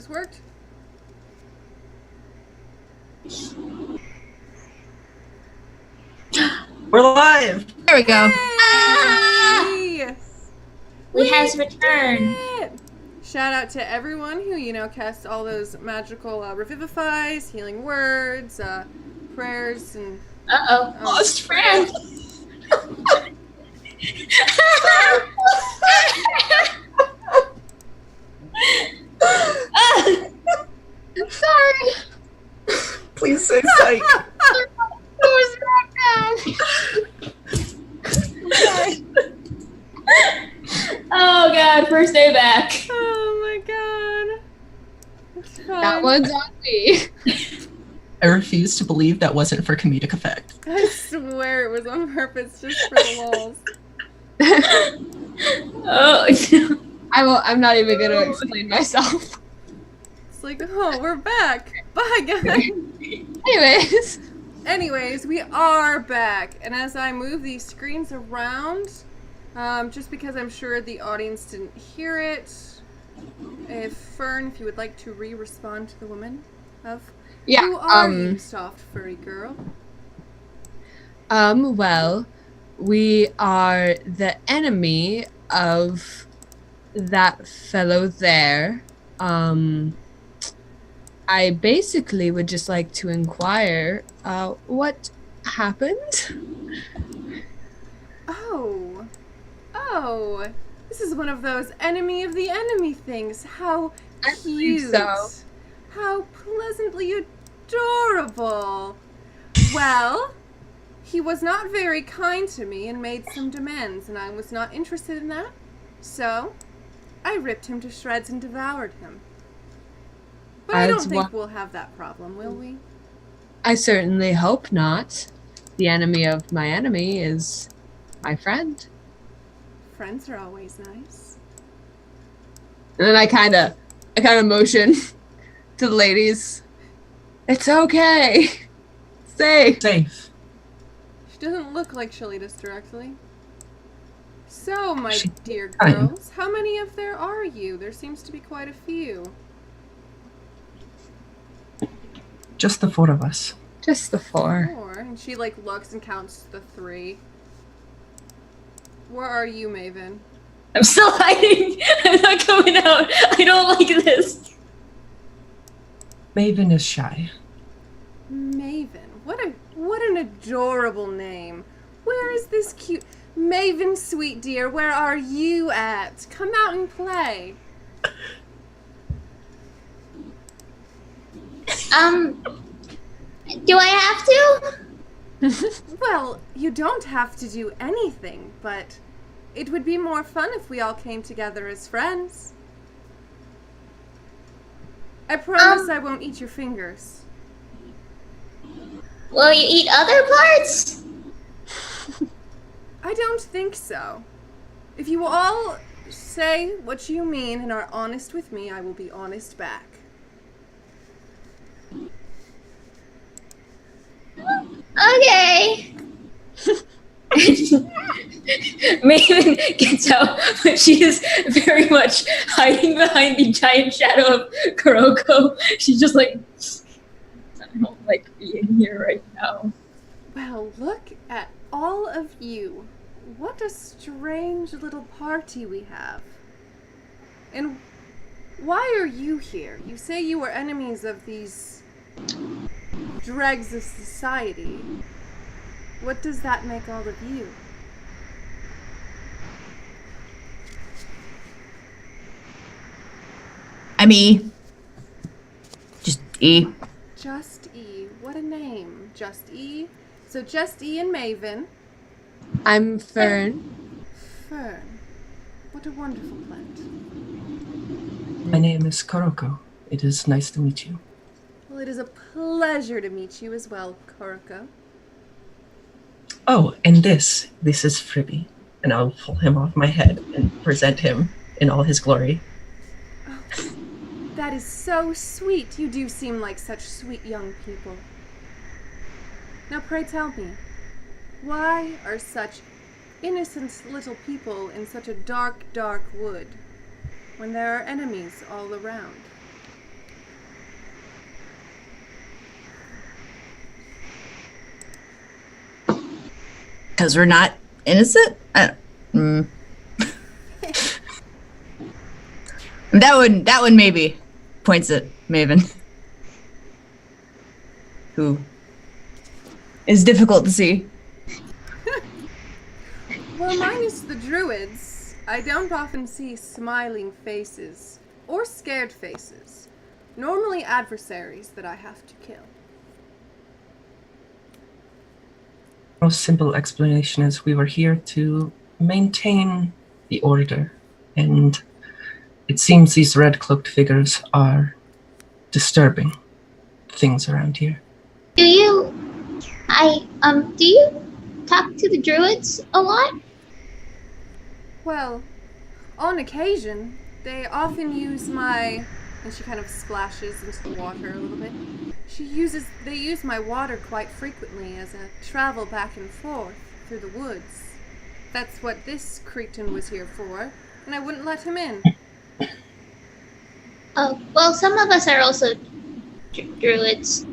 this worked? We're live! There we go. Hey! We has returned. Shout out to everyone who, cast all those magical revivifies, healing words, prayers, and... Uh-oh. Lost friend. Sorry. Please say psych. It was that bad. Oh god, first day back. Oh my god. It's fine. That one's on me. I refuse to believe that wasn't for comedic effect. I swear it was on purpose, just for the lulz. Oh, I'm not even gonna explain myself. It's like, oh, we're back. Bye, guys. Anyways, we are back. And as I move these screens around, just because I'm sure the audience didn't hear it, Fern, if you would like to respond to the woman of... Yeah. Who are you, soft furry girl? Well, we are the enemy of that fellow there. I basically would just like to inquire, what happened? Oh, this is one of those enemy of the enemy things. How I believe cute. so. How pleasantly adorable. Well, he was not very kind to me and made some demands, and I was not interested in that. So, I ripped him to shreds and devoured him. But I don't think we'll have that problem, will we? I certainly hope not. The enemy of my enemy is my friend. Friends are always nice. And then I kind of motion to the ladies. It's okay. Safe. Safe. She doesn't look like she'll eat us directly. So, my dear fine. girls, how many of there are you? There seems to be quite a few. Just the four of us. Just the four. Four. And she, looks and counts the 3. Where are you, Maven? I'm still hiding. I'm not coming out. I don't like this. Maven is shy. Maven. What an adorable name. Where is this cute... Maven, sweet dear, where are you at? Come out and play. Do I have to? Well, you don't have to do anything, but it would be more fun if we all came together as friends. I promise I won't eat your fingers. Will you eat other parts? I don't think so. If you all say what you mean and are honest with me, I will be honest back. Okay. Maven gets out, but she is very much hiding behind the giant shadow of Kuroko. She's just like, I don't like being here right now. Well, look at all of you. What a strange little party we have. And why are you here? You say you were enemies of these dregs of society. What does that make all of you? I'm E. Just E. Just E. What a name. Just E. So Just E and Maven. I'm Fern. Fern. What a wonderful plant. My name is Kuroko. It is nice to meet you. Well, it is a pleasure to meet you as well, Kuroko. Oh, and this is Fribby. And I'll pull him off my head and present him in all his glory. Oh, that is so sweet. You do seem like such sweet young people. Now pray tell me, why are such innocent little people in such a dark, dark wood when there are enemies all around? Because we're not innocent? That one maybe points at Maven. Who is difficult to see. Well, minus the druids, I don't often see smiling faces or scared faces. Normally adversaries that I have to kill. Most simple explanation is we were here to maintain the order, and it seems these red-cloaked figures are disturbing things around here. Do you talk to the druids a lot? Well, on occasion, they often use my... And she kind of splashes into the water a little bit. They use my water quite frequently as a travel back and forth through the woods. That's what this Cretan was here for, and I wouldn't let him in. Oh, well, some of us are also druids.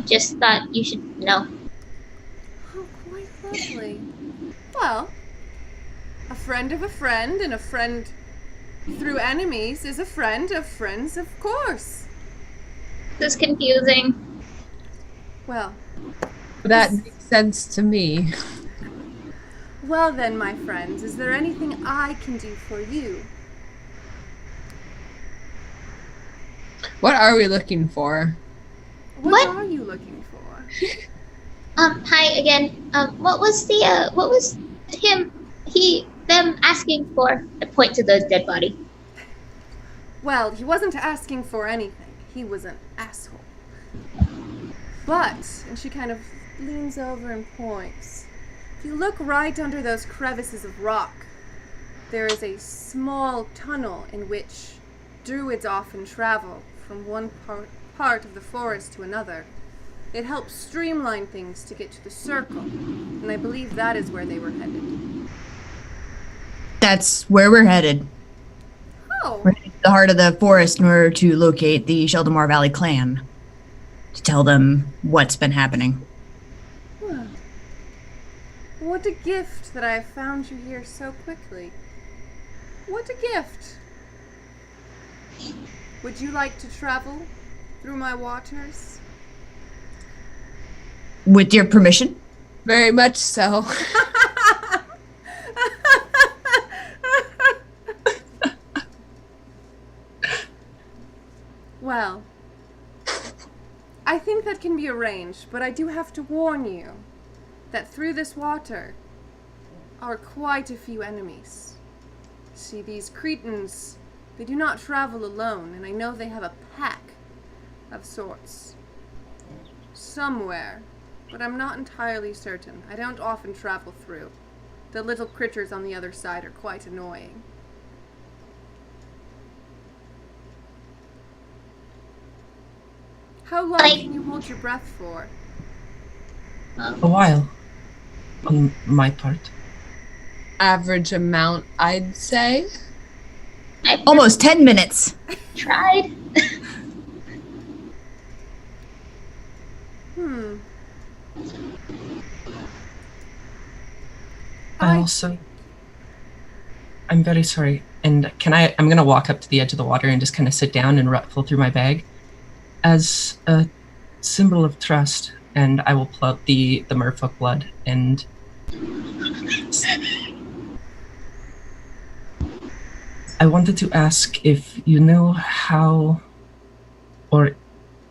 Just thought you should know. Oh, quite lovely. Well, a friend of a friend and a friend through enemies is a friend of friends, of course. This is confusing. Well, That makes sense to me. well then, my friends, is there anything I can do for you? What are we looking for? What What? are you looking for? Hi again. What was them asking for? I point to the dead body. Well, he wasn't asking for anything. He was an asshole. But, and she kind of leans over and points, if you look right under those crevices of rock, there is a small tunnel in which druids often travel from one part of the forest to another. It helps streamline things to get to the circle, and I believe that is where they were headed. That's where we're headed. Oh, We're headed to the heart of the forest in order to locate the Sheldamore Valley clan. To tell them what's been happening. well, what a gift that I have found you here so quickly. What a gift. Would you like to travel through my waters? With your permission? Very much so. Well, I think that can be arranged, but I do have to warn you that through this water are quite a few enemies. See, these Cretans, they do not travel alone, and I know they have a pack of sorts somewhere, but I'm not entirely certain. I don't often travel through. The little critters on the other side are quite annoying. How long can you hold your breath for? A while, on my part. Average amount, I'd say. I Almost 10 minutes. tried. I'm very sorry. And I'm gonna walk up to the edge of the water and just kind of sit down and ruffle through my bag. As a symbol of trust, and I will pull out the merfolk blood and I wanted to ask if you knew how, or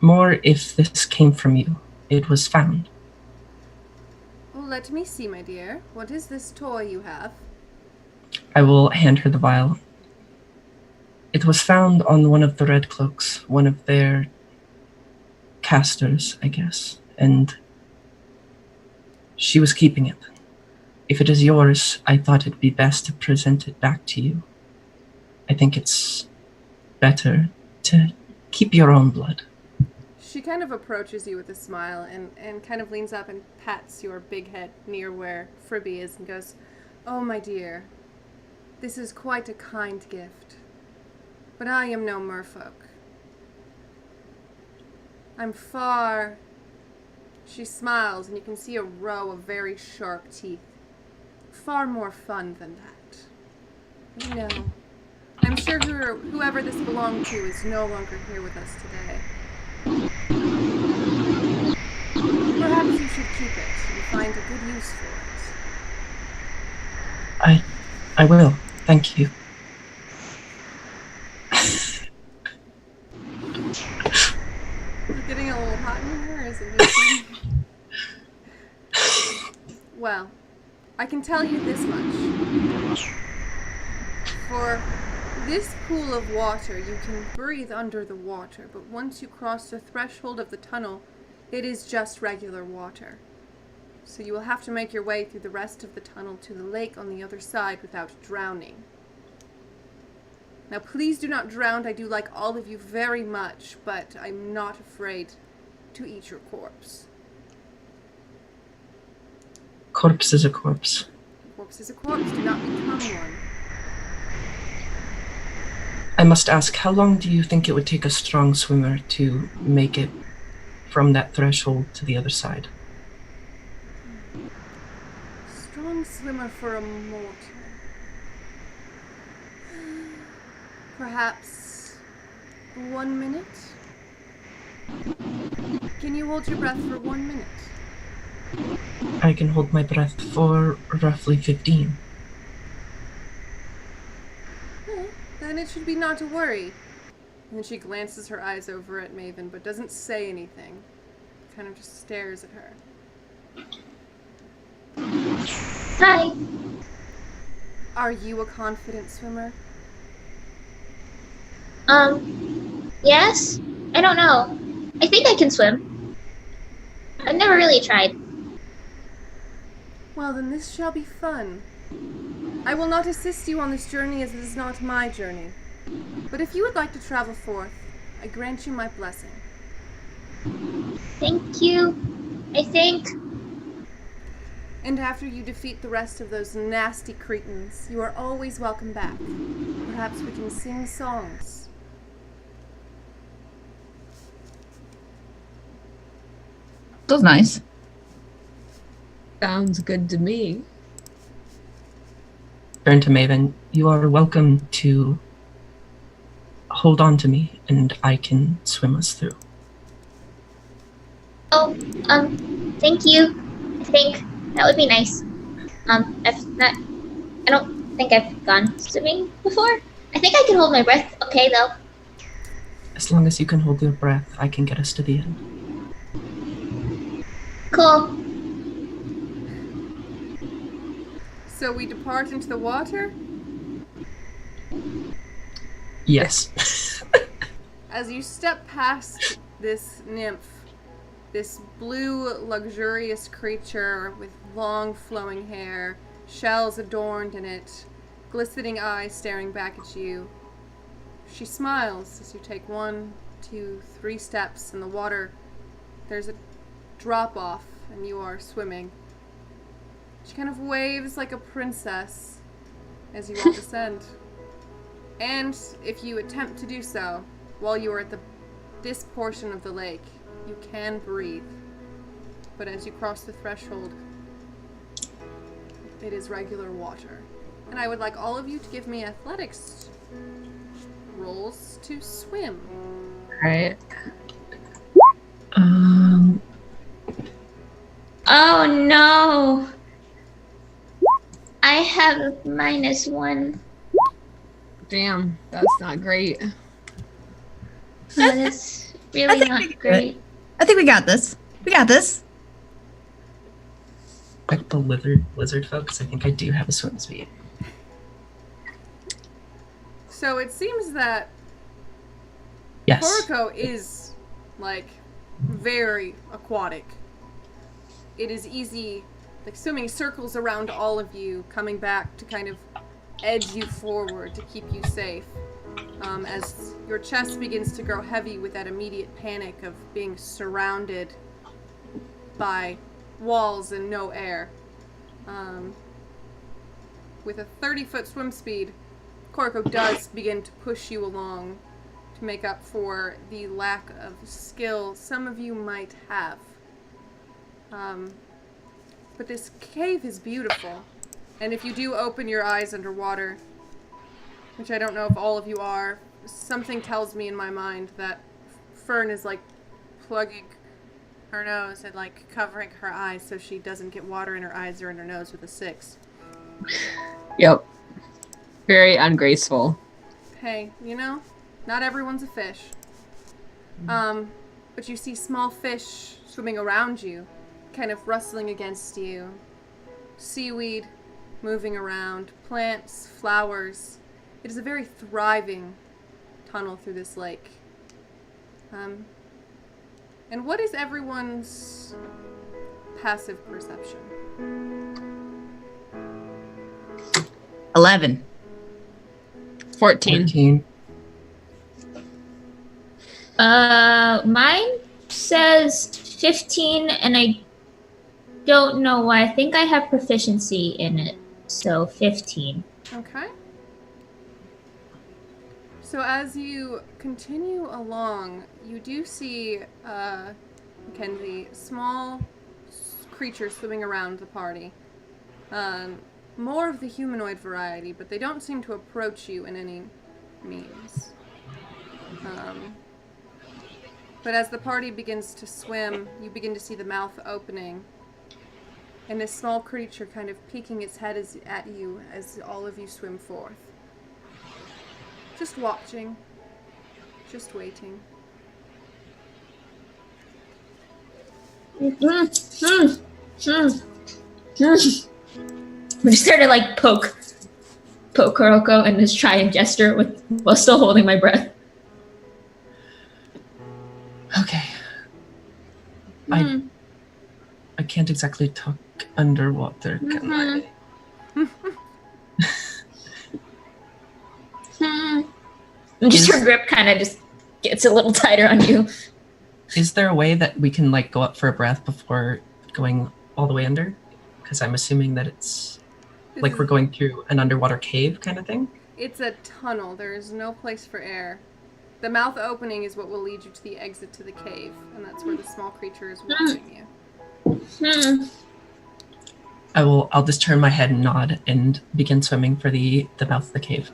more if this came from you. It was found. Well, let me see, my dear. What is this toy you have? I will hand her the vial. It was found on one of the red cloaks, one of their casters, I guess, and she was keeping it. If it is yours, I thought it'd be best to present it back to you. I think it's better to keep your own blood. She kind of approaches you with a smile and kind of leans up and pats your big head near where Fribby is and goes, "Oh, my dear, this is quite a kind gift, but I am no merfolk. I'm far She smiles, and you can see a row of very sharp teeth. Far more fun than that. No. I'm sure whoever this belonged to is no longer here with us today. Perhaps you should keep it and find a good use for it. I will. Thank you. Is it getting a little hot in here, or is it just me? Well, I can tell you this much. For this pool of water, you can breathe under the water, but once you cross the threshold of the tunnel, it is just regular water. So you will have to make your way through the rest of the tunnel to the lake on the other side without drowning. Now please do not drown. I do like all of you very much, but I'm not afraid to eat your corpse. Corpse is a corpse. A corpse is a corpse. Do not become one. I must ask, how long do you think it would take a strong swimmer to make it from that threshold to the other side? Strong swimmer for a mortal. Perhaps 1 minute? Can you hold your breath for 1 minute? I can hold my breath for roughly 15. Then it should be not to worry. And then she glances her eyes over at Maven, but doesn't say anything. Kind of just stares at her. Hi. Are you a confident swimmer? Yes? I don't know. I think I can swim. I've never really tried. Well, then this shall be fun. I will not assist you on this journey as it is not my journey. But if you would like to travel forth, I grant you my blessing. Thank you. I think. And after you defeat the rest of those nasty cretins, you are always welcome back. Perhaps we can sing songs. That was nice. Sounds good to me. Turn to Maven. You are welcome to hold on to me, and I can swim us through. Oh, thank you. I think that would be nice. I don't think I've gone swimming before. I think I can hold my breath okay, though. As long as you can hold your breath, I can get us to the end. Cool. So we depart into the water. Yes. As you step past this nymph, this blue, luxurious creature with long, flowing hair, shells adorned in it, glistening eyes staring back at you, she smiles as you take 1, 2, 3 steps in the water. There's a drop-off, and you are swimming. She kind of waves like a princess as you all descend. And if you attempt to do so, while you are at this portion of the lake, you can breathe. But as you cross the threshold, it is regular water. And I would like all of you to give me athletics rolls to swim. Right. Oh no. I have a -1. Damn, that's not great. That is really think we not can do great. I think we got this. We got this. Like the lizard folks, I think I do have a swim speed. So it seems that Yes. Koroko is, like, very aquatic. It is easy, like, swimming circles around all of you, coming back to kind of edge you forward to keep you safe. As your chest begins to grow heavy with that immediate panic of being surrounded by walls and no air. With a 30-foot swim speed, Koroko does begin to push you along to make up for the lack of skill some of you might have. But this cave is beautiful. And if you do open your eyes underwater, which I don't know if all of you are, something tells me in my mind that Fern is like plugging her nose and like covering her eyes so she doesn't get water in her eyes or in her nose with a 6. Yep. Very ungraceful. Hey, you know, not everyone's a fish. But you see small fish swimming around you, kind of rustling against you. Seaweed moving around, plants, flowers. It is a very thriving tunnel through this lake. And what is everyone's passive perception? 11. 14. 14. Mine says 15, and I don't know why. I think I have proficiency in it, so 15. Okay. So as you continue along, you do see, Mackenzie, small creatures swimming around the party. More of the humanoid variety, but they don't seem to approach you in any means. But as the party begins to swim, you begin to see the mouth opening, and this small creature kind of peeking its head at you as all of you swim forth. Just watching. Just waiting. We just started like poke Kuroko and just try and gesture while still holding my breath. Okay. I can't exactly talk underwater, can I? And just her grip kind of just gets a little tighter on you. Is there a way that we can like go up for a breath before going all the way under? Because I'm assuming that it's like we're going through an underwater cave kind of thing. It's a tunnel. There is no place for air. The mouth opening is what will lead you to the exit to the cave, and that's where the small creature is watching you. I'll just turn my head and nod and begin swimming for the mouth of the cave.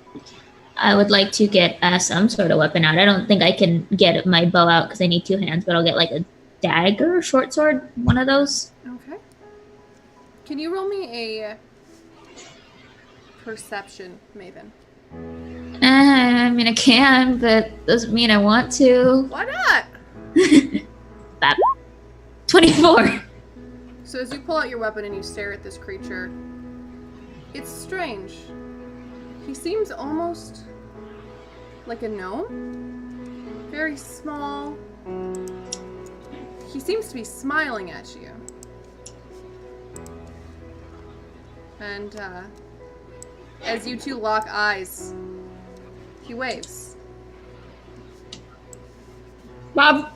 I would like to get some sort of weapon out. I don't think I can get my bow out because I need 2 hands, but I'll get like a dagger, short sword, one of those. Okay. Can you roll me a perception, Maven? I mean, I can, but doesn't mean I want to. Why not? That 24. So as you pull out your weapon and you stare at this creature, it's strange. He seems almost like a gnome. Very small. He seems to be smiling at you. And as you two lock eyes, he waves. Bob.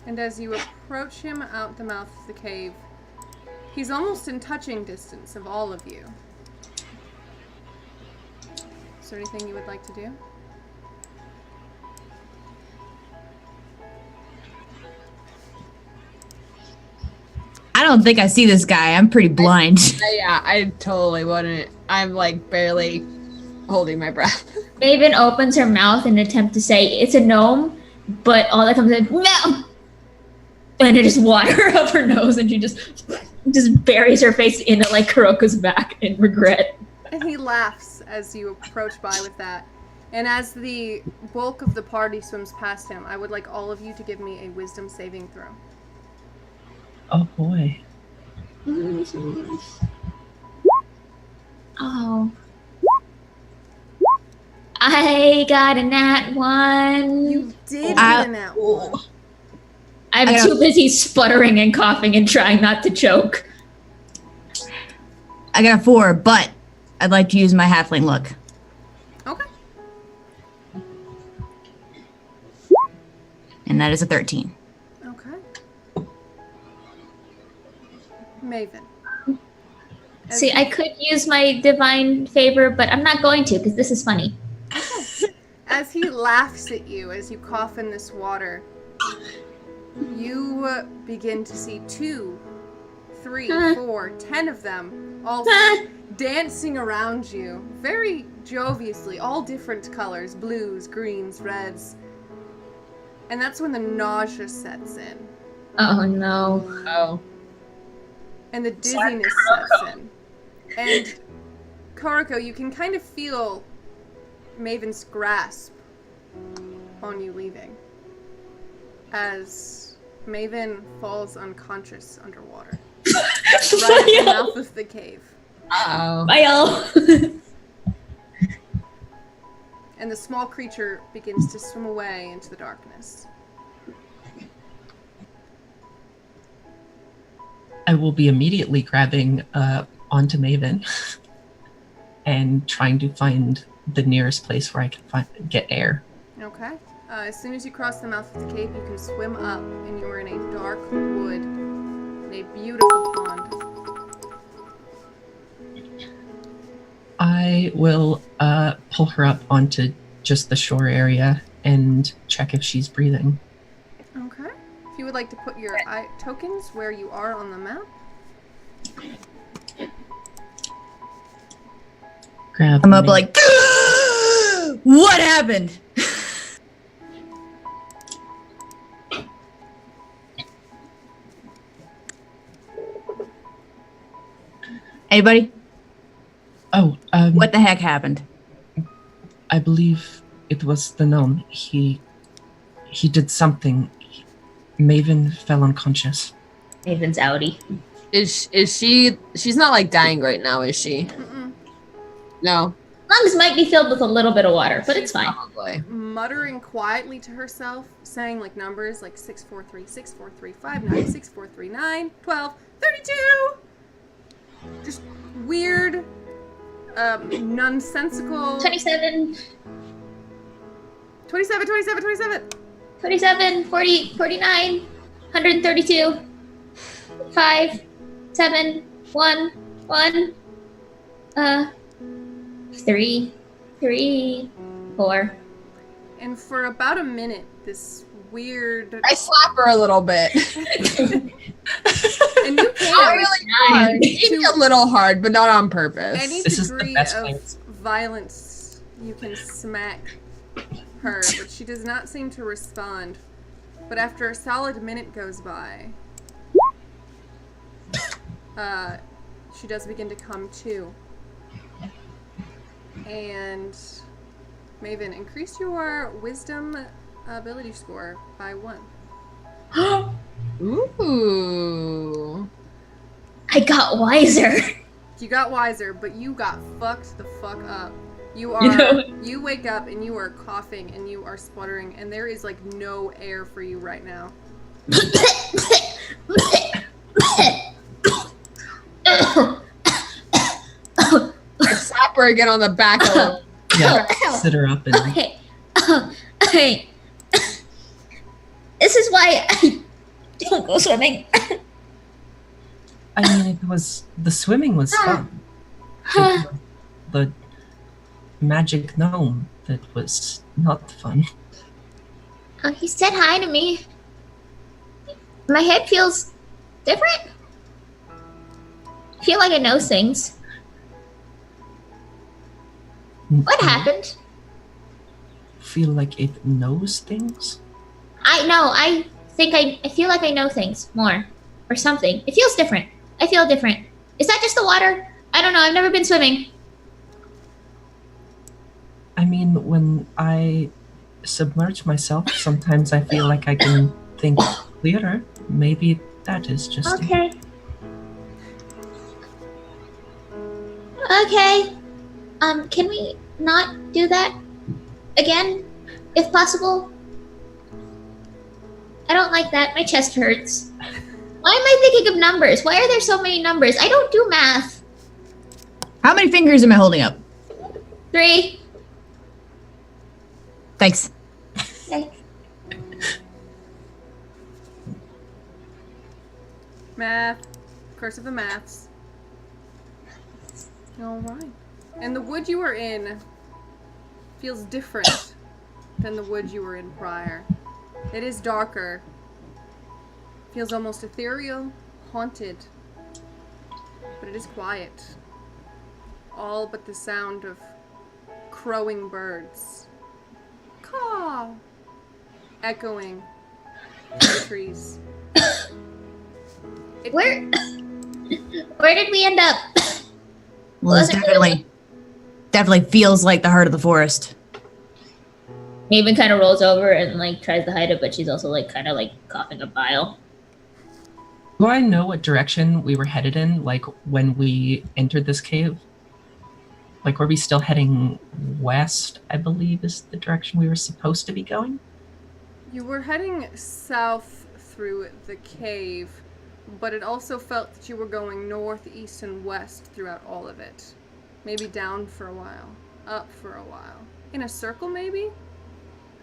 And as you approach him out the mouth of the cave, he's almost in touching distance of all of you. Is there anything you would like to do? I don't think I see this guy. I'm pretty blind. Yeah, I totally wouldn't. I'm like barely holding my breath. Maven opens her mouth in an attempt to say it's a gnome, but all that comes in, no! And it just water up her nose, and she just buries her face in it like Kuroko's back in regret. And he laughs as you approach by with that. And as the bulk of the party swims past him, I would like all of you to give me a wisdom saving throw. Oh boy. Oh. I got a nat 1. You did get in that one. I'm I too busy sputtering and coughing and trying not to choke. I got a 4, but I'd like to use my halfling look. Okay. And that is a 13. Okay. Maven. See, I could use my divine favor, but I'm not going to because this is funny. as he laughs at you as you cough in this water, you begin to see 2, 3, 4, 10 of them all dancing around you, very joviously, all different colors, blues, greens, reds. And that's when the nausea sets in. Oh no. Oh. And the dizziness sets in. And Koroko, you can kind of feel Maven's grasp on you leaving as Maven falls unconscious underwater. Right at the mouth of the cave. Uh-oh. Bye, y'all. And the small creature begins to swim away into the darkness. I will be immediately grabbing onto Maven and trying to find the nearest place where I can get air. Okay. As soon as you cross the mouth of the cave, you can swim up, and you are in a dark wood, in a beautiful pond. I will pull her up onto just the shore area and check if she's breathing. Okay. If you would like to put your tokens where you are on the map. Grab I'm up Maven. like, what happened? Anybody? Oh, What the heck happened? I believe it was the gnome. He did something. Maven fell unconscious. Maven's outie. Is she? She's not like dying right now, is she? Mm-mm. No. Lungs might be filled with a little bit of water, but it's fine. Probably. Muttering quietly to herself, saying like numbers like 643, 643, 59, 643, 12, 32! Just weird, nonsensical... 27, 27, 27, 27! 27, 40, 49, 132, 5, 7, 1, 1, 3, 4. And for about a minute, this weird... I slap her a little bit. And you Not can, really hard. Maybe a little hard, but not on purpose. any This is the degree best of way. violence, you can smack her, but she does not seem to respond. But after a solid minute goes by, she does begin to come to. And Maven, increase your wisdom ability score by 1. Ooh. I got wiser. You got wiser, but you got fucked the fuck up. You are, You know- you wake up and you are coughing and you are spluttering and there is like no air for you right now. I slap her again on the back of her. Yeah, sit her up and Okay. Okay. This is why I don't go swimming. I mean, the swimming was fun. It was the magic gnome that was not fun. He said hi to me. My head feels different. I feel like I know things. What happened? Feel like it knows things? I know. I think I feel like I know things more. Or something. It feels different. I feel different. Is that just the water? I don't know. I've never been swimming. I mean, when I submerge myself, sometimes I feel like I can think clearer. Maybe that is just it. Okay. Okay. Can we not do that again, if possible? I don't like that. My chest hurts. Why am I thinking of numbers? Why are there so many numbers? I don't do math. How many fingers am I holding up? 3. Thanks. Okay. Math. Curse of the maths. Alright. And the wood you are in feels different than the wood you were in prior. It is darker. Feels almost ethereal, haunted. But it is quiet. All but the sound of crowing birds. Caw! Echoing in the trees. Where did we end up? Well, this definitely feels like the heart of the forest. Maven kind of rolls over and like tries to hide it, but she's also like kind of like coughing up bile. Do I know what direction we were headed in, like when we entered this cave? Like, were we still heading west, I believe is the direction we were supposed to be going? You were heading south through the cave, but it also felt that you were going north, east, and west throughout all of it. Maybe down for a while, up for a while. In a circle, maybe?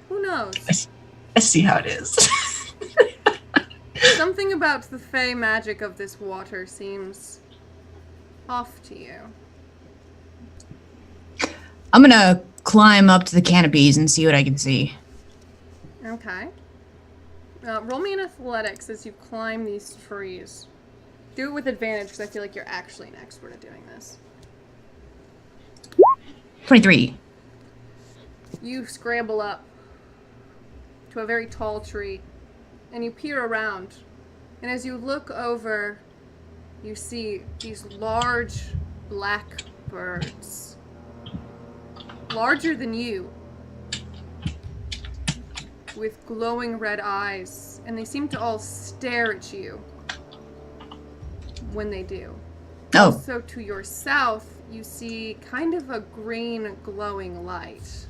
Who knows? I see how it is. Something about the fey magic of this water seems off to you. I'm gonna climb up to the canopies and see what I can see. Okay. Roll me in athletics as you climb these trees. Do it with advantage because I feel like you're actually an expert at doing this. 23. You scramble up to a very tall tree and you peer around. And as you look over, you see these large black birds. Larger than you, with glowing red eyes, and they seem to all stare at you when they do. Oh, Also, to your south, you see kind of a green glowing light,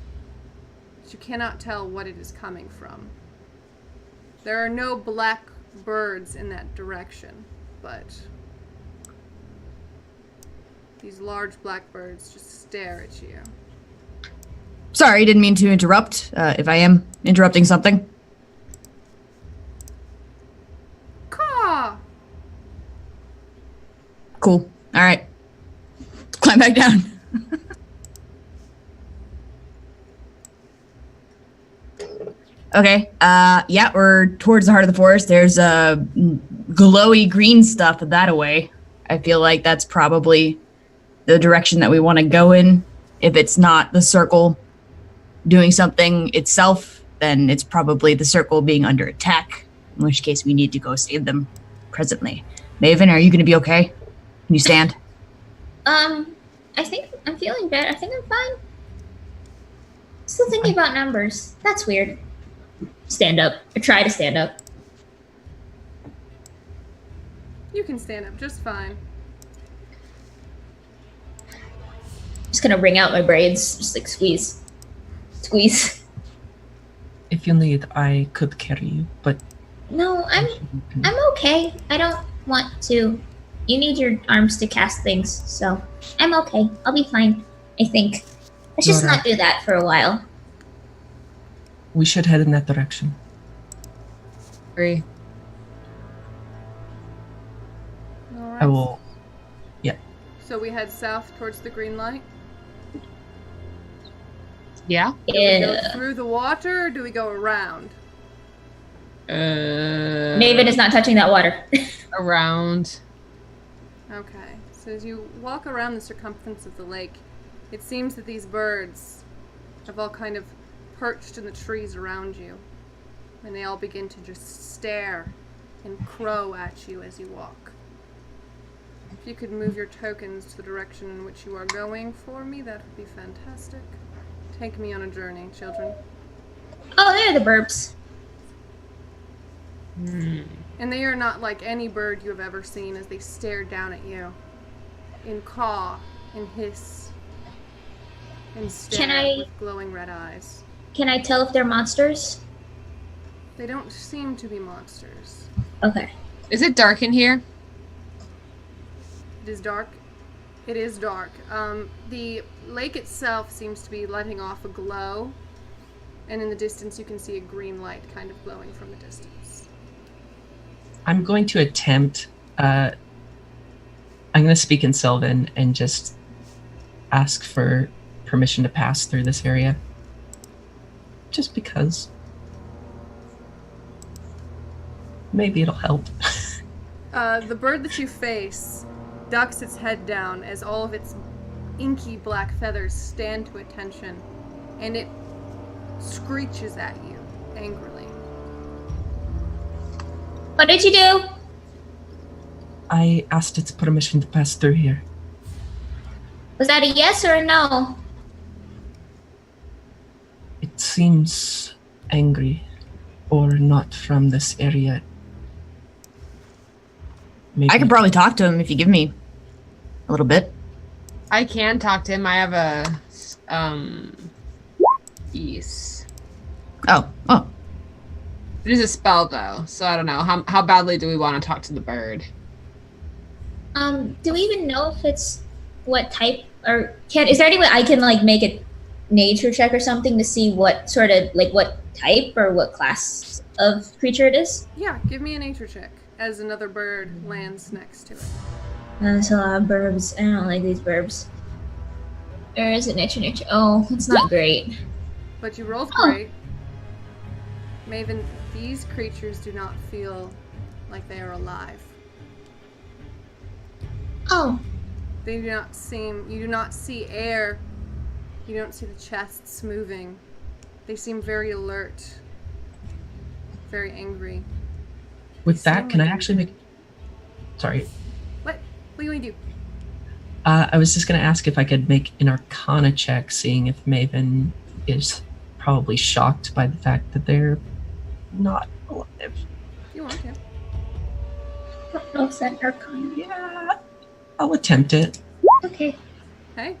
but you cannot tell what it is coming from. There are no black birds in that direction, but these large black birds just stare at you. sorry, didn't mean to interrupt. If I am interrupting something. Caw! Cool. All right. Climb back down. Okay. Yeah, we're towards the heart of the forest. There's glowy green stuff that away. I feel like that's probably the direction that we want to go in. If it's not the circle doing something itself, then it's probably the circle being under attack, in which case we need to go save them presently. Maven, are you going to be okay? Can you stand? I think I'm feeling better. I think I'm fine. Still thinking about numbers. That's weird. Stand up. I try to stand up. You can stand up just fine. Just gonna wring out my braids. Just like squeeze. Squeeze. If you need, I could carry you, but No, I'm okay. I don't want to. You need your arms to cast things, so I'm okay. I'll be fine, I think. Let's just Alright. not do that for a while. we should head in that direction. Agree. Alright. I will. So we head south towards the green light? Yeah. Do we go Yeah. through the water or do we go around? Maven is not touching that water. Around. Okay. So as you walk around the circumference of the lake, it seems that these birds have all kind of perched in the trees around you. And they all begin to just stare and crow at you as you walk. If you could move your tokens to the direction in which you are going for me, that would be fantastic. Take me on a journey, children. Oh, there are the burps. And they are not like any bird you have ever seen as they stare down at you. In caw, and hiss, and stare Can I- with glowing red eyes. Can I tell if they're monsters? They don't seem to be monsters. Okay. Is it dark in here? It is dark. It is dark. The lake itself seems to be letting off a glow, and in the distance you can see a green light kind of glowing from the distance. I'm going to attempt. I'm going to speak in Sylvan and just ask for permission to pass through this area. just because. Maybe it'll help. The bird that you face ducks its head down as all of its inky black feathers stand to attention, and it screeches at you angrily. What did you do? I asked its permission to pass through here. Was that a yes or a no? It seems angry, or not from this area. Maybe. I could probably talk to him if you give me a little bit. I can talk to him. I have a Ease. Oh. It is a spell though, so I don't know. How badly do we want to talk to the bird? Do we even know if it's what type or is there any way I can like make a nature check or something to see what sort of like what type or what class of creature it is? Yeah, give me a nature check as another bird lands next to it. There's a lot of burbs. I don't like these burbs. Or is it nature? Oh, it's not great. But you rolled Oh. great. Maven, these creatures do not feel like they are alive. Oh, They do not seem, you do not see air. You don't see the chests moving. They seem very alert, very angry. With They that, seem can I like actually make... Sorry. What do you want to do? I was just going to ask if I could make an Arcana check, seeing if Maven is probably shocked by the fact that they're not alive. If you want to. I don't know if that's Arcana. Yeah, I'll attempt it. Okay. Hey,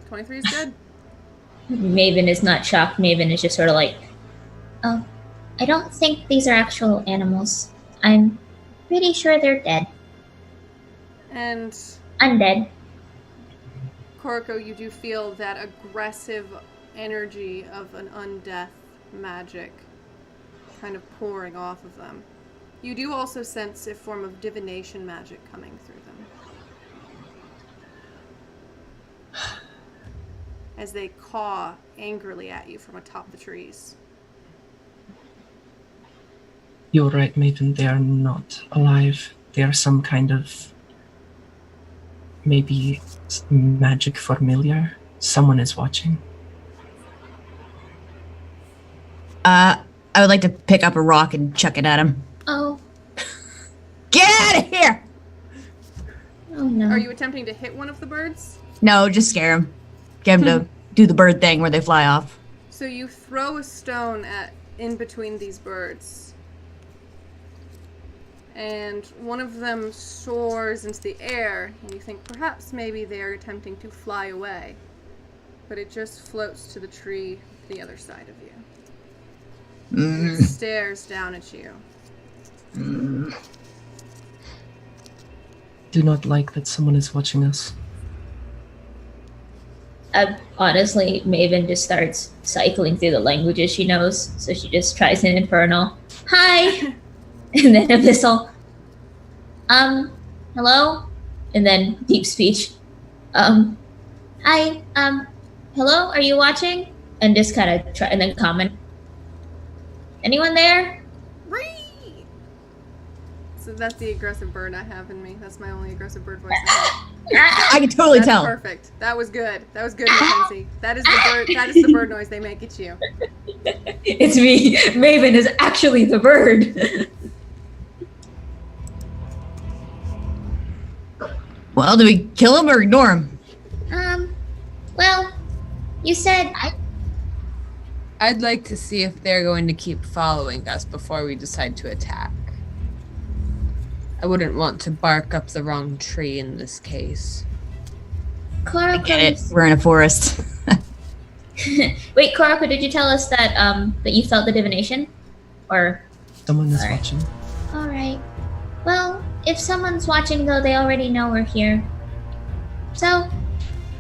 23 is good. Maven is not shocked. Maven is just sort of like, oh, I don't think these are actual animals. I'm pretty sure they're dead. And Undead. Koroko, you do feel that aggressive energy of an undeath magic kind of pouring off of them. You do also sense a form of divination magic coming through them. As they caw angrily at you from atop the trees. You're right, Maven, they are not alive. They are some kind of... maybe magic familiar. Someone is watching. I would like to pick up a rock and chuck it at him. Oh. Get out of here! Oh no. Are you attempting to hit one of the birds? No, just scare him. Get him to do the bird thing where they fly off. So you throw a stone in between these birds. And one of them soars into the air, and you think perhaps maybe they are attempting to fly away. But it just floats to the tree the other side of you. And it stares down at you. Do not like that someone is watching us. Honestly, Maven just starts cycling through the languages she knows. So she just tries an Infernal. Hi! And then Abyssal. Hello? And then Deep Speech. Hi, hello? Are you watching? And just kind of try, and then common. Anyone there? Ree! So that's the aggressive bird I have in me. That's my only aggressive bird voice I have. I can totally That's tell. perfect. That was good. That was good, Mackenzie. That is the bird. That is the bird noise they make at you. It's me. Maven is actually the bird. Well, do we kill him or ignore him? Well, you said I'd like to see if they're going to keep following us before we decide to attack. I wouldn't want to bark up the wrong tree in this case. I get it. We're in a forest. Wait, Koroko, did you tell us that that you felt the divination? Or Someone is Alright. watching. alright. Well, if someone's watching though, they already know we're here. So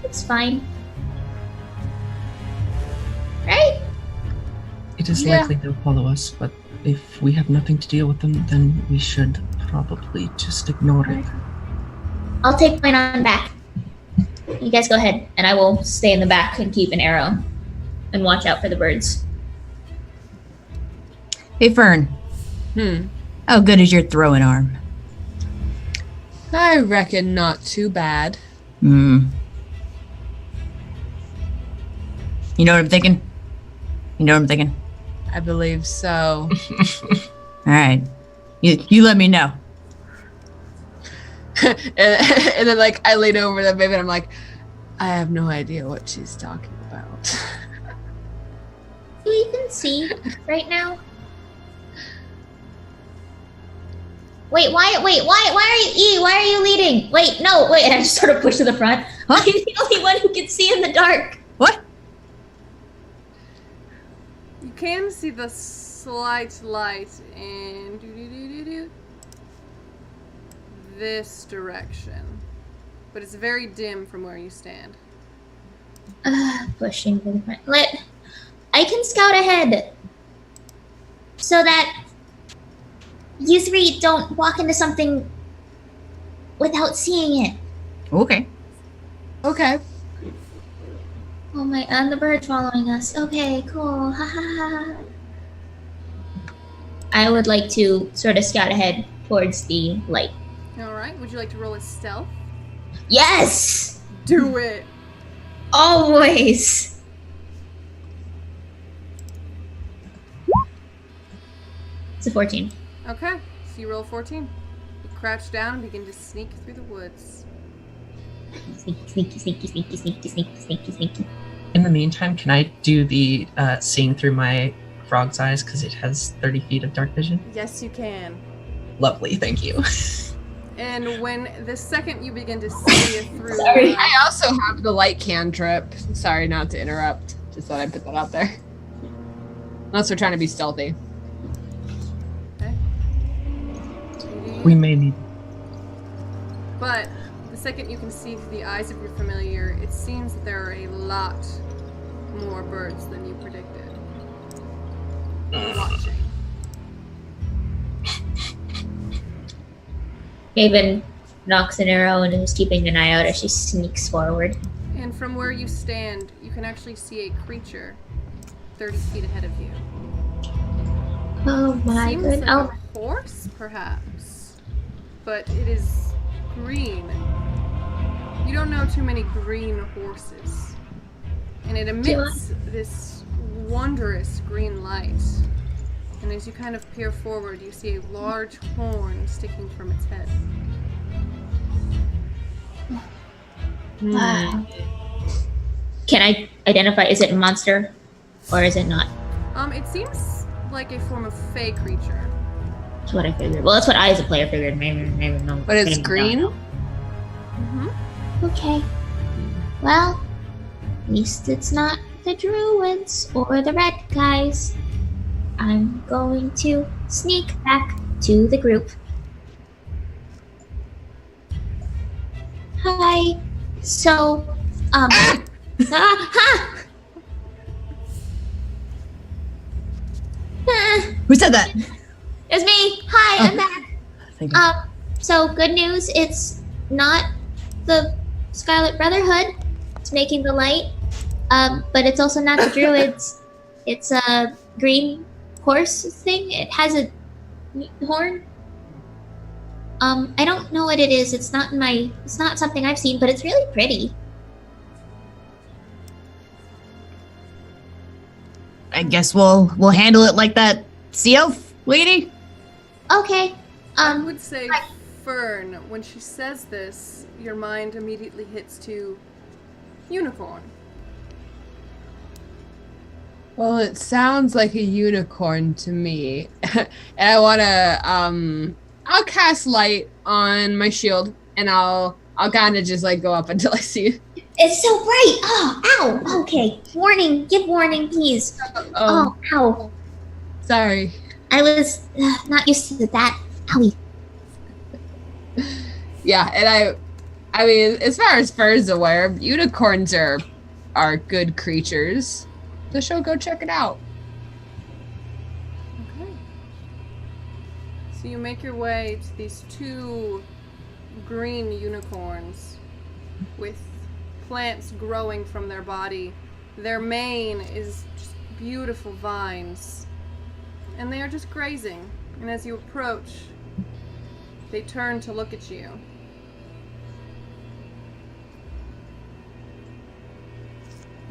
it's fine. Right? It is Yeah. likely they'll follow us, but if we have nothing to deal with them, then we should probably just ignore it. I'll take mine on back. You guys go ahead, and I will stay in the back and keep an arrow and watch out for the birds. Hey, Fern. How good is your throwing arm? I reckon not too bad. You know what I'm thinking? I believe so. All right. You let me know. and then, like, I lean over the baby and I'm like, I have no idea what she's talking about. Do you even see right now? Why are you leading? Wait, no, wait, and I just sort of push to the front. Huh? I'm the only one who can see in the dark. What? You can see the slight light in this direction, but it's very dim from where you stand. Pushing to the front. I can scout ahead so that you three don't walk into something without seeing it. Okay. Okay. Oh my, and the bird's following us. Okay, cool. Ha ha ha. I would like to sort of scout ahead towards the light. Alright, would you like to roll a stealth? Yes! Do it! Always! It's a 14. Okay, so you roll 14. You crouch down and begin to sneak through the woods. Sneaky. In the meantime, can I do the seeing through my frog's eyes because it has 30 feet of dark vision? Yes, you can. Lovely, thank you. And when the second you begin to see it through, Sorry. I also have the light cantrip. Sorry not to interrupt. Just thought I'd put that out there. Unless we're trying to be stealthy. okay. We may need. But the second you can see through the eyes of your familiar, it seems that there are a lot more birds than you predicted. Watching. Raven knocks an arrow and is keeping an eye out as she sneaks forward. And from where you stand, you can actually see a creature 30 feet ahead of you. Oh my Seems good. like Oh, a horse, perhaps. But it is green. You don't know too many green horses. And it emits this wondrous green light. And as you kind of peer forward, you see a large horn sticking from its head. can I identify? Is it a monster or is it not? It seems like a form of fey creature. That's what I figured. Well, that's what I as a player figured. Maybe no. But it's maybe green? not. Okay. Well, at least it's not the druids or the red guys. I'm going to sneak back to the group. Hi. So, Who said that? It's me. Hi, I'm back. Thank you. So good news, it's not the Scarlet Brotherhood. It's making the light. But it's also not the druids. It's a green horse thing. It has a horn. I don't know what it is. It's not something I've seen, but it's really pretty. I guess we'll handle it like that sea elf lady. Okay. I would say, Fern, when she says this, your mind immediately hits to unicorn. Well, it sounds like a unicorn to me. And I want to, I'll cast light on my shield and I'll kind of just like go up until I see it. It's so bright. Oh, ow. Okay. Warning. Give warning, please. Oh, ow. Sorry. I was not used to that. Owie. Yeah, and I mean, as far as Fur's aware, unicorns are good creatures. So she'll go check it out. Okay. So you make your way to these two green unicorns with plants growing from their body. Their mane is just beautiful vines. and they are just grazing. And as you approach, they turn to look at you.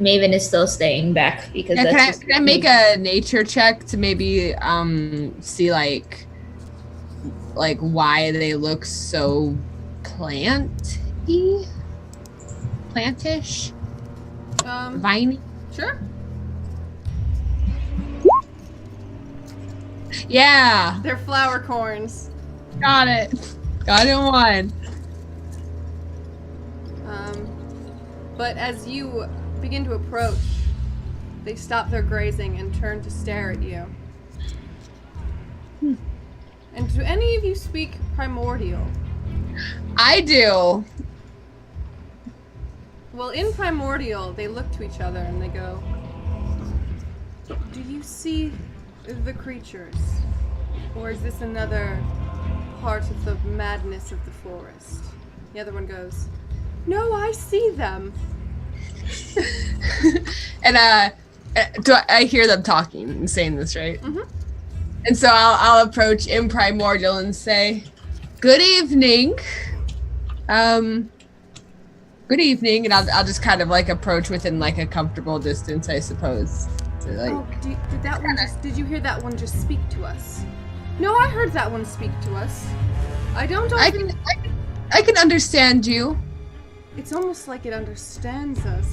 Maven is still staying back because Yeah, that's can I make a nature check to maybe see like why they look so plantish, viney? Sure. Yeah, They're flower corns. got it. Got it in one. But as you begin to approach, they stop their grazing and turn to stare at you. And do any of you speak Primordial? I do. Well, in Primordial, they look to each other and they go, "Do you see the creatures? Or is this another part of the madness of the forest?" The other one goes, "No, I see them." And I hear them talking and saying this, right? Mhm. And so I'll approach in Primordial and say, "Good evening. Good evening," and I'll just kind of like approach within like a comfortable distance, I suppose. So, like, Oh, did you hear that one just speak to us? No, I heard that one speak to us. I don't often... I can understand you. It's almost like it understands us.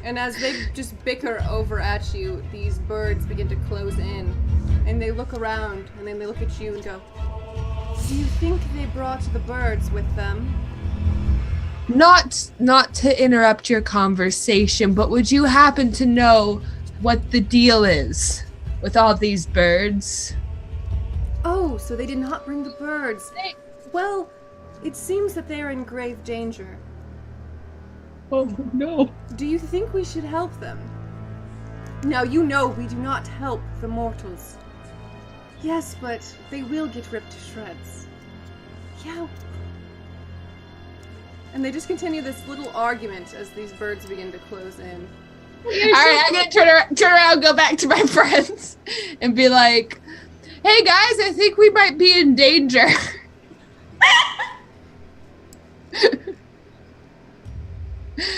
And as they just bicker over at you, these birds begin to close in. And they look around, and then they look at you and go, "Do you think they brought the birds with them?" Not to interrupt your conversation, but would you happen to know what the deal is with all these birds? Oh, so they did not bring the birds. Well, it seems that they are in grave danger. Oh no. Do you think we should help them? Now, you know we do not help the mortals. Yes, but they will get ripped to shreds. Yeah. And they just continue this little argument as these birds begin to close in. All right, I'm gonna turn around, go back to my friends, and be like, "Hey guys, I think we might be in danger."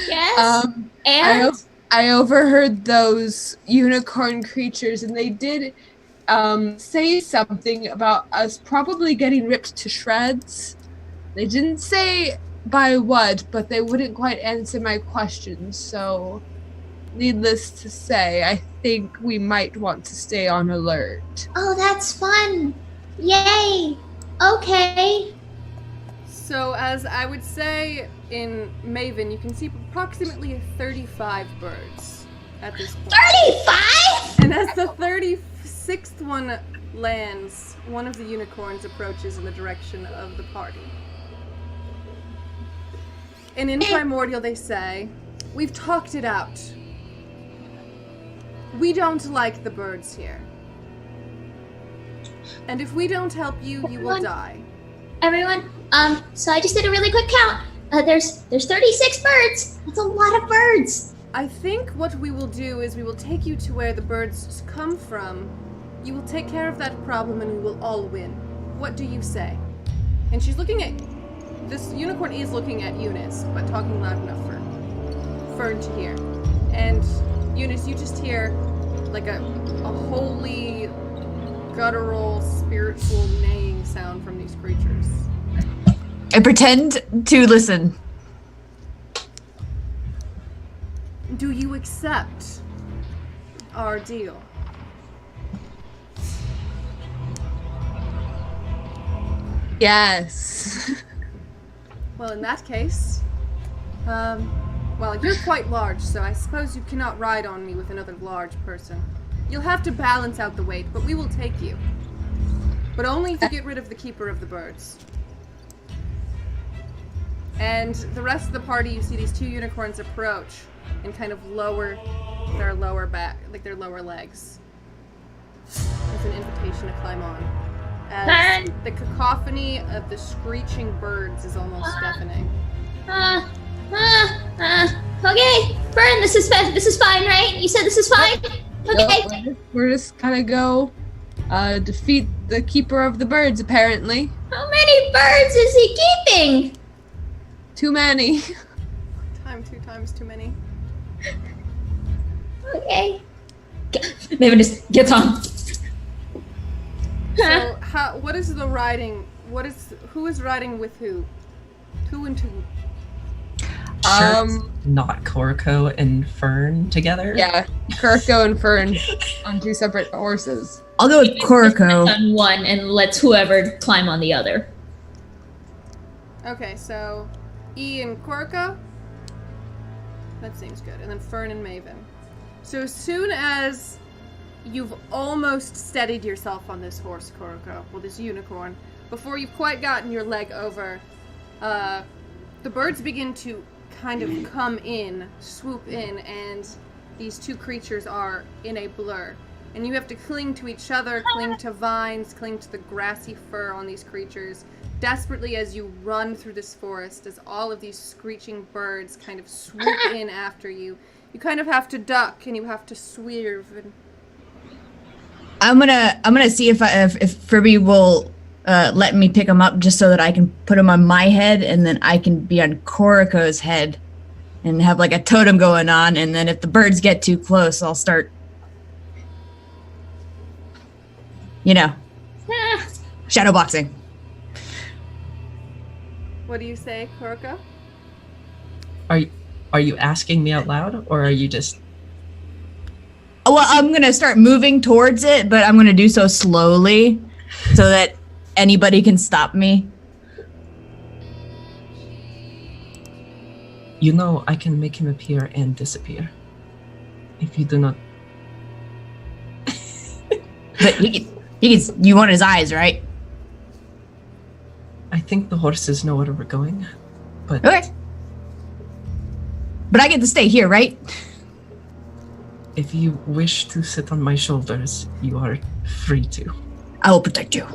Yes. And I overheard those unicorn creatures, and they did say something about us probably getting ripped to shreds. They didn't say by what, but they wouldn't quite answer my questions, so needless to say, I think we might want to stay on alert. oh, that's fun! Yay! Okay. So, as I would say in Maven, you can see approximately 35 birds at this point. 35? And as the 36th one lands, one of the unicorns approaches in the direction of the party. And in Primordial they say, "We've talked it out. We don't like the birds here. And if we don't help you, you will die." Everyone, so I just did a really quick count. There's 36 birds. That's a lot of birds. I think what we will do is we will take you to where the birds come from. You will take care of that problem and we will all win. What do you say? And she's looking at... This unicorn is looking at Eunice, but talking loud enough for Fern to hear. And Eunice, you just hear like a holy, guttural, spiritual neighing sound from these creatures. I pretend to listen. Do you accept our deal? Yes. Well, in that case, well, you're quite large, so I suppose you cannot ride on me with another large person. You'll have to balance out the weight, but we will take you. But only if you get rid of the keeper of the birds. And the rest of the party, you see these two unicorns approach and kind of lower their lower back, like their lower legs. It's an invitation to climb on. As the cacophony of the screeching birds is almost deafening. Okay. Fern, this is fine, right? You said this is fine? Okay. Yep, we're just gonna go defeat the keeper of the birds, apparently. How many birds is he keeping? Too many. Two times too many. Okay. Maven just gets on. So, what is the riding? Who is riding with who? Two and two. Sure, it's not Korko and Fern together. Yeah, Kurko and Fern on 2 separate horses. I'll go with Korko. On one and lets whoever climb on the other. Okay, so E and Korko. That seems good. And then Fern and Maven. So as soon as you've almost steadied yourself on this horse, Korko, well, this unicorn, before you've quite gotten your leg over, the birds begin to kind of come in, swoop in, and these two creatures are in a blur. And you have to cling to each other, cling to vines, cling to the grassy fur on these creatures, desperately as you run through this forest, as all of these screeching birds kind of swoop in after you. You kind of have to duck, and you have to swerve. And I'm gonna see if Furby will let me pick him up, just so that I can put him on my head, and then I can be on Koriko's head, and have like a totem going on. And then if the birds get too close, I'll start, shadow boxing. what do you say, Koroko? Are you asking me out loud, or are you just... Well, I'm gonna start moving towards it, but I'm gonna do so slowly, so that anybody can stop me. You know, I can make him appear and disappear. If you do not... But you want his eyes, right? I think the horses know where we're going, but... Okay. But I get to stay here, right? If you wish to sit on my shoulders, you are free to. I will protect you.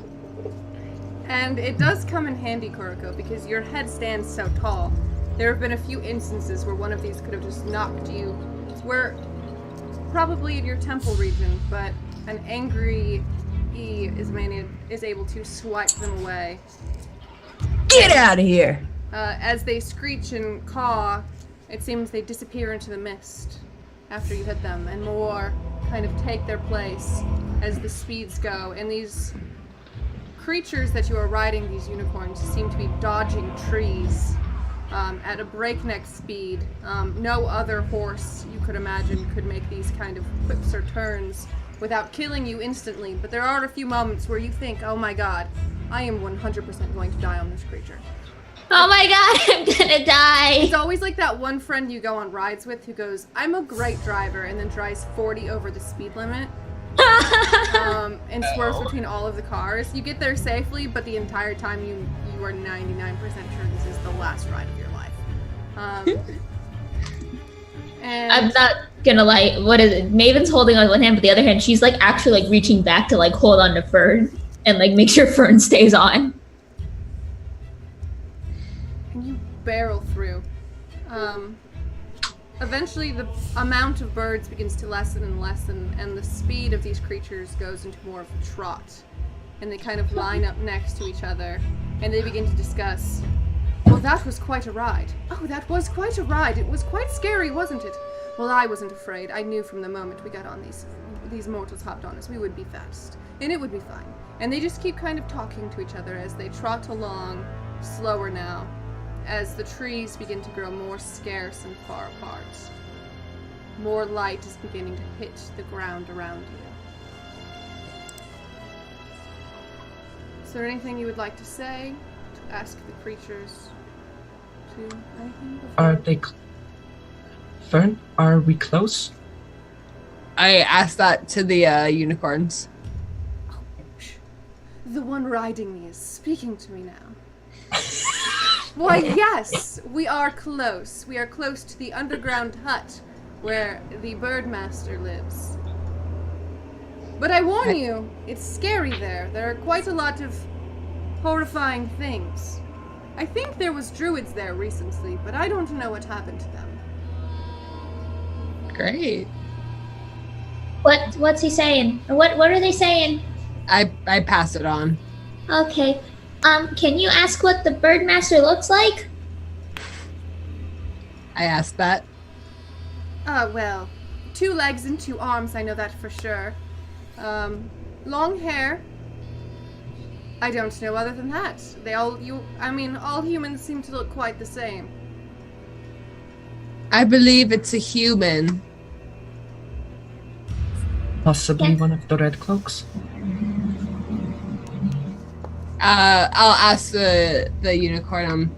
And it does come in handy, Koroko, because your head stands so tall. There have been a few instances where one of these could have just knocked you. Where, probably in your temple region, but an angry E is able to swipe them away. Get out of here! As they screech and caw, it seems they disappear into the mist after you hit them, and more kind of take their place as the speeds go. And these creatures that you are riding, these unicorns, seem to be dodging trees at a breakneck speed. No other horse you could imagine could make these kind of quips or turns without killing you instantly, but there are a few moments where you think, oh my god, I am 100% going to die on this creature. Oh my god, I'm gonna die! It's always like that one friend you go on rides with who goes, I'm a great driver, and then drives 40 over the speed limit. And swerves between all of the cars. You get there safely, but the entire time you are 99% sure this is the last ride of your life. And I'm not gonna lie, what is it? Maven's holding on one hand, but the other hand, she's like actually like reaching back to like hold on to Fern and like make sure Fern stays on. and you barrel through. Eventually the amount of birds begins to lessen and lessen, and the speed of these creatures goes into more of a trot. And they kind of line up next to each other, and they begin to discuss, well, that was quite a ride. Oh, that was quite a ride. It was quite scary, wasn't it? Well, I wasn't afraid. I knew from the moment we got on these mortals hopped on us, we would be fast. And it would be fine. And they just keep kind of talking to each other as they trot along, slower now, as the trees begin to grow more scarce and far apart. More light is beginning to hit the ground around you. Is there anything you would like to say? To ask the creatures to anything before? Are they... Fern, are we close? I asked that to the unicorns. The one riding me is speaking to me now. Why, yes, we are close. We are close to the underground hut where the Birdmaster lives. But I warn you, it's scary there. There are quite a lot of horrifying things. I think there was druids there recently, but I don't know what happened to them. Great. What's he saying? Or what are they saying? I pass it on. Okay. Can you ask what the Birdmaster looks like? I asked that. Well, 2 legs and 2 arms, I know that for sure. Long hair. I don't know other than that. All humans seem to look quite the same. I believe it's a human. Possibly Yeah. one of the red cloaks. I'll ask the unicorn.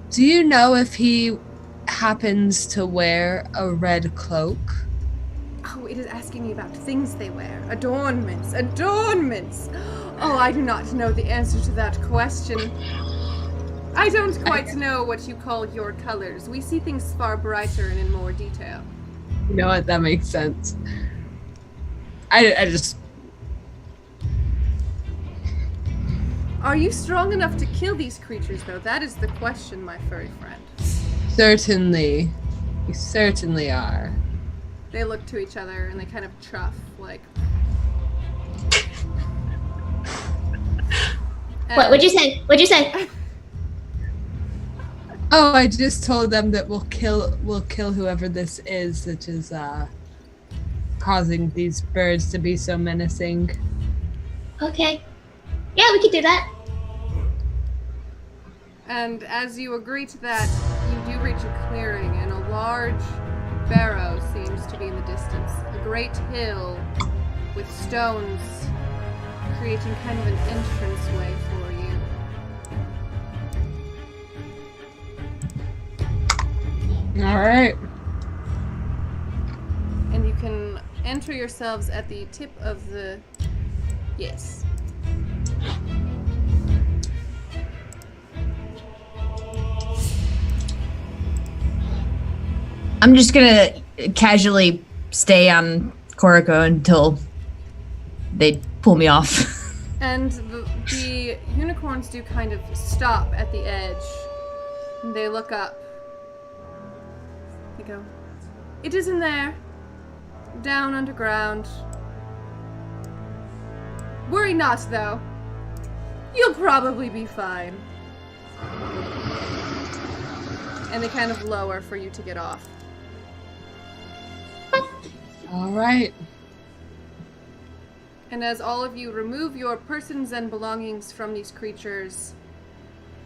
Do you know if he happens to wear a red cloak? Oh, it is asking me about things they wear. Adornments. Adornments! Oh, I do not know the answer to that question. I don't quite know what you call your colors. We see things far brighter and in more detail. You know what? That makes sense. I just... Are you strong enough to kill these creatures, though? That is the question, my furry friend. Certainly. We certainly are. They look to each other and they kind of chuff, like... What'd you say? What'd you say? Oh, I just told them that we'll kill whoever this is that is causing these birds to be so menacing. Okay. Yeah, we could do that. And as you agree to that, you do reach a clearing, and a large barrow seems to be in the distance. A great hill with stones creating kind of an entranceway for you. All right. And you can enter yourselves at the tip of the... Yes. I'm just gonna casually stay on Koriko until they pull me off. And the unicorns do kind of stop at the edge. And they look up. They go, "It is in there. Down underground. Worry not, though. You'll probably be fine." And they kind of lower for you to get off. All right. And as all of you remove your persons and belongings from these creatures,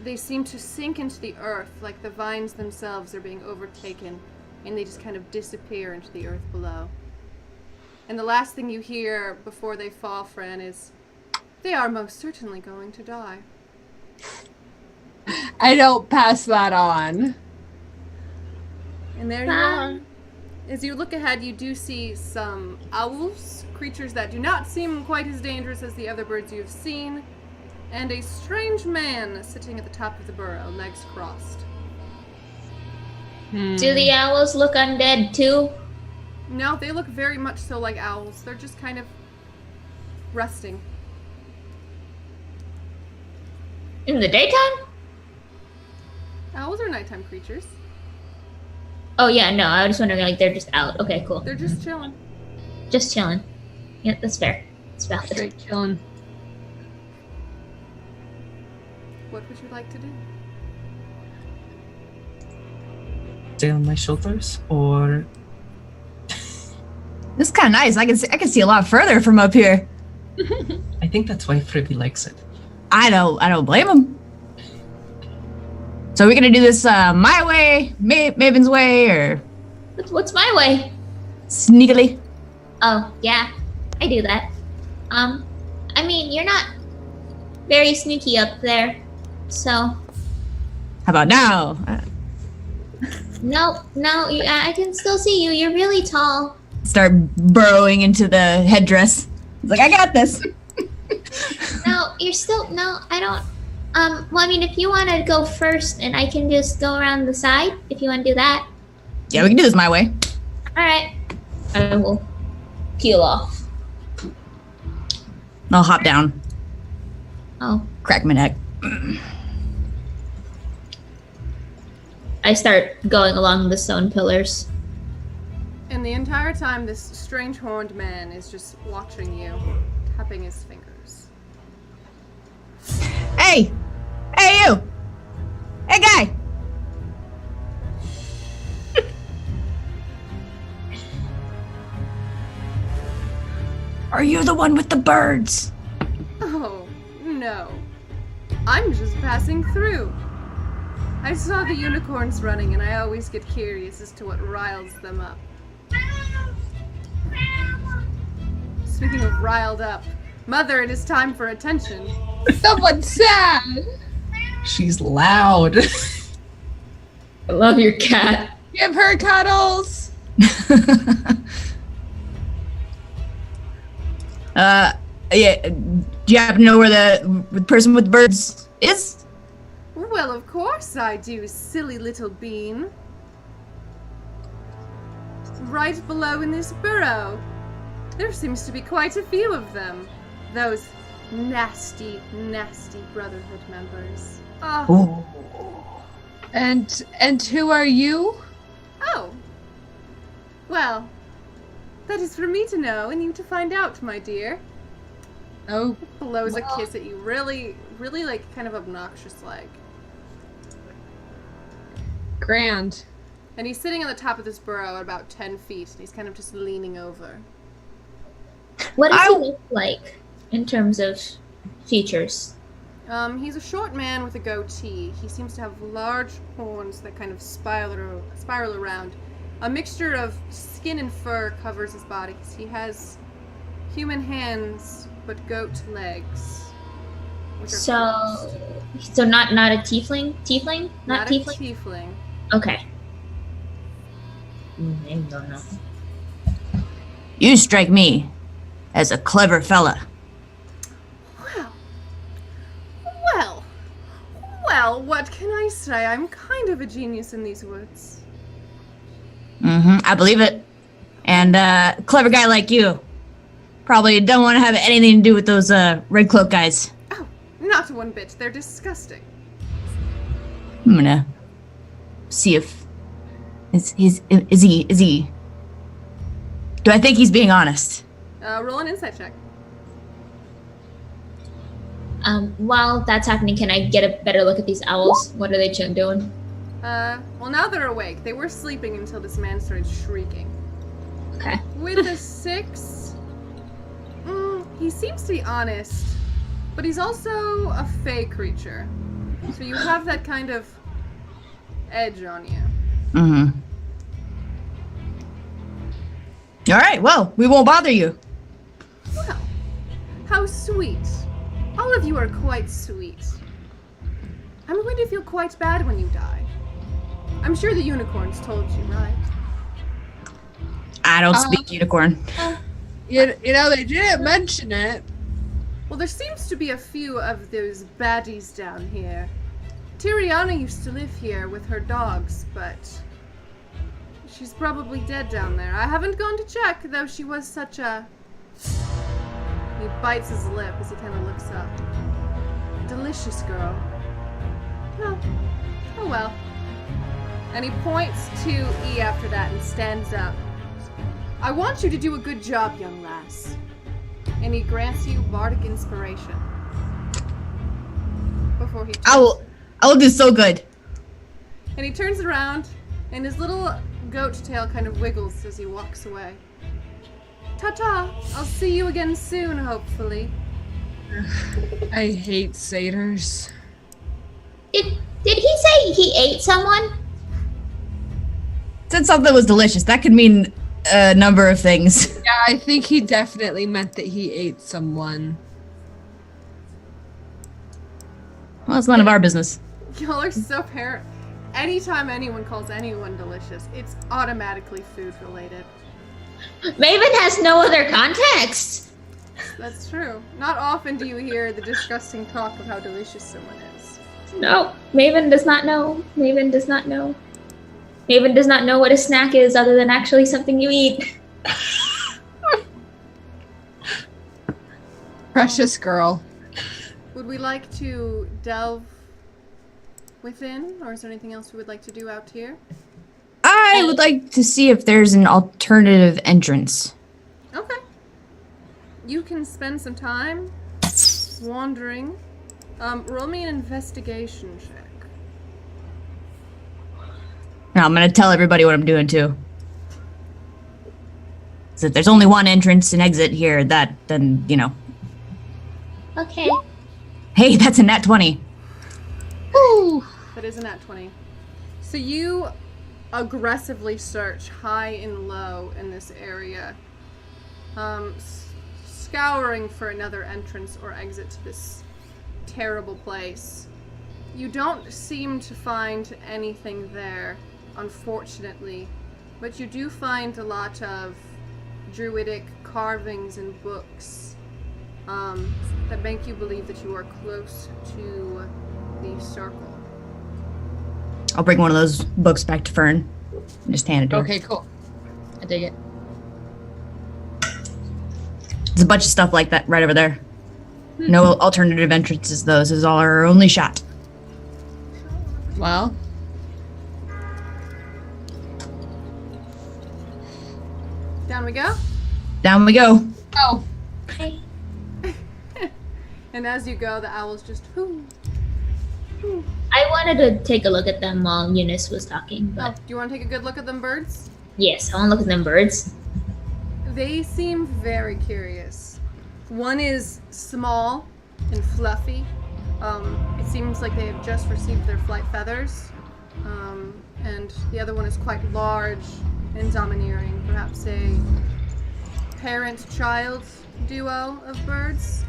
they seem to sink into the earth like the vines themselves are being overtaken, and they just kind of disappear into the earth below. And the last thing you hear before they fall, Fran, is, "They are most certainly going to die." I don't pass that on. And there you are. As you look ahead, you do see some owls, creatures that do not seem quite as dangerous as the other birds you have seen, and a strange man sitting at the top of the burrow, legs crossed. Do the owls look undead too? No, they look very much so like owls. They're just kind of resting. In the daytime? Owls are nighttime creatures. Oh yeah, no, I was wondering like they're just out. Okay, cool. They're just chilling. Just chilling. Yeah, that's fair. It's valid. Straight chilling. What would you like to do? Stay on my shoulders, or This is kind of nice. I can see a lot further from up here. I think that's why Fribby likes it. I don't blame him. So are we gonna do this my way, Maven's way, or What's my way? sneakily? Oh, yeah. I do that. I mean, you're not very sneaky up there. So, How about now? no, I can still see you. You're really tall. Start burrowing into the headdress. It's like, I got this. No, I don't. Well, I mean, if you want to go first and I can just go around the side, if you want to do that. Yeah, we can do this my way. Alright. I will peel off. I'll hop down, Oh. crack my neck. I start going along the stone pillars. And the entire time, this strange horned man is just watching you, tapping his fingers. Hey! Hey, you! Hey, guy! Are you the one with the birds? Oh, no. I'm just passing through. I saw the unicorns running, and I always get curious as to what riles them up. Speaking of riled up, Mother, it is time for attention. Someone's sad. She's loud. I love your cat. Give her cuddles. Yeah. Do you happen to know where the person with the birds is? Well, of course I do, silly little bean. Right below in this burrow. There seems to be quite a few of them. Those nasty, nasty Brotherhood members. Oh. Ooh. And who are you? Oh. Well, that is for me to know and you to find out, my dear. Oh, Blows well. a kiss at you, really, really like kind of obnoxious like. grand. And he's sitting on the top of this burrow at about 10 feet, and he's kind of just leaning over. What does he look like in terms of features? He's a short man with a goatee. He seems to have large horns that kind of spiral around. A mixture of skin and fur covers his body. He has human hands, but goat legs. Which are So not a tiefling? Tiefling? Not a tiefling? tiefling. Okay. I don't know. You strike me as a clever fella. Well, what can I say? I'm kind of a genius in these woods. I believe it. And a clever guy like you probably don't want to have anything to do with those red cloak guys. Oh, not one bit. They're disgusting. I'm gonna see if is he. Do I think he's being honest? Roll an insight check. While that's happening, can I get a better look at these owls? What are they doing? Well, now they're awake. They were sleeping until this man started shrieking. Okay. With a 6, he seems to be honest, but he's also a fey creature. So you have that kind of edge on you. All right, well, we won't bother you. Well, how sweet. All of you are quite sweet. I'm going to feel quite bad when you die. I'm sure the unicorns told you, right? I don't speak unicorn. You know, they didn't mention it. Well, there seems to be a few of those baddies down here. Tiriana used to live here with her dogs, but she's probably dead down there. I haven't gone to check, though she was such a... He bites his lip as he kind of looks up. Delicious girl. Oh well. And he points to E after that and stands up. I want you to do a good job, young lass. And he grants you bardic inspiration. Before he I will do so good. And he turns around, and his little goat tail kind of wiggles as he walks away. Ta-ta! I'll see you again soon, hopefully. I hate satyrs. Did he say he ate someone? Said something was delicious. That could mean a number of things. Yeah, I think he definitely meant that he ate someone. Well, it's none of our business. Y'all are so parent. Anytime anyone calls anyone delicious, it's automatically food related. Maven has no other context. That's true. Not often do you hear the disgusting talk of how delicious someone is. No, Maven does not know. Maven does not know. Maven does not know what a snack is other than actually something you eat. Precious girl. Would we like to delve within, or is there anything else we would like to do out here? I would like to see if there's an alternative entrance. Okay. You can spend some time wandering. Roll me an investigation check. Now, I'm gonna tell everybody what I'm doing too. So if there's only one entrance and exit here, then, you know. Okay. Hey, that's a nat 20. Ooh. That is a nat 20. So you aggressively search high and low in this area, scouring for another entrance or exit to this terrible place. You don't seem to find anything there, unfortunately, but you do find a lot of druidic carvings and books that make you believe that you are close to the circle. I'll bring one of those books back to Fern and just hand it to her. Okay, cool. I dig it. There's a bunch of stuff like that right over there. No alternative entrances, though. This is our only shot. Well, Down we go. Down we go. oh, Okay. And as you go, the owls just whoo. I wanted to take a look at them while Eunice was talking, Oh, but do you want to take a good look at them birds? yes, I want to look at them birds. They seem very curious. One is small and fluffy. It seems like they have just received their flight feathers. And the other one is quite large and domineering, perhaps a parent-child duo of birds.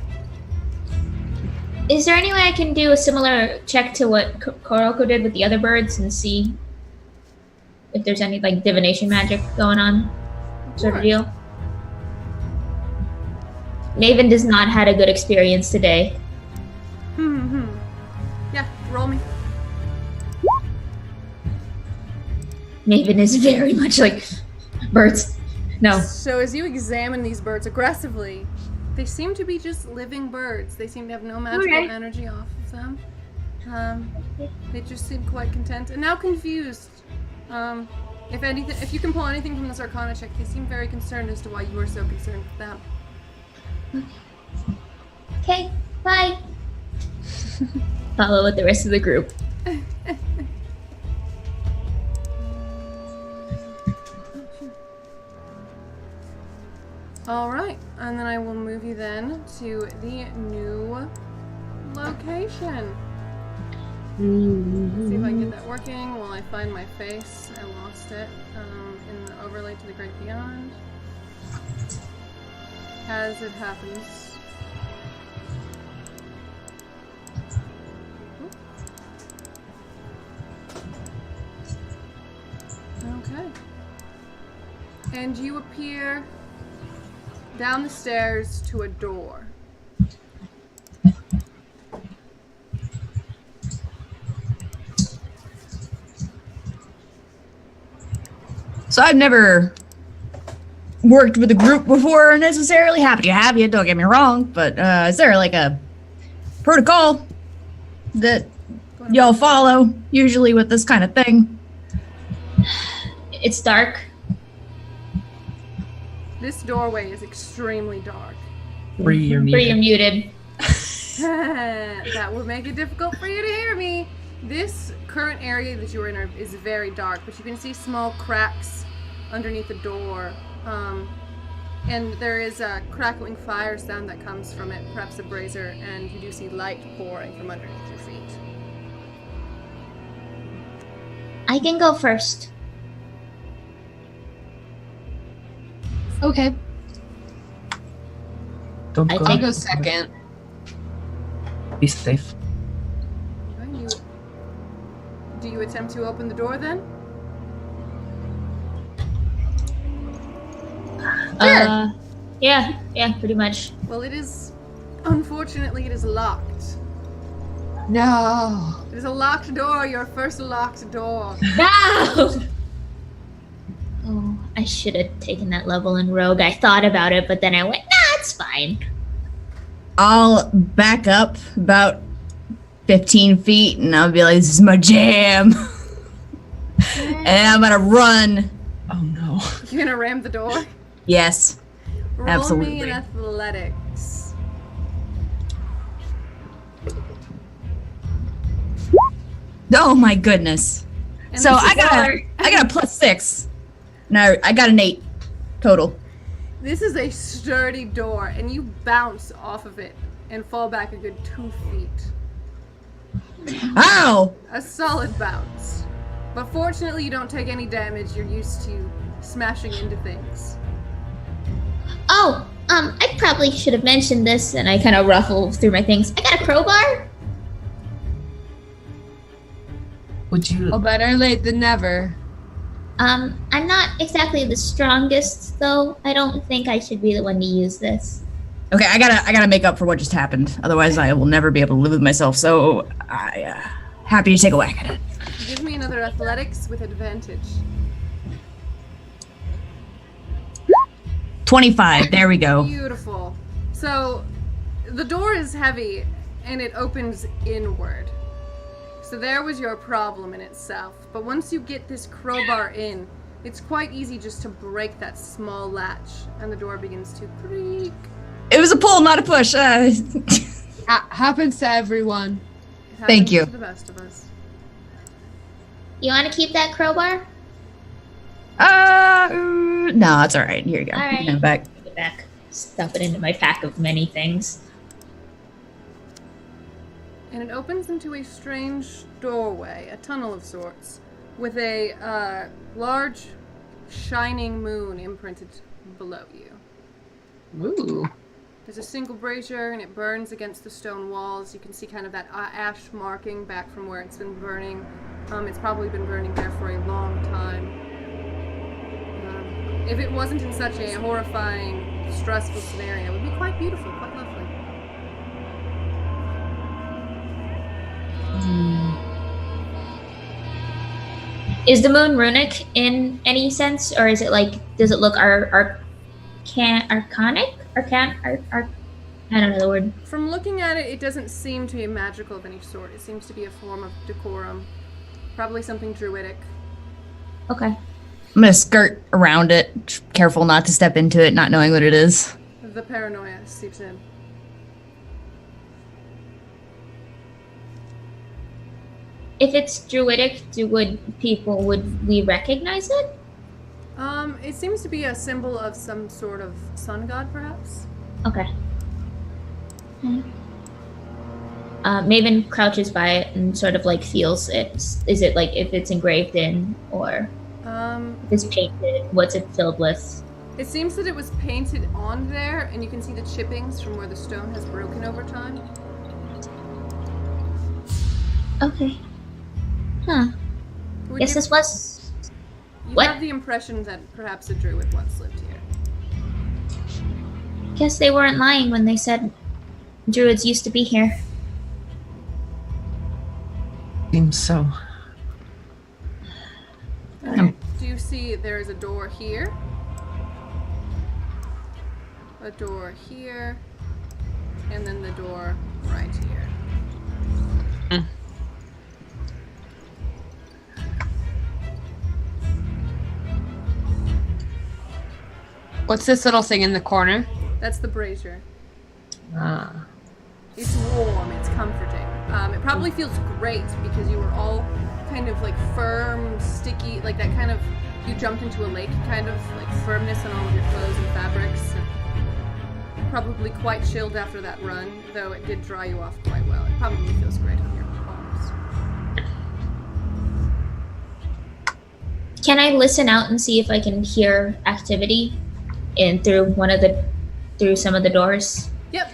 Is there any way I can do a similar check to what Koroko did with the other birds and see if there's any like divination magic going on, sort of deal? Maven does not had a good experience today. Yeah, roll me. Maven is very much like birds. No. So as you examine these birds aggressively, they seem to be just living birds. They seem to have no magical Alright. energy off of them. They just seem quite content and now confused. If you can pull anything from this Arcana check, they seem very concerned as to why you are so concerned with them. Okay, bye. Follow with the rest of the group. All right, and then I will move you then to the new location. See if I can get that working while I find my face. I lost it in the overlay to the Great Beyond. As it happens. Okay. And you appear down the stairs to a door. So I've never worked with a group before necessarily. Happy to have you, don't get me wrong, but is there like a protocol that y'all follow usually with this kind of thing? It's dark. This doorway is extremely dark. Bree, you're Bree, you're muted. muted. That would make it difficult for you to hear me. This current area that you are in is very dark, but you can see small cracks underneath the door. And there is a crackling fire sound that comes from it, perhaps a brazier, and you do see light pouring from underneath your feet. I can go first. okay. Don't I go. I'll go second. Be safe. Okay, do you attempt to open the door then? Yeah, pretty much. Well, unfortunately, it is locked. No. It is a locked door, your first locked door. No! Oh, I should have taken that level in Rogue. I thought about it, but then I went, nah, it's fine. I'll back up about 15 feet and I'll be like, this is my jam. And I'm gonna run. Oh no. You're gonna ram the door? Yes. Roll me Absolutely. an athletics. Oh my goodness. And So this I is got a +6. No, I got an 8 total. This is a sturdy door, and you bounce off of it and fall back a good 2 feet. Ow! A solid bounce. But fortunately, you don't take any damage. You're used to smashing into things. Oh, I probably should have mentioned this, and I kind of ruffle through my things. I got a crowbar. Would you? Oh, better late than never. I'm not exactly the strongest, though. I don't think I should be the one to use this. Okay, I gotta make up for what just happened. Otherwise, I will never be able to live with myself. So, happy to take a whack at it. Give me another athletics with advantage. 25. There we go. Beautiful. So, the door is heavy, and it opens inward. So there was your problem in itself. But once you get this crowbar in, it's quite easy just to break that small latch, and the door begins to creak. It was a pull, not a push. Happens to everyone. It Thank happens you. to the best of us. You want to keep that crowbar? No, it's all right. Here you go. All right. Give it back. Give it back. Stuff it into my pack of many things. And it opens into a strange doorway, a tunnel of sorts, with a large, shining moon imprinted below you. Ooh. There's a single brazier, and it burns against the stone walls. You can see kind of that ash marking back from where it's been burning. It's probably been burning there for a long time. If it wasn't in such a horrifying, stressful scenario, it would be quite beautiful, quite lovely. Is the moon runic in any sense, or is it like? Does it look arcanic? I don't know the word. From looking at it, it doesn't seem to be magical of any sort. It seems to be a form of decorum. Probably something druidic. Okay. I'm gonna skirt around it, careful not to step into it, not knowing what it is. The paranoia seeps in. If it's druidic, would we recognize it? It seems to be a symbol of some sort of sun god, perhaps. Okay. Maven crouches by it and sort of like feels it. Is it like if it's engraved in, or if it's painted? What's it filled with? It seems that it was painted on there, and you can see the chippings from where the stone has broken over time. Okay. Huh. Would Guess you, this was. you what? have the impression that perhaps a druid once lived here. Guess they weren't lying when they said druids used to be here. Seems so. Okay. Do you see there is a door here? A door here, and then the door right here. What's this little thing in the corner? That's the brazier. Ah. It's warm, it's comforting. It probably feels great because you were all kind of like firm, sticky, like that kind of, you jumped into a lake kind of like firmness on all of your clothes and fabrics. Probably quite chilled after that run, though it did dry you off quite well. It probably feels great on your bones. Can I listen out and see if I can hear activity in through some of the doors? Yep,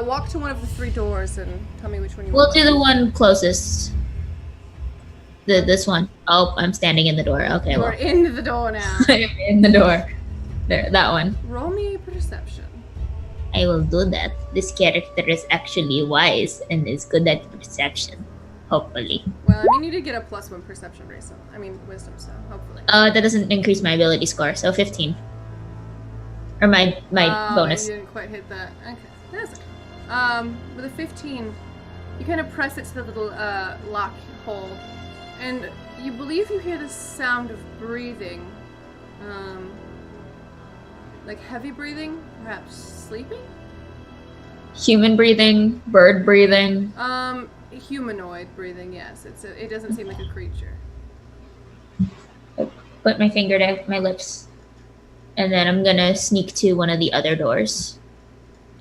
walk to one of the 3 doors and tell me which one you We'll want. do the one closest. This one. Oh, I'm standing in the door. Okay, You're well. in the door now. I'm in the door. There, that one. Roll me a perception. I will do that. This character is actually wise and is good at perception. Hopefully. Well, I mean, you did get a +1 perception race, wisdom, so hopefully. That doesn't increase my ability score, so 15. Or my bonus. You didn't quite hit that. Okay, that's okay. With a 15, you kind of press it to the little lock hole, and You believe you hear the sound of breathing. Like heavy breathing, perhaps sleeping? Human breathing, bird breathing. Humanoid breathing, yes. It doesn't seem like a creature. Put my finger to my lips. And then I'm gonna sneak to one of the other doors.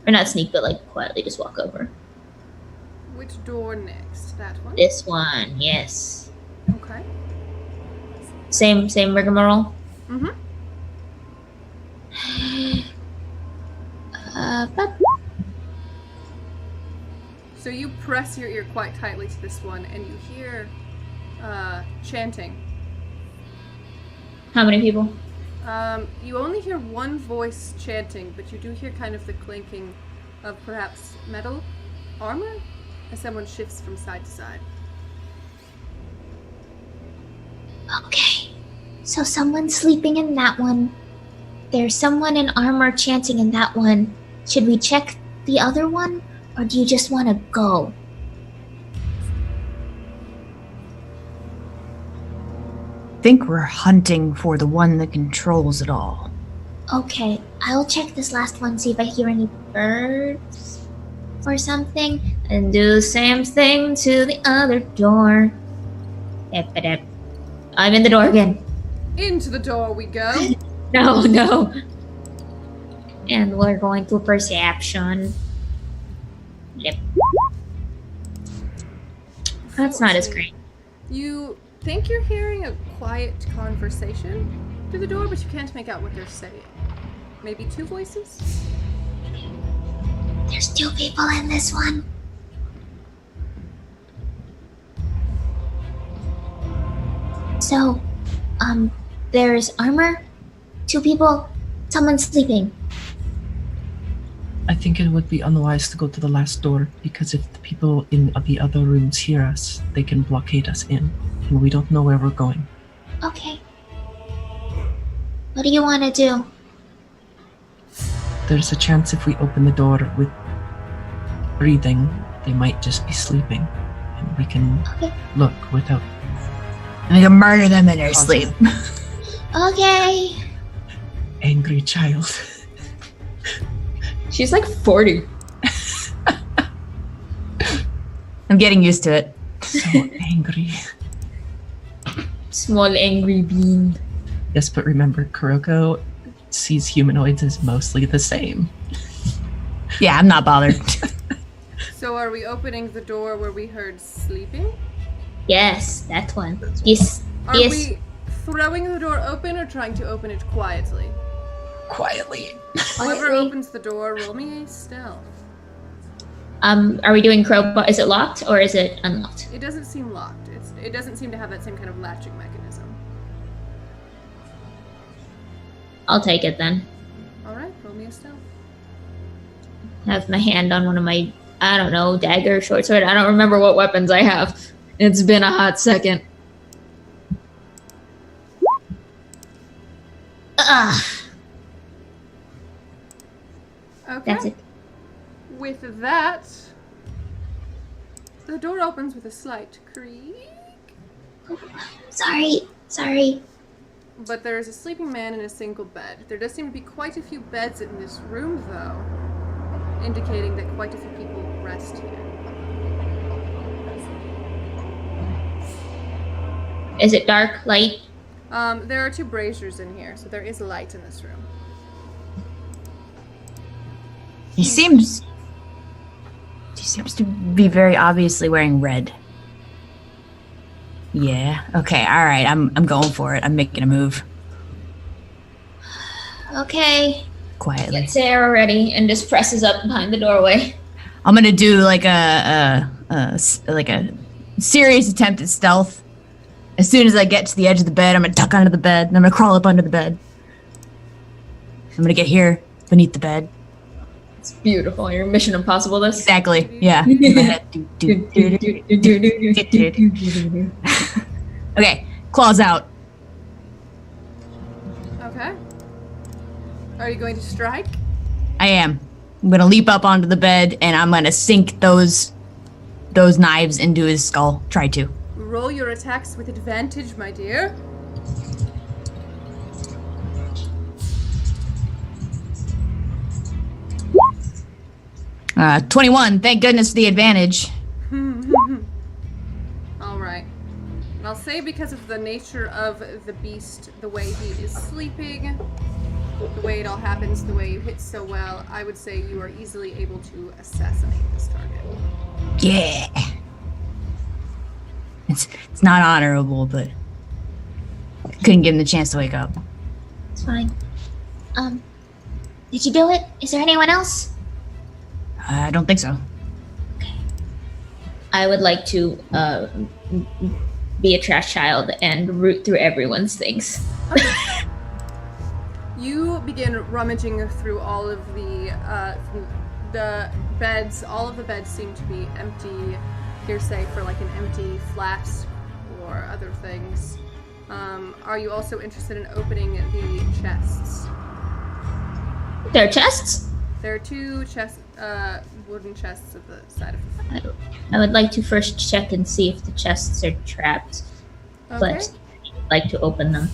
Or not sneak, but like quietly just walk over. Which door next? That one? This one, yes. Okay. Same rigmarole. Mm-hmm. But So you press your ear quite tightly to this one, and you hear chanting. how many people? You only hear one voice chanting, but you do hear kind of the clinking of perhaps metal armor as someone shifts from side to side. Okay, so someone's sleeping in that one. There's someone in armor chanting in that one. Should we check the other one, or do you just want to go? I think we're hunting for the one that controls it all. Okay, I'll check this last one, see if I hear any birds or something. And do the same thing to the other door. Dip-a-dip. I'm in the door again. Into the door we go. No. And we're going to perception. Yep. That's not as great. You think you're hearing a quiet conversation through the door, but you can't make out what they're saying. Maybe two voices? There's 2 people in this one. So, there's armor, 2 people, someone's sleeping. I think it would be unwise to go to the last door, because if the people in the other rooms hear us, they can blockade us in, and we don't know where we're going. Okay. What do you want to do? There's a chance if we open the door with breathing, they might just be sleeping, and we can Okay. look without We can murder them in their sleep. Okay. angry child. She's like 40. I'm getting used to it. So angry. Small angry bean. Yes, but remember, Kuroko sees humanoids as mostly the same. Yeah, I'm not bothered. So are we opening the door where we heard sleeping? Yes, that one. Yes. Are Yes. we throwing the door open or trying to open it quietly? Quietly. Whoever Quietly. opens the door, roll me a stealth. Are we doing crowbar? Is it locked or is it unlocked? It doesn't seem locked. It doesn't seem to have that same kind of latching mechanism. I'll take it then. Alright, roll me a stealth. Have my hand on one of my, I don't know, dagger, short sword. I don't remember what weapons I have. It's been a hot second. Ugh. Okay. That's it. With that, the door opens with a slight creak. Sorry. But there is a sleeping man in a single bed. There does seem to be quite a few beds in this room, though, indicating that quite a few people rest here. Is it dark, light? There are 2 braziers in here, so there is light in this room. He seems to be very obviously wearing red. Yeah. Okay. All right. I'm going for it. I'm making a move Okay. quietly. Gets there already and just presses up behind the doorway. I'm gonna do like a serious attempt at stealth. As soon as I get to the edge of the bed, I'm gonna duck under the bed and I'm gonna crawl up under the bed. I'm gonna get here beneath the bed. It's beautiful. You're Mission Impossible this. Exactly. Yeah. In my head. Okay. Claws out. Okay. Are you going to strike? I am. I'm gonna leap up onto the bed and I'm gonna sink those knives into his skull. Try to. roll your attacks with advantage, my dear. 21. Thank goodness for the advantage. Alright. And I'll say because of the nature of the beast, the way he is sleeping, the way it all happens, the way you hit so well, I would say you are easily able to assassinate this target. Yeah. It's not honorable, but couldn't give him the chance to wake up. It's fine. Did you do it? Is there anyone else? I don't think so. I would like to be a trash child and root through everyone's things. You begin rummaging through all of the beds. All of the beds seem to be empty. Hearsay for like an empty flat or other things. Are you also interested in opening the chests? There are chests? There are 2 wooden chests at the side of the I would like to first check and see if the chests are trapped, Okay. but I'd like to open them.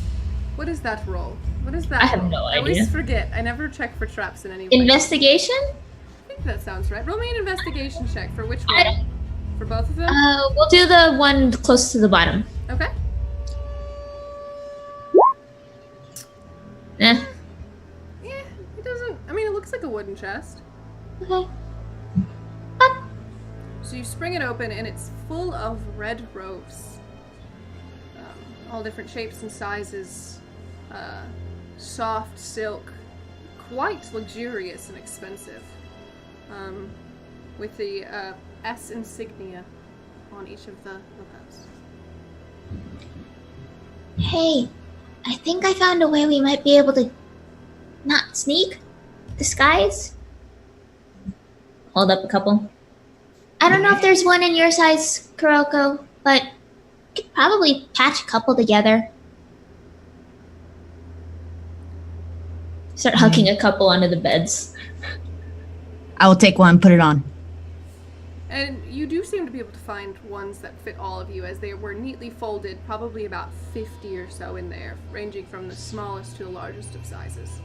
What is that roll? What is that I have roll? no I always idea. forget. I never check for traps in any way. Investigation? I think that sounds right. Roll me an investigation check for which I one? For both of them? We'll do the one close to the bottom. Okay. Eh. Yeah, it doesn't. I mean, it looks like a wooden chest. Okay. So you spring it open, and it's full of red robes. All different shapes and sizes. Soft silk. Quite luxurious and expensive. With the S insignia on each of the lookups. Hey, I think I found a way we might be able to not sneak, disguise. Hold up a couple. I don't know if there's one in your size, Kuroko, but we could probably patch a couple together. Start hucking a couple under the beds. I will take one, put it on. And you do seem to be able to find ones that fit all of you, as they were neatly folded, probably about 50 or so in there, ranging from the smallest to the largest of sizes.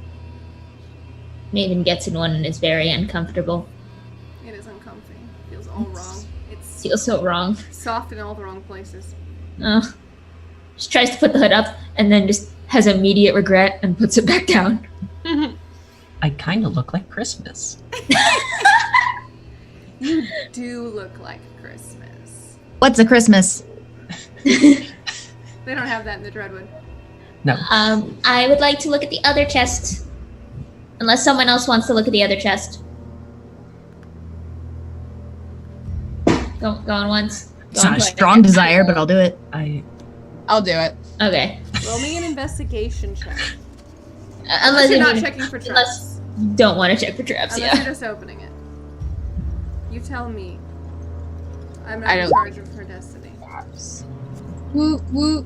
Maven gets in one and is very uncomfortable. It is uncomfy. Feels all wrong. It's Feels so wrong. soft in all the wrong places. She tries to put the hood up and then just has immediate regret and puts it back down. I kind of look like Christmas. You do look like Christmas. What's a Christmas? They don't have that in the Dreadwood. No. I would like to look at the other chest. Unless someone else wants to look at the other chest. Going once. It's not a strong desire, but I'll do it. I'll do it. Okay. Roll me an investigation check. Unless you're you not need- checking for unless traps. you don't want to check for traps, Unless yeah. you're just opening it. You tell me. I'm I not in don't- charge of her destiny. Woo woo.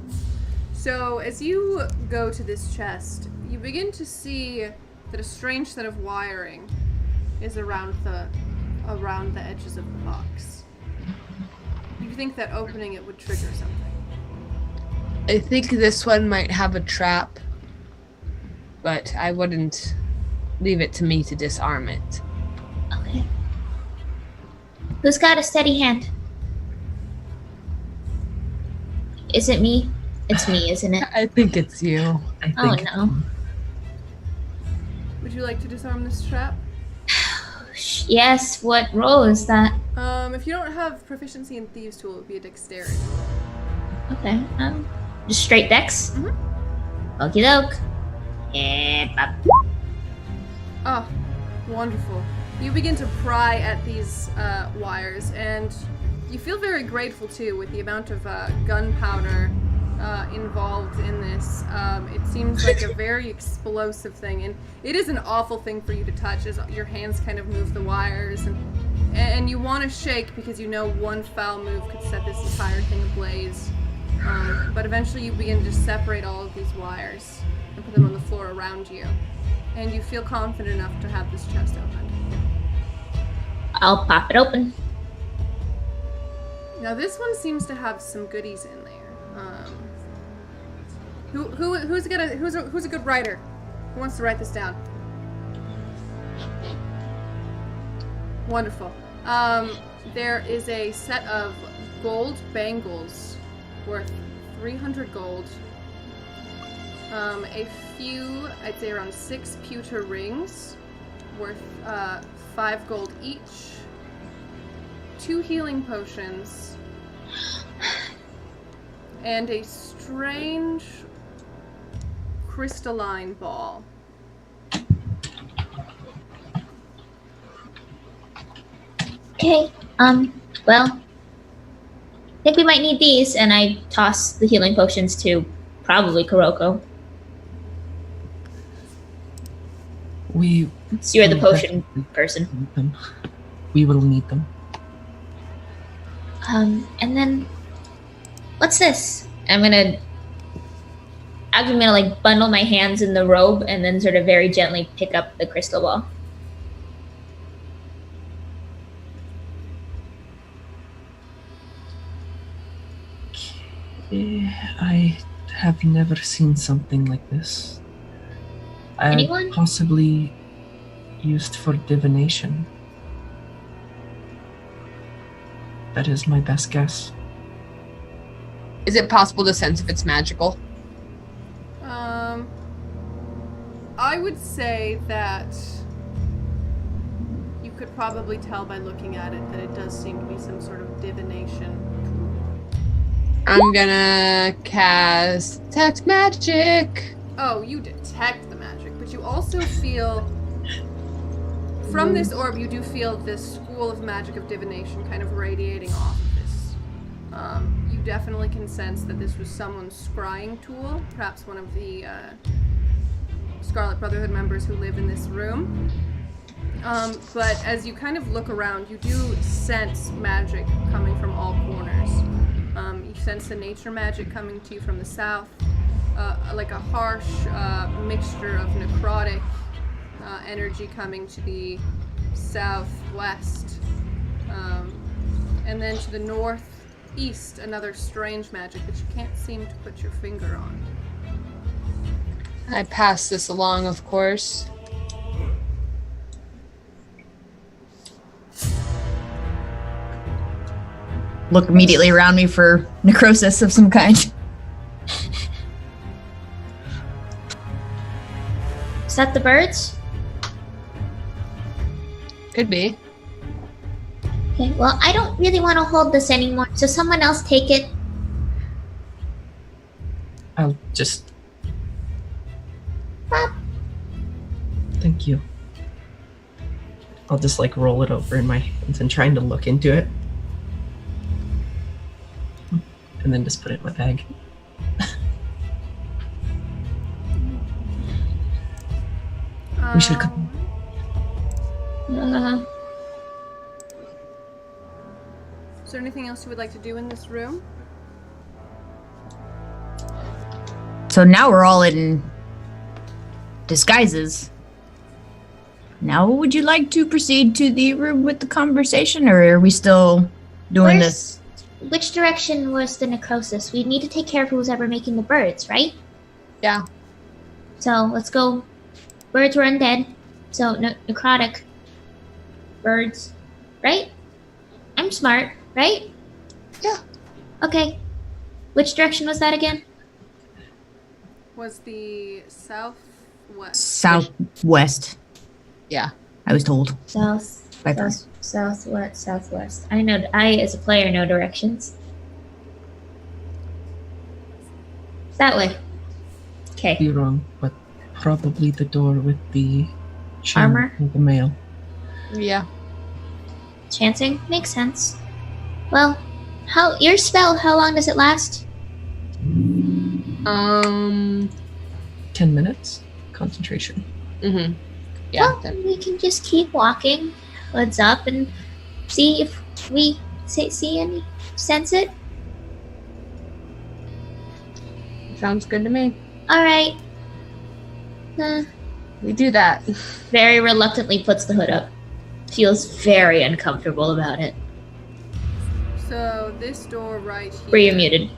So, as you go to this chest, you begin to see that a strange set of wiring is around the edges of the box. You think that opening it would trigger something. I think this one might have a trap, but I wouldn't leave it to me to disarm it. Okay. Who's got a steady hand? Is it me? It's me, isn't it? I think it's you. I Oh think no. Would you like to disarm this trap? Yes, what roll is that? If you don't have proficiency in Thieves' Tool, it would be a dexterity. Okay, just straight dex? Mhm. Okie doke. Yeah, Oh, wonderful. You begin to pry at these wires, and you feel very grateful, too, with the amount of gunpowder involved in this. It seems like a very explosive thing, and it is an awful thing for you to touch as your hands kind of move the wires, and you want to shake because you know one foul move could set this entire thing ablaze. But eventually you begin to separate all of these wires and put them on the floor around you, and you feel confident enough to have this chest opened. I'll pop it open. Now this one seems to have some goodies in there. Who's a good writer? Who wants to write this down? Wonderful. There is a set of gold bangles worth 300 gold. A few, I'd say around 6 pewter rings worth 5 gold each. 2 healing potions. And a strange crystalline ball. Okay, well, I think we might need these, and I toss the healing potions to probably Kuroko. So you're the potion person. Need them. We will need them. And then, what's this? I'm gonna like bundle my hands in the robe and then sort of very gently pick up the crystal ball. I have never seen something like this. Anyone? Possibly used for divination. That is my best guess. Is it possible to sense if it's magical? I would say that you could probably tell by looking at it that it does seem to be some sort of divination tool. I'm gonna cast Detect Magic. Oh, you detect the magic, but you also feel from this orb, you do feel this school of magic of divination kind of radiating off of this. You definitely can sense that this was someone's scrying tool, perhaps one of the Scarlet Brotherhood members who live in this room. But as you kind of look around, you do sense magic coming from all corners. You sense the nature magic coming to you from the south, like a harsh mixture of necrotic energy coming to the southwest, and then to the northeast, another strange magic that you can't seem to put your finger on. I pass this along, of course. Look immediately around me for necrosis of some kind. Is that the birds? Could be. Okay, well, I don't really want to hold this anymore, so someone else take it. I'll just... Pop. Thank you. I'll just like roll it over in my hands and trying to look into it. And then just put it in my bag. We should come. Is there anything else you would like to do in this room? So now we're all in disguises. Now would you like to proceed to the room with the conversation, or are we still doing this? Which direction was the necrosis? We need to take care of who's ever making the birds, right? Yeah. So let's go. Birds were undead, so necrotic birds, right? I'm smart, right? Yeah. Okay. Which direction was that again? Was the southwest. Southwest. Yeah. I was told. By Southwest. Southwest. I as a player know directions. That way. Okay. Be wrong, but probably the door with the chain Armor? and the mail. Yeah. Chancing makes sense. Well, your spell, how long does it last? 10 minutes concentration. Mm-hmm. Yeah. Well, then we can just keep walking, hoods up, and see if we sense it. Sounds good to me. All right. We do that. Very reluctantly puts the hood up. Feels very uncomfortable about it. So this door right here Bree, you're muted.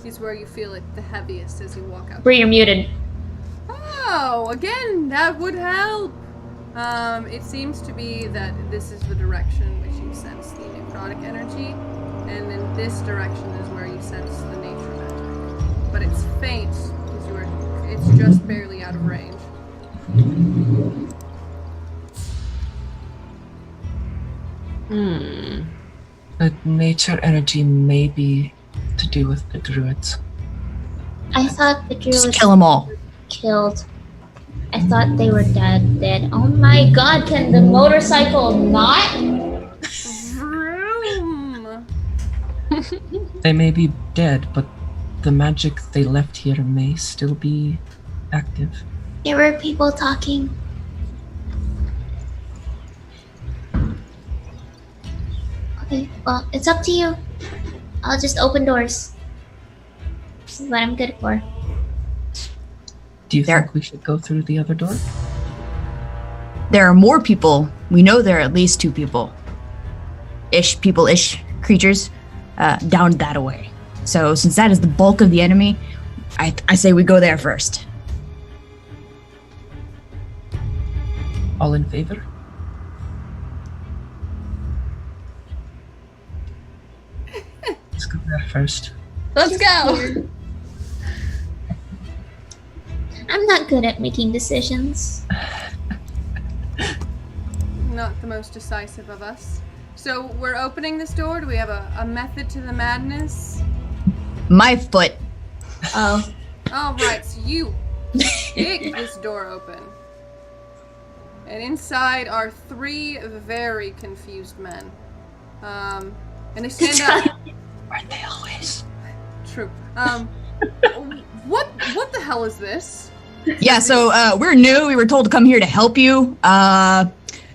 is where you feel it the heaviest as you walk out. Bree, you're muted. Oh, again, that would help. It seems to be that this is the direction which you sense the necrotic energy, and then this direction is where you sense the nature magic. But it's faint because it's just barely out of range. The nature energy may be to do with the druids. I thought the druids Just kill them all. killed. I thought they were dead. Oh my god, can the motorcycle not? Vroom! They may be dead, but the magic they left here may still be active. There were people talking. Okay, well, it's up to you. I'll just open doors. This is what I'm good for. Do you There- think we should go through the other door? There are more people. We know there are at least 2 people. Ish creatures down that way. So since that is the bulk of the enemy, I say we go there first. All in favor? Let's go there first. Let's go. I'm not good at making decisions. Not the most decisive of us. So we're opening this door. Do we have a method to the madness? My foot. Oh. All right, so you kick this door open. And inside are 3 very confused men. And they stand up. Aren't they always? True. What the hell is this? Yeah, so we're new. We were told to come here to help you.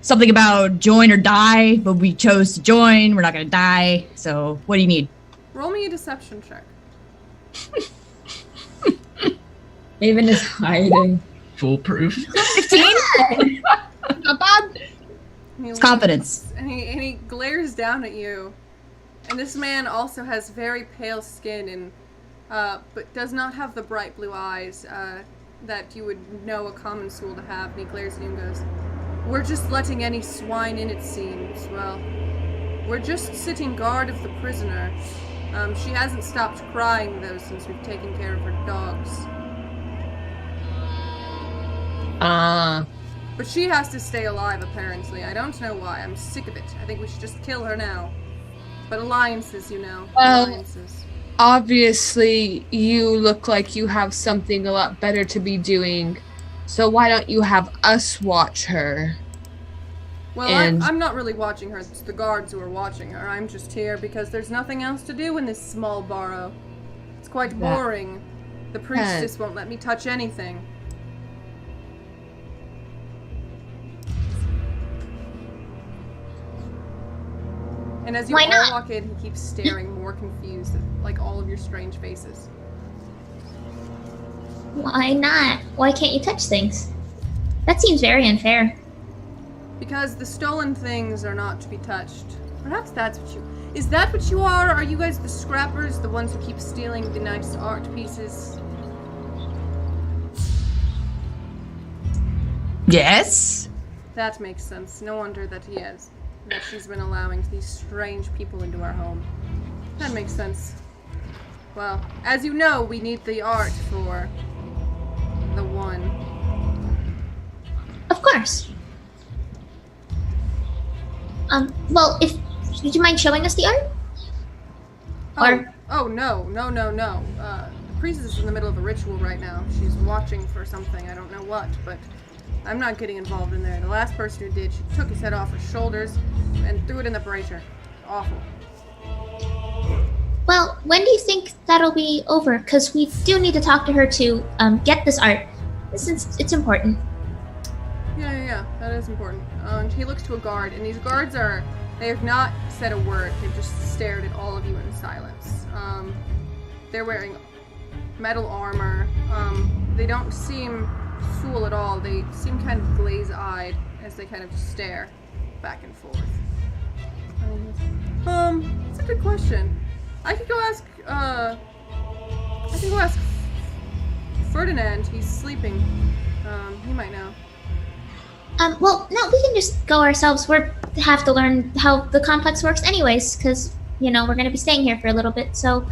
Something about join or die, but we chose to join. We're not gonna die. So what do you need? Roll me a deception check. Maven is hiding. Foolproof. 15? Not bad. And he It's confidence. looks- And he glares down at you. And this man also has very pale skin and but does not have the bright blue eyes that you would know a common soul to have. And he glares at you and goes, "We're just letting any swine in, it seems. Well, we're just sitting guard of the prisoner. She hasn't stopped crying, though, since we've taken care of her dogs. But she has to stay alive, apparently. I don't know why. I'm sick of it. I think we should just kill her now. But alliances, you know. Well- Alliances. Obviously, you look like you have something a lot better to be doing. So why don't you have us watch her? Well, and- I'm not really watching her. It's the guards who are watching her. I'm just here because there's nothing else to do in this small burrow. It's quite That- boring. The priestess won't let me touch anything. And as you Why all not? walk in, he keeps staring more confused at like all of your strange faces. Why not? Why can't you touch things? That seems very unfair. Because the stolen things are not to be touched. Perhaps that's what you... Is that what you are? Are you guys the scrappers? The ones who keep stealing the nice art pieces? Yes. That makes sense. No wonder that that she's been allowing these strange people into our home. That makes sense. Well, as you know, we need the art for the one. Of course. Well, would you mind showing us the art? No. The priestess is in the middle of a ritual right now. She's watching for something. I don't know what, but I'm not getting involved in there. The last person who did, she took his head off her shoulders and threw it in the brazier. Awful. Well, when do you think that'll be over? Because we do need to talk to her to get this art. It's important. Yeah, that is important. And he looks to a guard, and these guards they have not said a word. They've just stared at all of you in silence. They're wearing metal armor. They don't seem fool at all. They seem kind of glaze-eyed as they kind of stare back and forth. That's a good question. I could go ask, Ferdinand. He's sleeping. He might know. Well, no, we can just go ourselves. We have to learn how the complex works anyways, because, we're going to be staying here for a little bit, so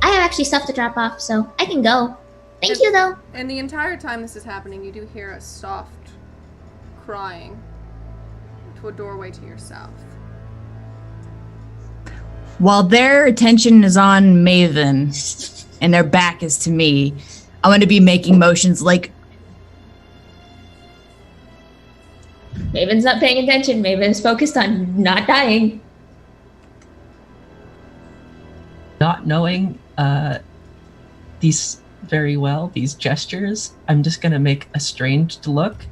I have actually stuff to drop off, so I can go. Thank you, though. And the entire time this is happening, you do hear a soft crying to a doorway to your south. While their attention is on Maven and their back is to me, I'm going to be making motions like, Maven's not paying attention. Maven's focused on not dying. Not knowing these very well, these gestures, I'm just gonna make a strange look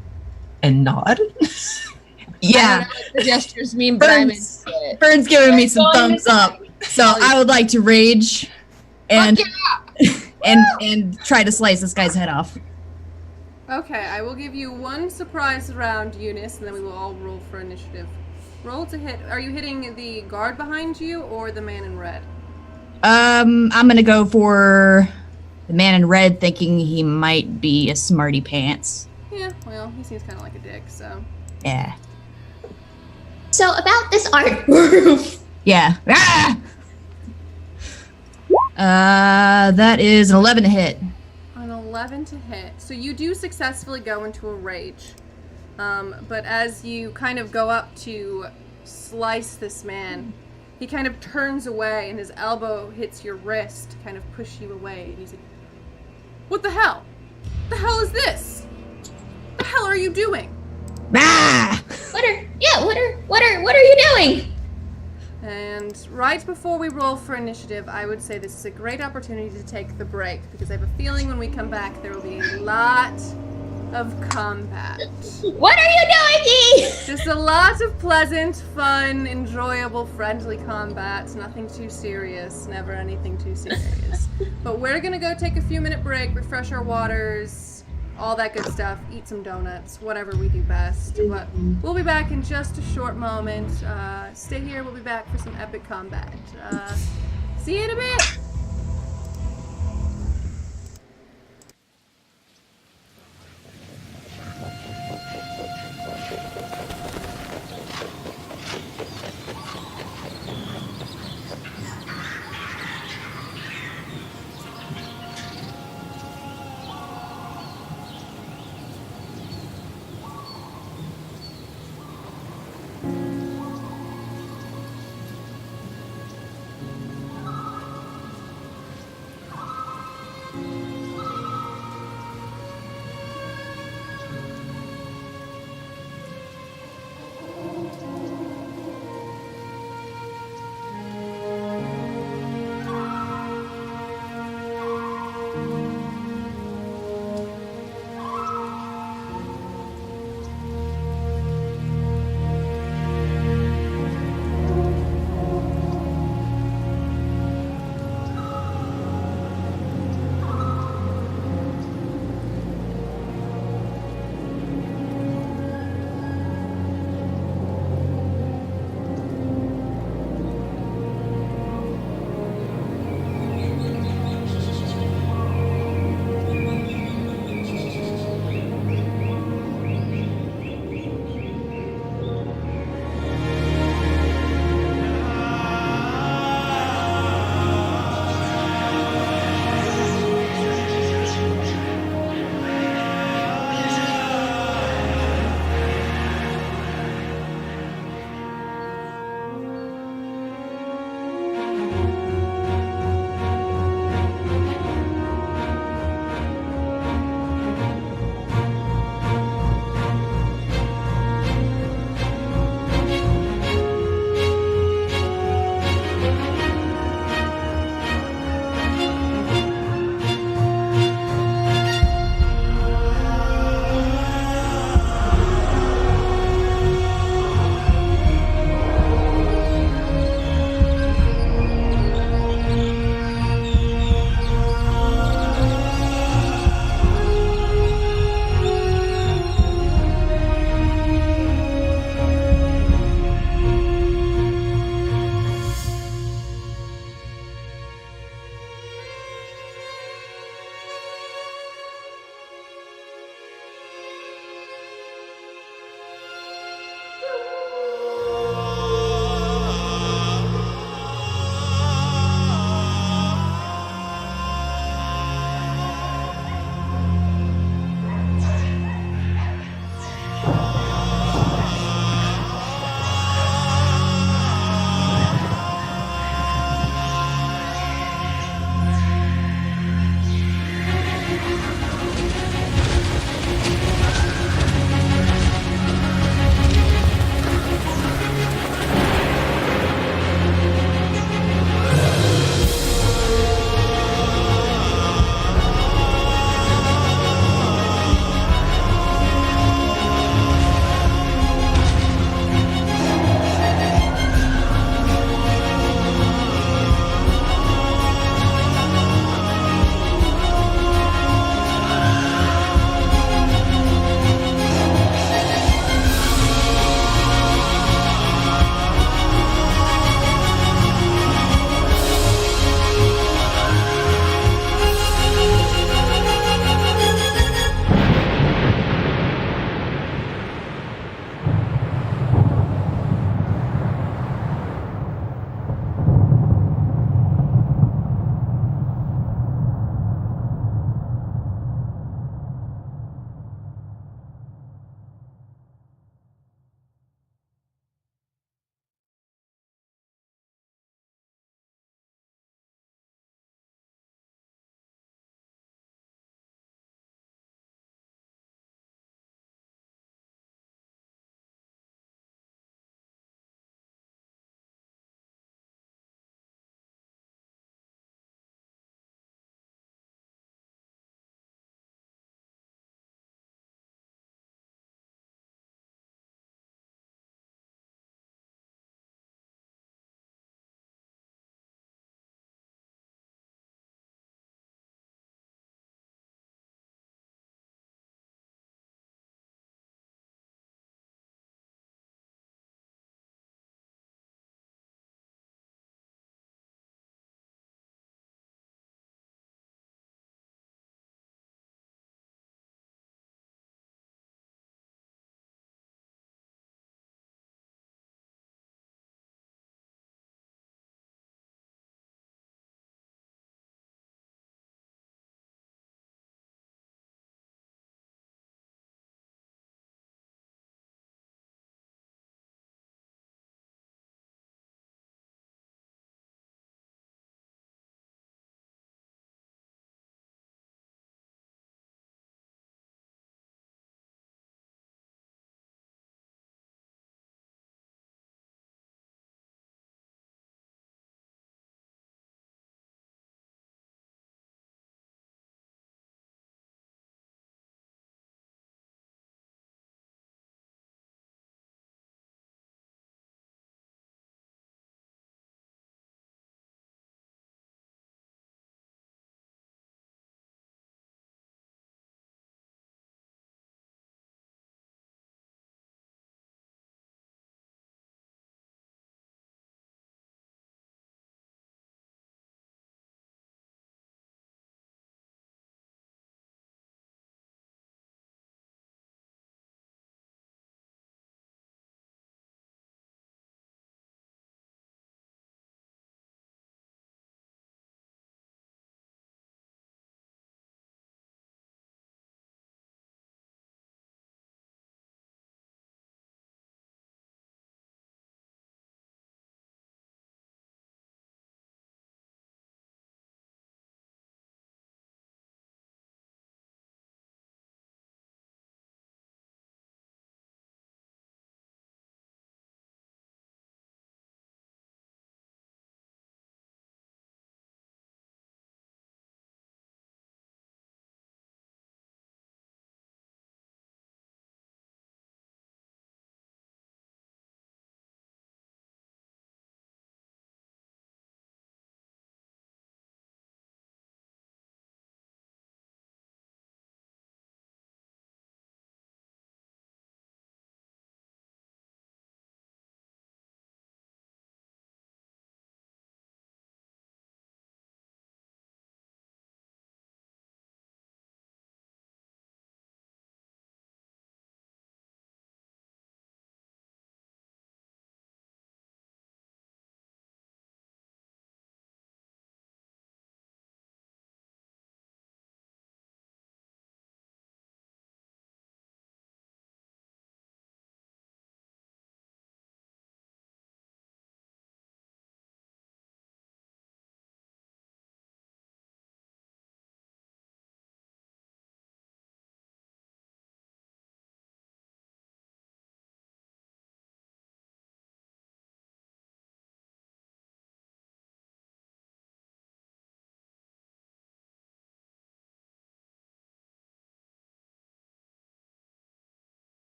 and nod. yeah. I don't know what the gestures mean, but I'm into Burns, it. Burns giving me some thumbs up. So I would like to rage and and try to slice this guy's head off. Okay, I will give you one surprise round, Eunice, and then we will all roll for initiative. Roll to hit. Are you hitting the guard behind you or the man in red? I'm gonna go for the man in red, thinking he might be a smarty pants. Yeah, well, he seems kind of like a dick, so. Yeah. So, about this art roof. Yeah. Ah! That is an 11 to hit. An 11 to hit. So you do successfully go into a rage. But as you kind of go up to slice this man, he kind of turns away and his elbow hits your wrist to kind of push you away. And he's like, "What the hell? The hell is this? What the hell are you doing?" Ah! What are you doing? And right before we roll for initiative, I would say this is a great opportunity to take the break, because I have a feeling when we come back there will be a lot of combat. What are you doing, E? Just a lot of pleasant, fun, enjoyable, friendly combat. Nothing too serious, never anything too serious. But we're gonna go take a few-minute break, refresh our waters, all that good stuff, eat some donuts, whatever we do best. But we'll be back in just a short moment. Stay here, we'll be back for some epic combat. See you in a bit!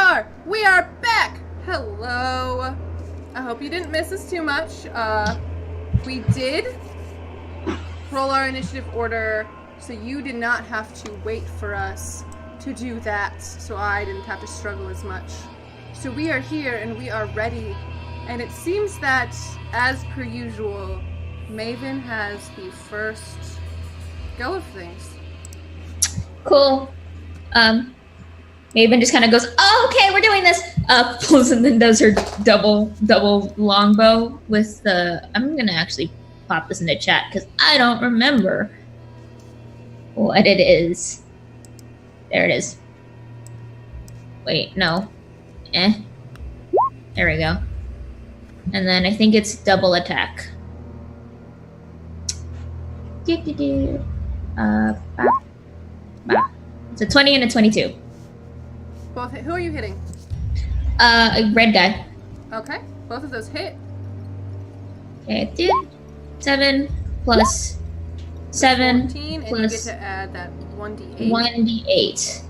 are! We are back! Hello. I hope you didn't miss us too much. We did roll our initiative order, so you did not have to wait for us to do that, so I didn't have to struggle as much. So we are here and we are ready, and it seems that, as per usual, Maven has the first go of things. Cool. Maven just kind of goes, "Oh, okay, we're doing this." Pulls and then does her double longbow with the. I'm gonna actually pop this in the chat because I don't remember what it is. There it is. Wait, no. There we go. And then I think it's double attack. It's a 20 and a 22. Both hit. Who are you hitting? A red guy. Okay, both of those hit. Okay, dude. 7 plus 7 14, and you get plus to add that 1d8. 1d8.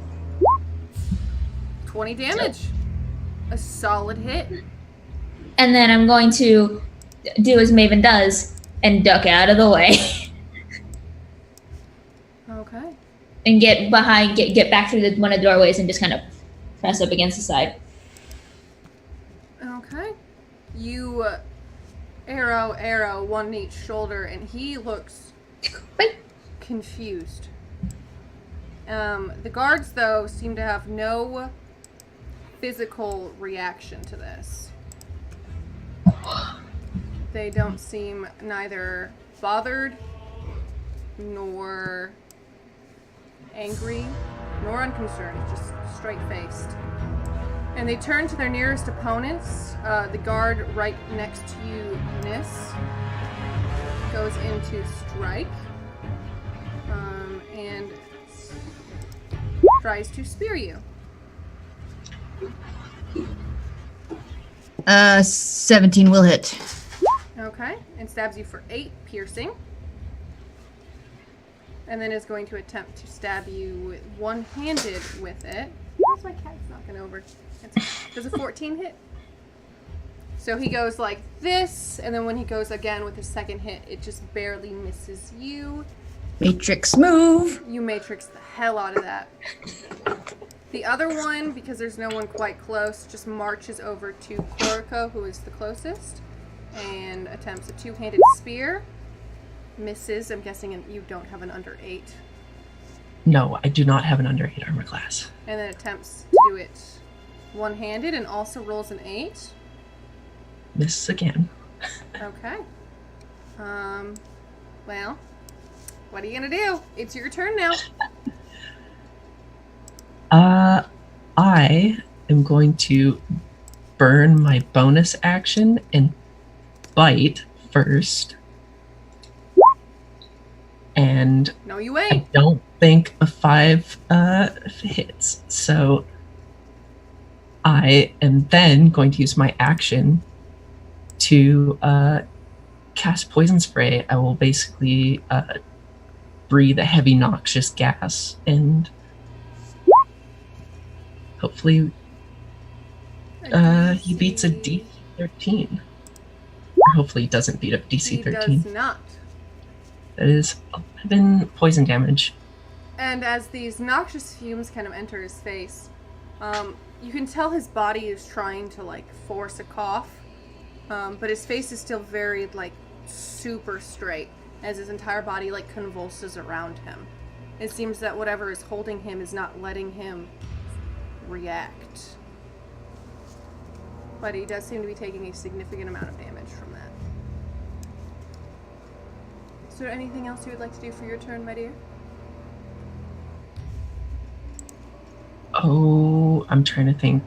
20 damage. A solid hit. And then I'm going to do as Maven does and duck out of the way Okay. and get behind, get back through one of the doorways and just kind of press up against the side. Okay. You arrow, one in each shoulder, and he looks confused. The guards, though, seem to have no physical reaction to this. They don't seem neither bothered, nor angry, nor unconcerned, just straight-faced. And they turn to their nearest opponents. The guard right next to you, Nis, goes into strike, and tries to spear you. 17 will hit. Okay, and stabs you for 8 piercing. And then is going to attempt to stab you one-handed with it. Where's my cat knocking over? Does a 14 hit? So he goes like this, and then when he goes again with his second hit, it just barely misses you. Matrix move. You matrix the hell out of that. The other one, because there's no one quite close, just marches over to Koriko, who is the closest, and attempts a two-handed spear. Misses. I'm guessing you don't have an under 8. No, I do not have an under 8 armor class. And then attempts to do it one-handed and also rolls an 8. Miss again. Okay. Well, what are you gonna do? It's your turn now. I am going to burn my bonus action and bite first. And No, you I ain't. don't think a 5 hits. So I am then going to use my action to cast poison spray. I will basically breathe a heavy noxious gas, and hopefully he beats a DC 13. Or hopefully he doesn't beat a DC He 13. does not. That is 11 poison damage. And as these noxious fumes kind of enter his face, you can tell his body is trying to, like, force a cough. But his face is still very, like, super straight, as his entire body, like, convulses around him. It seems that whatever is holding him is not letting him react. But he does seem to be taking a significant amount of damage from that. Is there anything else you would like to do for your turn, my dear? Oh, I'm trying to think.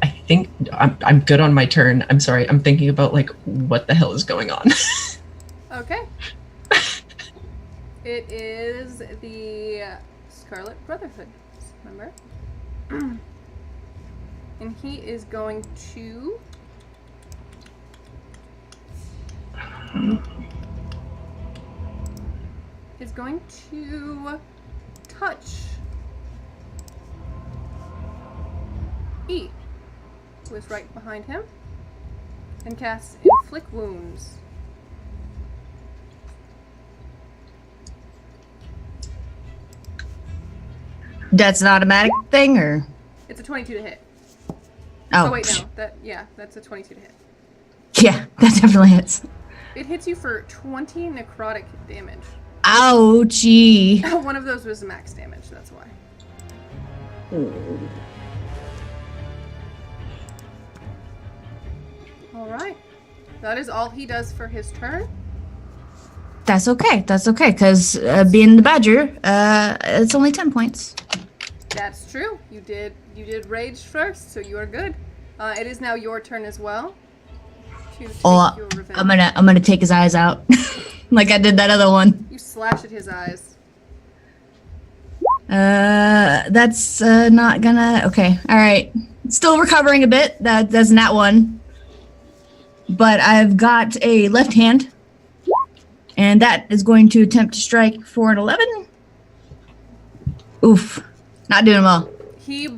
I think I'm good on my turn. I'm sorry. I'm thinking about, like, what the hell is going on. Okay. It is the Scarlet Brotherhood, remember? And he is going to... touch E, who is right behind him, and casts Inflict Wounds. That's an automatic thing, or? It's a 22 to hit. Oh, Oh wait, no. That's a 22 to hit. Yeah, that definitely hits. It hits you for 20 necrotic damage. Ouchie. One of those was max damage, that's why. Alright. That is all he does for his turn. That's okay, because being the badger, it's only 10 points. That's true. You did rage first, so you are good. It is now your turn as well. To take your revenge. I'm gonna take his eyes out. Like I did that other one. You slash at his eyes. That's not gonna. Okay, all right. Still recovering a bit. That's not one. But I've got a left hand, and that is going to attempt to strike for an 11. Oof, not doing well. He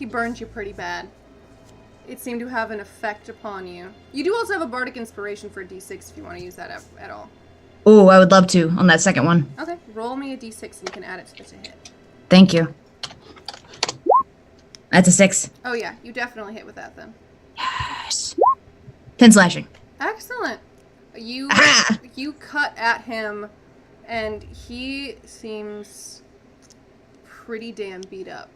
burns you pretty bad. It seemed to have an effect upon you. You do also have a bardic inspiration for a d6 if you want to use that at all. Oh, I would love to on that second one. Okay, roll me a d6 and you can add it to the hit. Thank you. That's a 6. Oh yeah, you definitely hit with that then. Yes. 10 slashing. Excellent. You cut at him, and he seems pretty damn beat up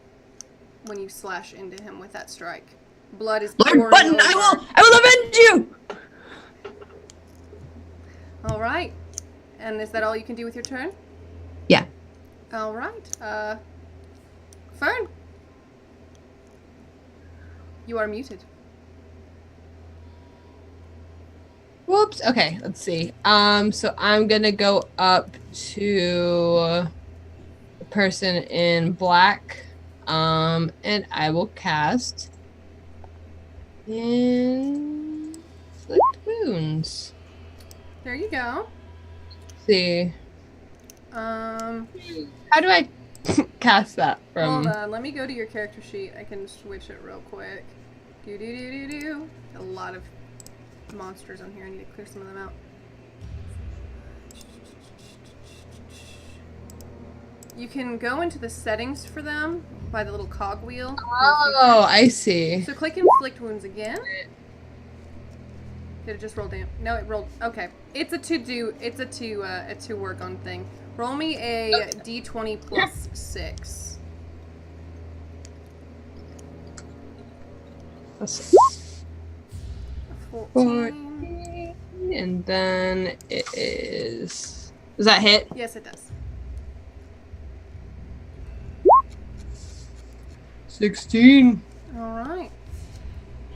when you slash into him with that strike. Blood is pouring Lord Button, over. I will avenge you. All right. And is that all you can do with your turn? Yeah. All right. Fern. You are muted. Whoops. Okay, let's see. So I'm gonna go up to the person in black, and I will cast Inflict Wounds. There you go. Let's see. How How do I cast that from? Hold on, let me go to your character sheet. I can switch it real quick. Do. A lot of monsters on here. I need to clear some of them out. You can go into the settings for them by the little cogwheel. Oh, I see. So click Inflict Wounds again. Did it just roll down? No, it rolled. Okay, it's a to work on thing. Roll me a d20 plus 6. That's 14. and then it is. Does that hit? Yes, it does. 16. All right.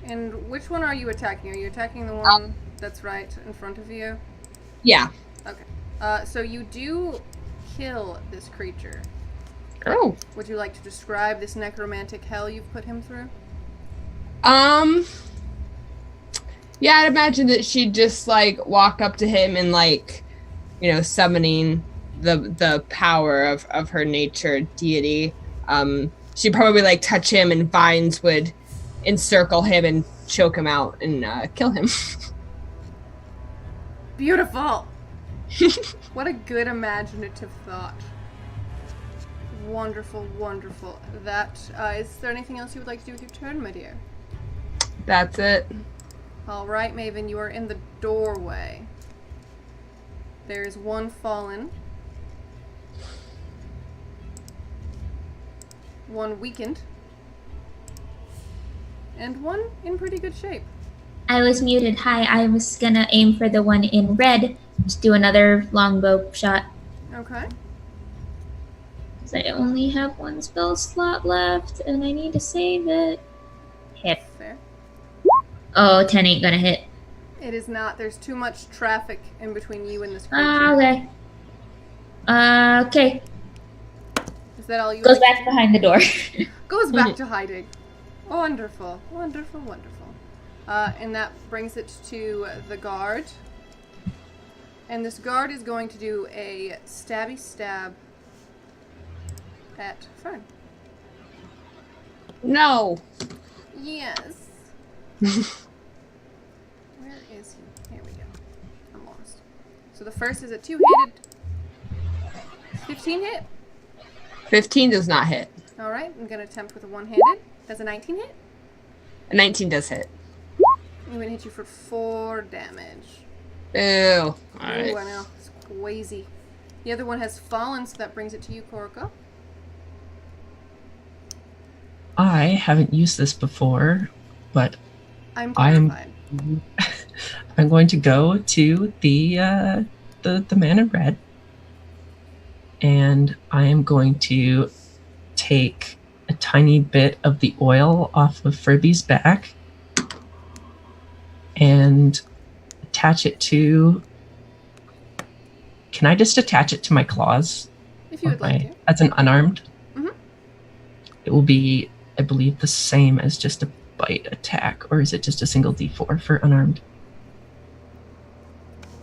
And which one are you attacking? Are you attacking the one that's right in front of you? Yeah. Okay. So you do kill this creature. Oh. Would you like to describe this necromantic hell you've put him through? Yeah, I'd imagine that she'd just like walk up to him and like, summoning the power of her nature deity. She'd probably like touch him and vines would encircle him and choke him out and kill him. Beautiful! What a good imaginative thought. Wonderful, wonderful. Is there anything else you would like to do with your turn, my dear? That's it. All right, Maven, you are in the doorway. There is one fallen, one weakened, and one in pretty good shape. I was muted. Hi, I was gonna aim for the one in red to do another longbow shot. Okay. Because I only have one spell slot left, and I need to save it. Hit. Fair. Oh, 10 ain't gonna hit. It is not. There's too much traffic in between you and this creature. Okay. Okay. Is that all you Goes like? back behind the door. Goes back to hiding. Wonderful. Wonderful, wonderful. And that brings it to the guard. And this guard is going to do a stabby stab at Fern. No. Yes. Where is he? Here we go. I'm lost. So the first is a two-handed. 15 hit. 15 does not hit. All right. I'm gonna attempt with a one-handed. Does a 19 hit? A 19 does hit. I'm gonna hit you for 4 damage. Ew. Ooh, Alright. I know. It's crazy. The other one has fallen, so that brings it to you, Koroko. I haven't used this before, but I'm I'm- terrified. I'm going to go to the man in red, and I am going to take a tiny bit of the oil off of Fribby's back and attach it to. Can I just attach it to my claws? If you would like to. As an unarmed? Mhm. It will be, I believe, the same as just a bite attack, or is it just a single D4 for unarmed?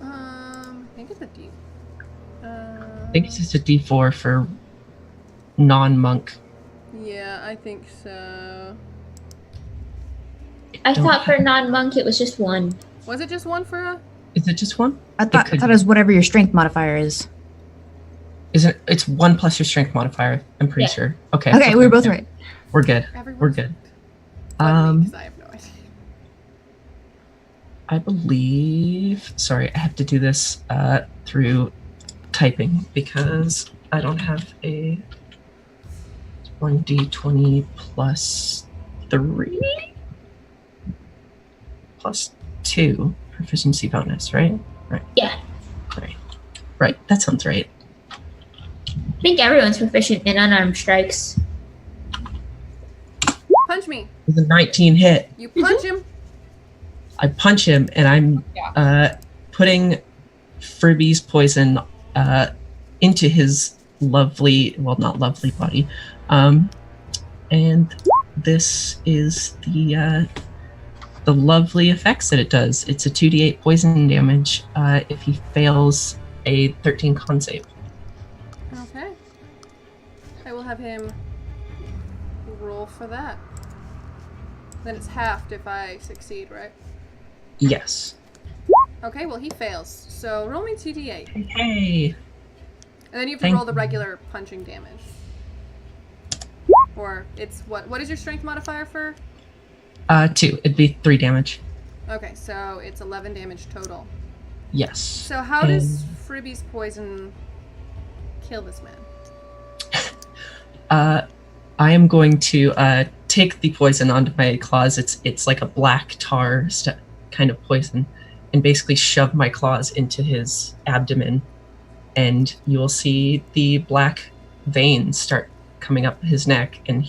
I think it's a D. I think it's just a D4 for non-monk. Yeah, I think so. I Don't thought for have- non-monk it was just one. Was it just one for a? Is it just one? I thought could it was whatever your strength modifier is. Is it? It's 1 plus your strength modifier. I'm pretty Yeah. sure. Okay. Okay, we were both right. We're good. Everyone's We're good. But me, Um, 'cause I have no idea. I believe. Sorry, I have to do this through typing because I don't have a 1d20 plus 3 plus 2 proficiency bonus, right? Right. Yeah. Right. Right. That sounds right. I think everyone's proficient in unarmed strikes. Punch me. With a 19 hit, You punch him. I punch him, and I'm putting Fribby's poison into his lovely, well, not lovely body. And this is the lovely effects that it does. It's a 2d8 poison damage if he fails a 13 con save. Okay. I will have him roll for that. Then it's halved if I succeed, right? Yes. Okay, well he fails. So roll me 2d8. Hey. And then you have to Thank roll the you. regular punching damage. Or it's what is your strength modifier for? 2. It'd be 3 damage. Okay, so it's 11 damage total. Yes. So how does Fribby's poison kill this man? I am going to take the poison onto my claws. It's like a black tar kind of poison, and basically shove my claws into his abdomen, and you will see the black veins start coming up his neck, and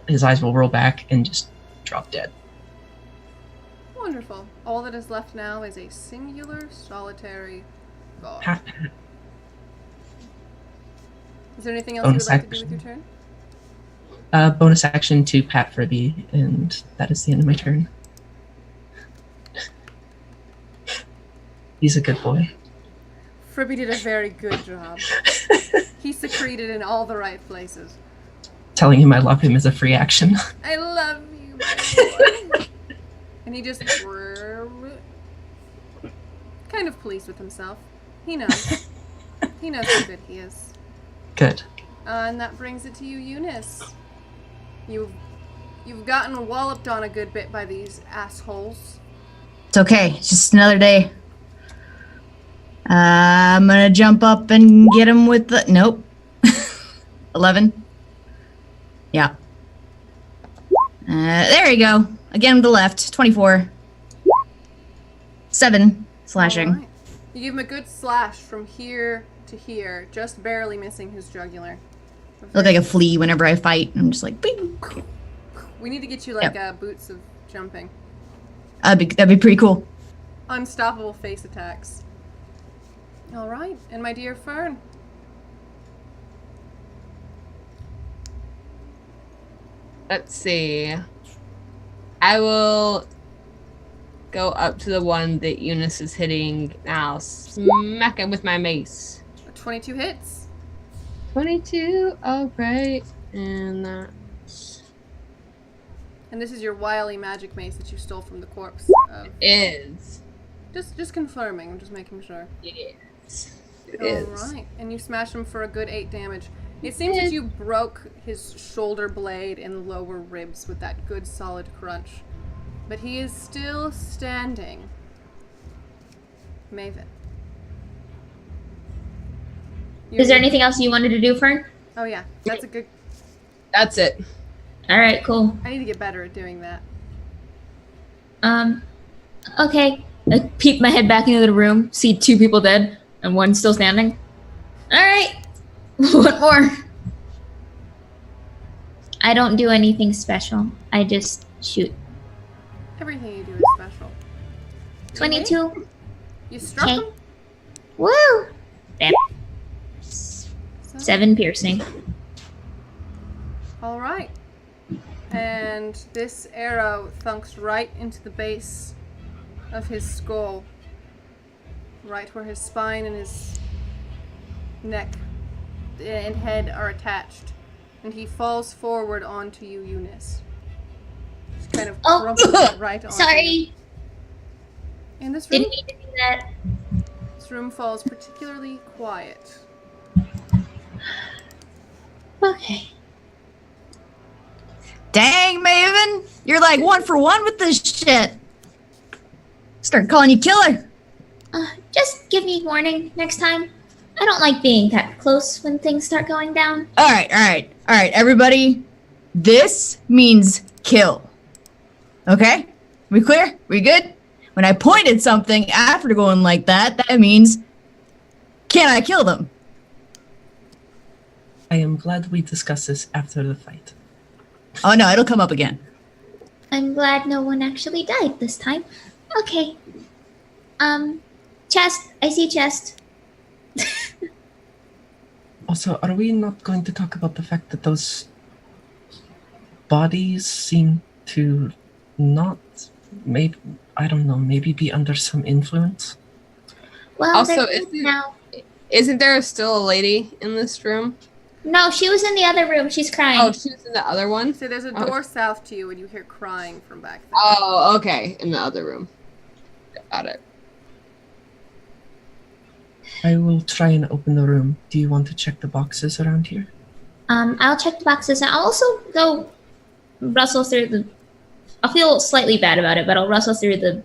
his eyes will roll back and just drop dead. Wonderful. All that is left now is a singular solitary guard. Pat, pat. Is there anything else you would Bonus like to do action. with your turn? Bonus action to pat Fribby, and that is the end of my turn. He's a good boy. Fribby did a very good job. He secreted in all the right places. Telling him I love him is a free action. I love you, my boy. And he just kind of pleased with himself. He knows. He knows how good he is. Good. And that brings it to you, Eunice. You've gotten walloped on a good bit by these assholes. It's okay. It's just another day. I'm gonna jump up and get him with the. Nope. 11. Yeah. There you go. Again with the left. 24. 7 slashing. Alright. You give him a good slash from here to here, just barely missing his jugular. I look like a flea whenever I fight. I'm just like, bing. We need to get you like boots of jumping. That'd be pretty cool. Unstoppable face attacks. Alright, and my dear Fern. Let's see. I will go up to the one that Eunice is hitting now. Smack him with my mace. 22 hits. 22. All right. And that's And this is your wily magic mace that you stole from the corpse. Is. Just confirming. I'm just making sure. It is. It All is. right, and you smash him for a good 8 damage. It seems that you broke his shoulder blade and lower ribs with that good solid crunch. But he is still standing. Maven. Is there anything else you wanted to do, Fern? Oh yeah, that's a good... That's it. All right, cool. I need to get better at doing that. Okay. I peep my head back into the room, see 2 people dead, and 1 still standing. All right. What more? I don't do anything special. I just shoot. Everything you do is special. 22. You struck Okay. him? Woo! Damn. So- 7 piercing. All right. And this arrow thunks right into the base of his skull. Right where his spine and his neck and head are attached. And he falls forward onto you, Eunice. Just kind of Oh, crumples right onto you. Sorry. And this room, Didn't mean to do that. this room falls particularly quiet. Okay. Dang, Maven, you're like 1 for 1 with this shit. Start calling you killer. Just give me warning next time. I don't like being that close when things start going down. All right, everybody. This means kill. Okay? We clear? We good? When I point at something after going like that, that means, can I kill them? I am glad we discuss this after the fight. Oh no, it'll come up again. I'm glad no one actually died this time. Okay. Chest. I see chest. Also, are we not going to talk about the fact that those bodies seem to not, maybe, I don't know, maybe be under some influence? Well, Also, they're is dead it- now. Isn't there still a lady in this room? No, she was in the other room. She's crying. Oh, she was in the other one? So there's a Oh. door south to you and you hear crying from back there. Oh, okay. In the other room. Got it. I will try and open the room. Do you want to check the boxes around here? I'll check the boxes. I'll also go rustle through the... I'll feel slightly bad about it, but I'll rustle through the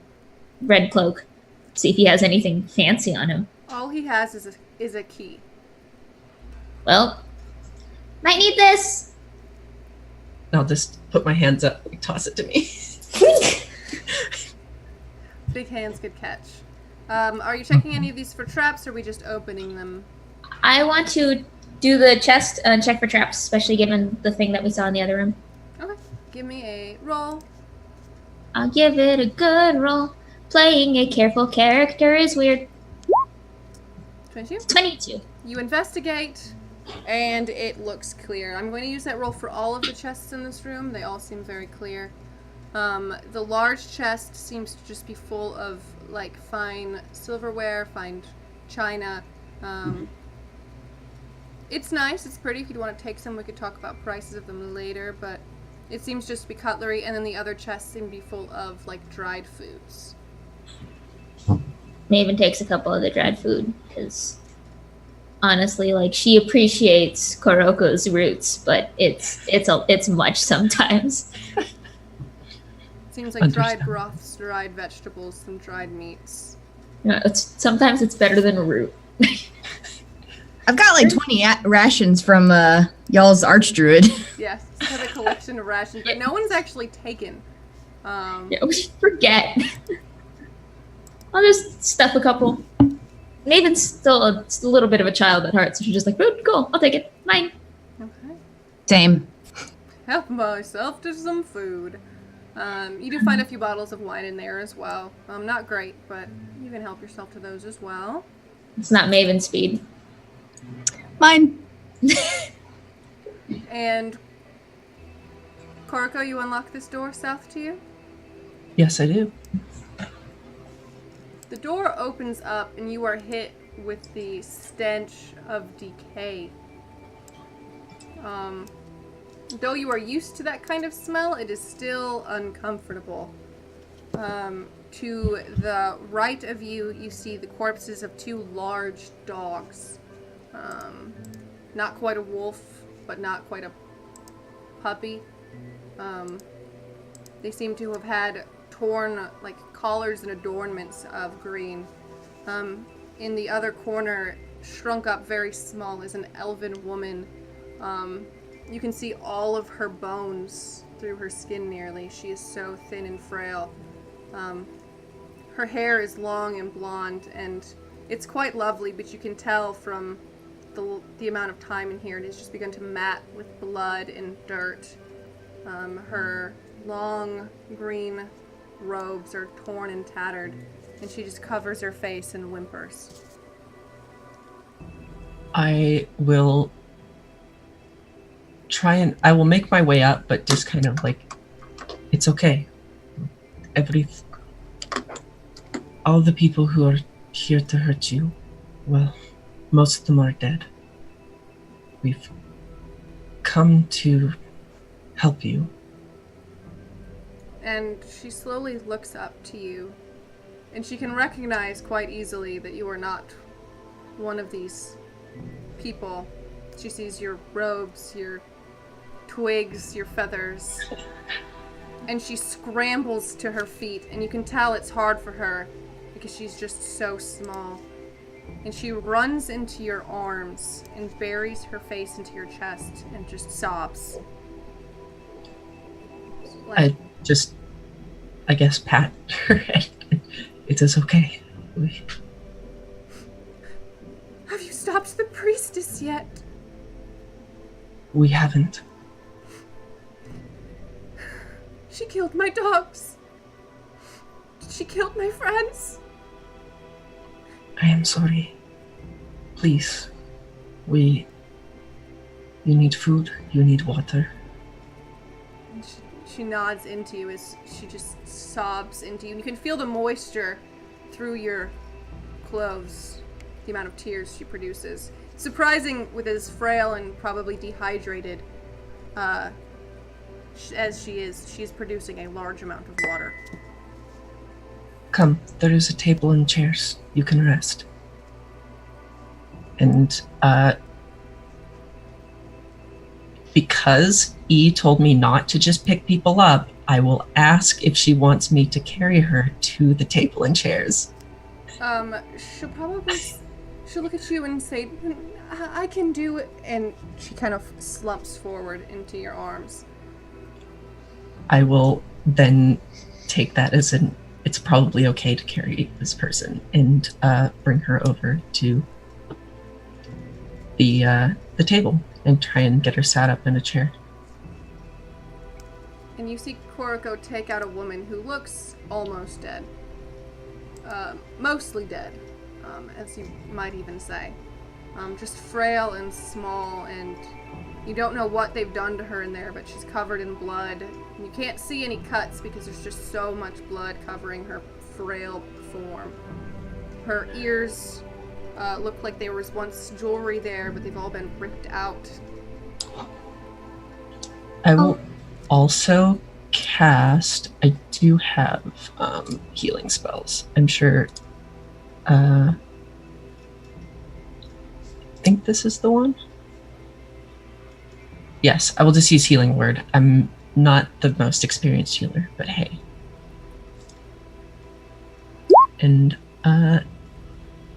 red cloak. See if he has anything fancy on him. All he has is a key. Well, Might need this. I'll just put my hands up and toss it to me. Big hands, good catch. Are you checking any of these for traps, or are we just opening them? I want to do the chest and check for traps, especially given the thing that we saw in the other room. Okay. Give me a roll. I'll give it a good roll. Playing a careful character is weird. 22. 22. You investigate, and it looks clear. I'm going to use that roll for all of the chests in this room. They all seem very clear. The large chest seems to just be full of, like, fine silverware, fine china. It's nice. It's pretty. If you'd want to take some, we could talk about prices of them later, but it seems just to be cutlery, and then the other chests seem to be full of, like, dried foods. Maven takes a couple of the dried food, because honestly, like, she appreciates Koroko's roots, but it's much sometimes. Seems like dried Understand. broths, dried vegetables, some dried meats. You know, sometimes it's better than a root. I've got like 20 rations from y'all's archdruid. Yes, just have a collection of rations, but no one's actually taken. Yeah, we forget. I'll just stuff a couple. Maven's still a little bit of a child at heart, so she's just like, "Food, cool, I'll take it. Mine." Okay. Same. Help myself to some food. You do find a few bottles of wine in there as well. Not great, but you can help yourself to those as well. It's not Maven's speed. Mine. And Koroko, you unlock this door south to you? Yes, I do. The door opens up and you are hit with the stench of decay. Though you are used to that kind of smell, it is still uncomfortable. To the right of you, you see the corpses of 2 large dogs. Not quite a wolf, but not quite a puppy. They seem to have had torn, like, collars and adornments of green. In the other corner, shrunk up very small, is an elven woman. You can see all of her bones through her skin nearly. She is so thin and frail. Her hair is long and blonde, and it's quite lovely, but you can tell from the amount of time in here, it has just begun to mat with blood and dirt. Her long green robes are torn and tattered, and she just covers her face and whimpers. I will I will make my way up, but just kind of like, it's okay. All the people who are here to hurt you, well, most of them are dead. We've come to help you. And she slowly looks up to you, and she can recognize quite easily that you are not one of these people. She sees your robes, your twigs, your feathers, and she scrambles to her feet, and you can tell it's hard for her because she's just so small. And she runs into your arms and buries her face into your chest and just sobs. I guess pat her head. It is okay. Have you stopped the priestess yet? We haven't. She killed my dogs. She killed my friends. I am sorry. Please. You need food, you need water. And she nods into you as she just sobs into you. And you can feel the moisture through your clothes, the amount of tears she produces. Surprising with as frail and probably dehydrated as she is producing a large amount of water. Come, there is a table and chairs. You can rest. And, because E told me not to just pick people up, I will ask if she wants me to carry her to the table and chairs. She'll look at you and say, I can do it, and she kind of slumps forward into your arms. I will then take that as it's probably okay to carry this person and bring her over to the table and try and get her sat up in a chair. And you see Koroko take out a woman who looks almost dead. Mostly dead, as you might even say. Just frail and small, and you don't know what they've done to her in there, but she's covered in blood. You can't see any cuts because there's just so much blood covering her frail form. Her ears look like there was once jewelry there, but they've all been ripped out. I will also cast, I do have healing spells. I'm sure, I think this is the one. Yes, I will just use Healing Word. I'm not the most experienced healer, but hey. And,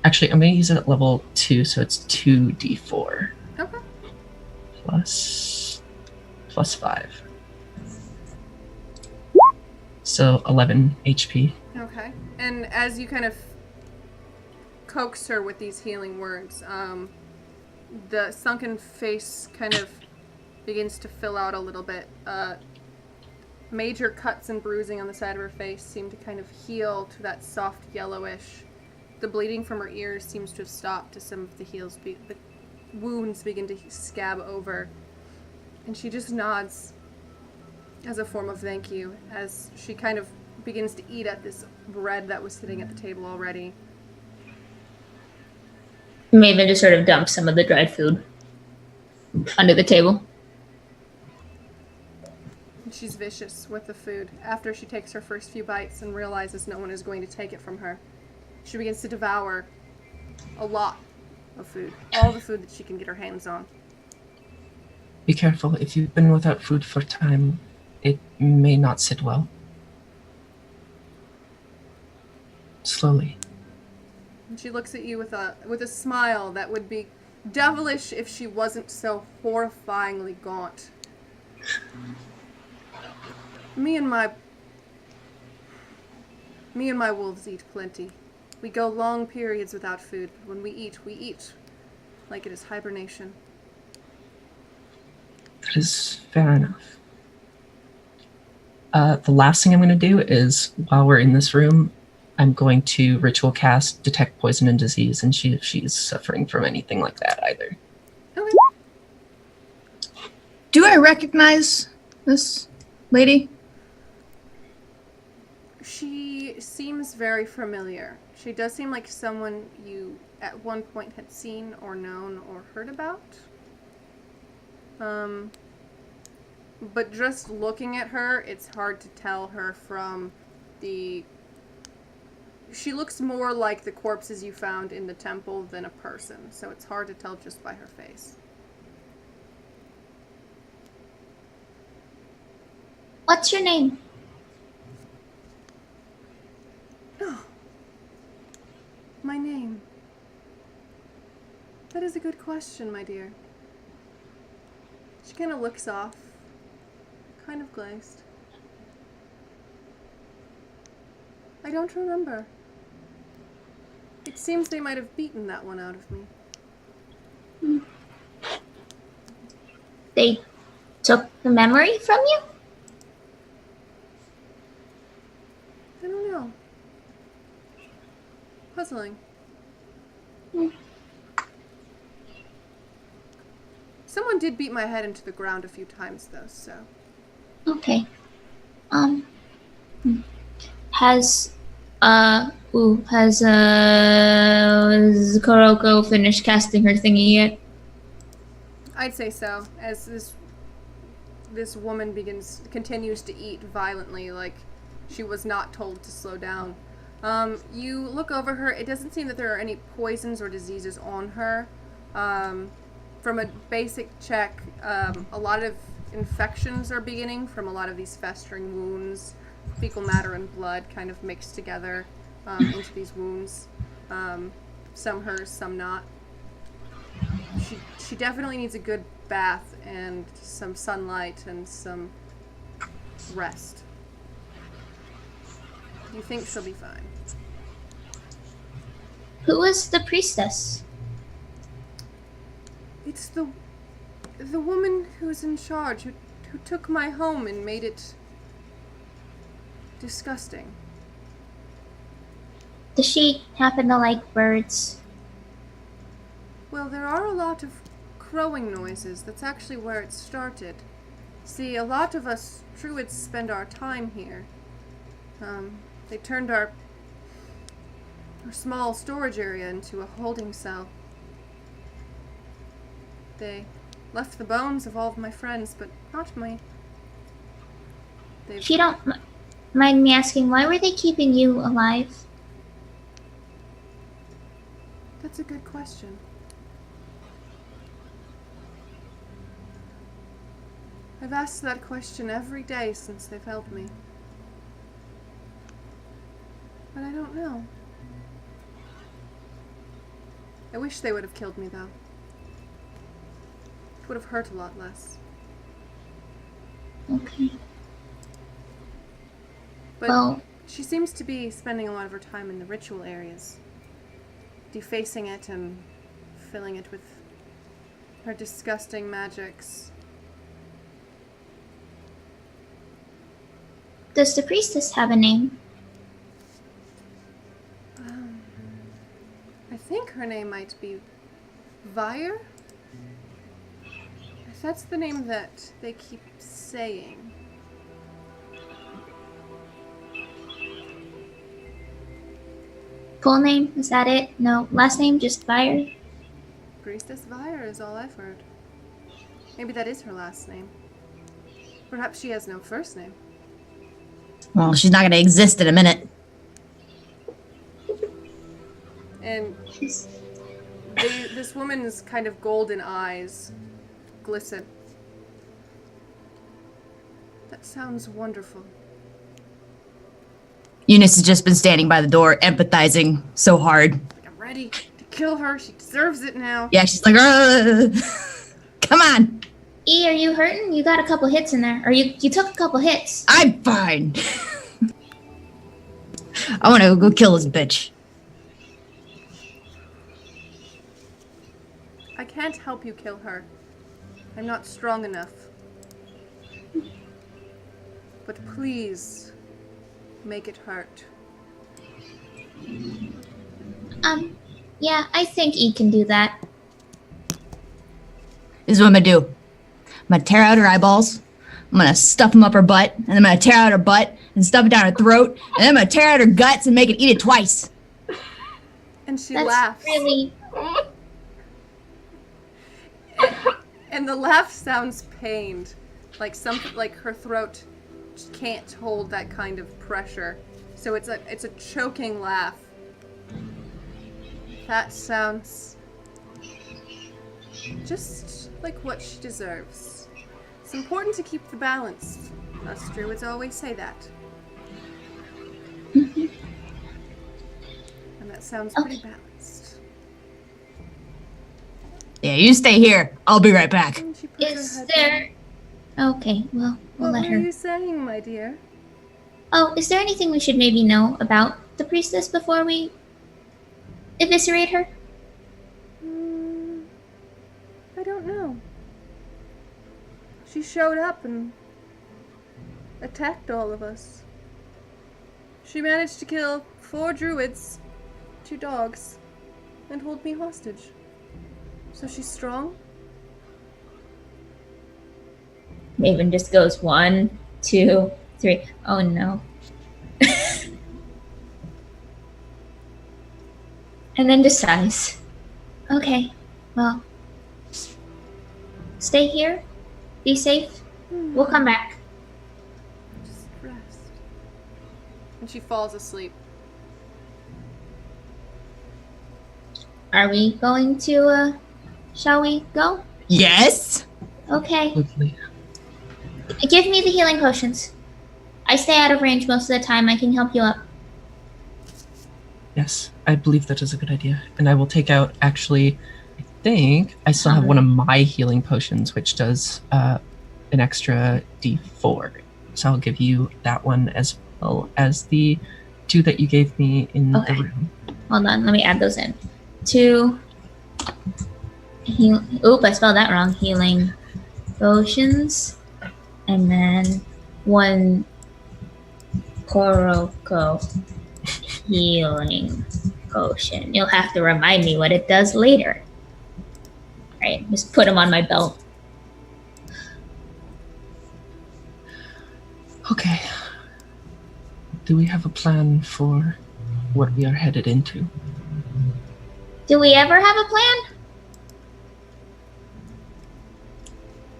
actually, I'm going to use it at level 2, so it's 2d4. Okay. Plus 5. So 11 HP. Okay. And as you kind of coax her with these healing words, the sunken face kind of begins to fill out a little bit. Major cuts and bruising on the side of her face seem to kind of heal to that soft yellowish. The bleeding from her ears seems to have stopped as some of the wounds begin to scab over. And she just nods as a form of thank you as she kind of begins to eat at this bread that was sitting at the table already. Maven just sort of dumps some of the dried food under the table. And she's vicious with the food. After she takes her first few bites and realizes no one is going to take it from her, she begins to devour a lot of food. All the food that she can get her hands on. Be careful. If you've been without food for time, it may not sit well. Slowly. And she looks at you with a smile that would be devilish if she wasn't so horrifyingly gaunt. Me and my wolves eat plenty. We go long periods without food, but when we eat like it is hibernation. That is fair enough. The last thing I'm going to do is, while we're in this room, I'm going to ritual cast Detect Poison and Disease, and see if she's suffering from anything like that either. Okay. Do I recognize this lady? She seems very familiar. She does seem like someone you at one point had seen or known or heard about. But just looking at her, it's hard to tell her from the... She looks more like the corpses you found in the temple than a person, so it's hard to tell just by her face. What's your name? Oh. My name. That is a good question, my dear. She kind of looks off, kind of glazed. I don't remember. It seems they might have beaten that one out of me. They took the memory from you? I don't know. Puzzling. Someone did beat my head into the ground a few times, though, so... Okay. Has Kuroko finished casting her thingy yet? I'd say so, as this woman continues to eat violently, like she was not told to slow down. You look over her, it doesn't seem that there are any poisons or diseases on her. From a basic check, a lot of infections are beginning from a lot of these festering wounds. Fecal matter and blood kind of mixed together into these wounds. Some hers, some not. She definitely needs a good bath and some sunlight and some rest. You think she'll be fine? Who was the priestess? It's the woman who's in charge, who took my home and made it disgusting. Does she happen to like birds? Well, there are a lot of crowing noises. That's actually where it started. See, a lot of us druids spend our time here. They turned our small storage area into a holding cell. They left the bones of all of my friends, but not me. If you don't mind me asking, why were they keeping you alive? That's a good question. I've asked that question every day since they've held me. But I don't know. I wish they would have killed me, though. It would have hurt a lot less. Okay. But Well, she seems to be spending a lot of her time in the ritual areas, defacing it and filling it with her disgusting magics. does the priestess have a name? I think her name might be Vire? That's the name that they keep saying. Full name? Is that it? No. Last name? Just Fire? Priestess Vire is all I've heard. Maybe that is her last name. Perhaps she has no first name. Well, she's not going to exist in a minute. And this woman's kind of golden eyes glisten. That sounds wonderful. Eunice has just been standing by the door, empathizing so hard. Like, I'm ready to kill her. She deserves it now. Yeah, she's like, come on. E, are you hurting? You got a couple hits in there. Or you took a couple hits. I'm fine. I want to go kill this bitch. I can't help you kill her. I'm not strong enough. But please, make it hurt. Yeah, I think E can do that. This is what I'm going to do. I'm going to tear out her eyeballs. I'm going to stuff them up her butt. And I'm going to tear out her butt and stuff it down her throat. And then I'm going to tear out her guts and make it eat it twice. And she That's laughs. really... And the laugh sounds pained. Like her throat just can't hold that kind of pressure. So it's a choking laugh. That sounds just like what she deserves. It's important to keep the balance. Us druids always say that. And that sounds pretty balanced. Yeah, you stay here. I'll be right back. And she puts Is her head there... Okay, well, we'll What let were her... you saying, my dear? Oh, is there anything we should maybe know about the priestess before we eviscerate her? I don't know. She showed up and attacked all of us. She managed to kill 4 druids, 2 dogs, and hold me hostage. So she's strong? Maven just goes 1, 2, 3. Oh no. And then just sighs. Okay, well... Stay here. Be safe. We'll come back. Just rest. And she falls asleep. Are we going to, shall we go? Yes? Okay. Hopefully. Give me the healing potions. I stay out of range most of the time. I can help you up. Yes, I believe that is a good idea. And I will take out, actually, I think I still have one of my healing potions, which does an extra d4. So I'll give you that one as well as the 2 that you gave me in the room. Hold on, let me add those in. 2 Oop, I spelled that wrong. Healing potions. And then 1 Koroko healing potion. You'll have to remind me what it does later. Alright, just put them on my belt. Okay. Do we have a plan for what we are headed into? Do we ever have a plan?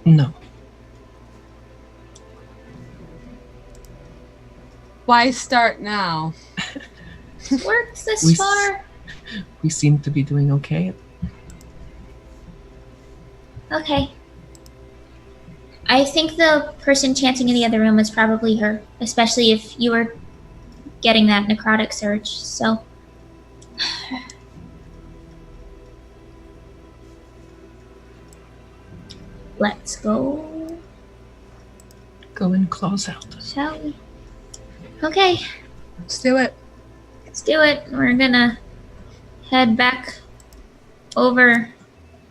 No. Why start now? Works this We far? We seem to be doing okay. Okay. I think the person chanting in the other room was probably her, especially if you were getting that necrotic surge, so... Let's go, Go in, claws out. shall we? Okay, Let's do it. let's do it. We're gonna head back over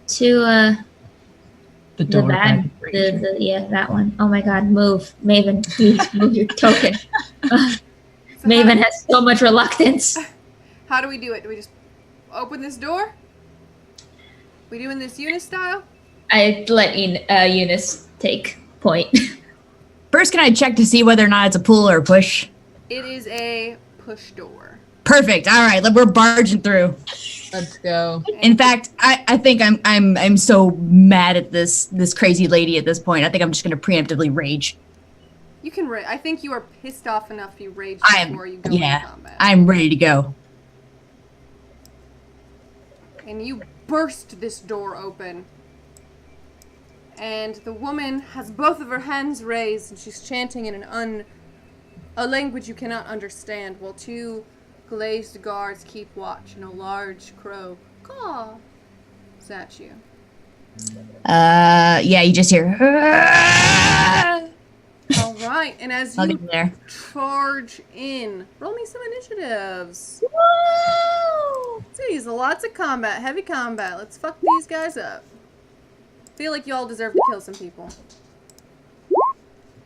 to, The the door bag. bag breaker. Yeah, that one. Oh my god, move. Maven, please move your token. So Maven has so much reluctance. How do we do it? Do we just open this door? We doing this Eunice style? I let Eunice take point. First, can I check to see whether or not it's a pull or a push? It is a push door. Perfect. All right, we're barging through. Let's go. In fact, I think I'm so mad at this crazy lady at this point. I think I'm just gonna preemptively rage. You can. I think you are pissed off enough to be raged before you go yeah, into combat. I'm ready to go. And you burst this door open. And the woman has both of her hands raised, and she's chanting in a language you cannot understand, while two glazed guards keep watch, and a large crow caws at you. Yeah, you just hear. All right, and as I'll you get there. charge in, roll me some initiatives. Woo! Jeez, lots of combat, heavy combat. Let's fuck these guys up. Feel like y'all deserve to kill some people.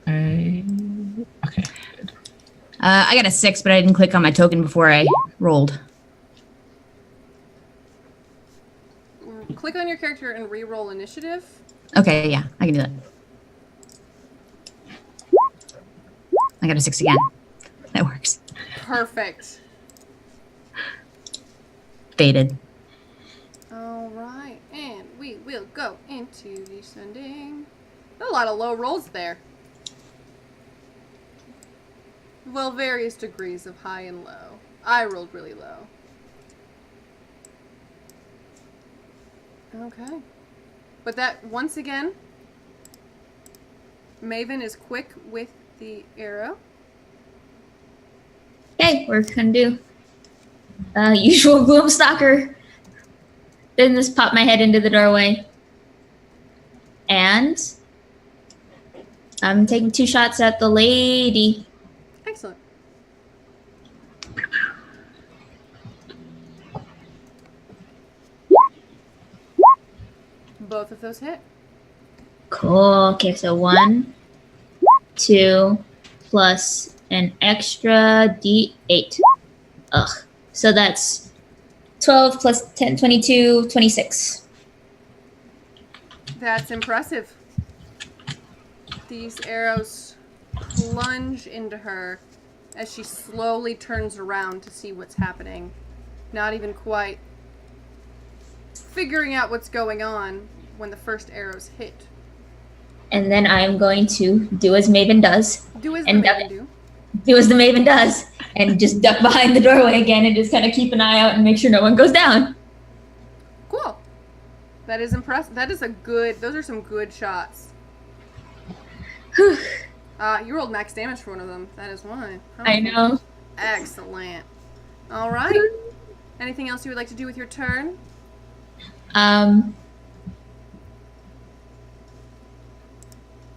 Okay. I got a 6, but I didn't click on my token before I rolled. Click on your character and re-roll initiative. Okay, yeah, I can do that. I got a 6 again. That works. Perfect. Faded. All right, and we will go into descending. A lot of low rolls there. Well, various degrees of high and low. I rolled really low. Okay. But that, once again, Maven is quick with the arrow. Okay, we're gonna do usual Gloomstalker. Then just pop my head into the doorway. And I'm taking 2 shots at the lady. Excellent. Both of those hit. Cool. Okay, so 1, 2, plus an extra D8. Ugh. So that's 12 plus 10, 22, 26. That's impressive. These arrows plunge into her as she slowly turns around to see what's happening. Not even quite figuring out what's going on when the first arrows hit. And then I'm going to do as Maven does. Do as the And Maven do. Do as the Maven does. And just duck behind the doorway again and just kind of keep an eye out and make sure no one goes down. Cool. That is impressive. That is a good, those are some good shots. Whew. You rolled max damage for one of them. That is why. Oh, I know. Excellent. All right. Anything else you would like to do with your turn?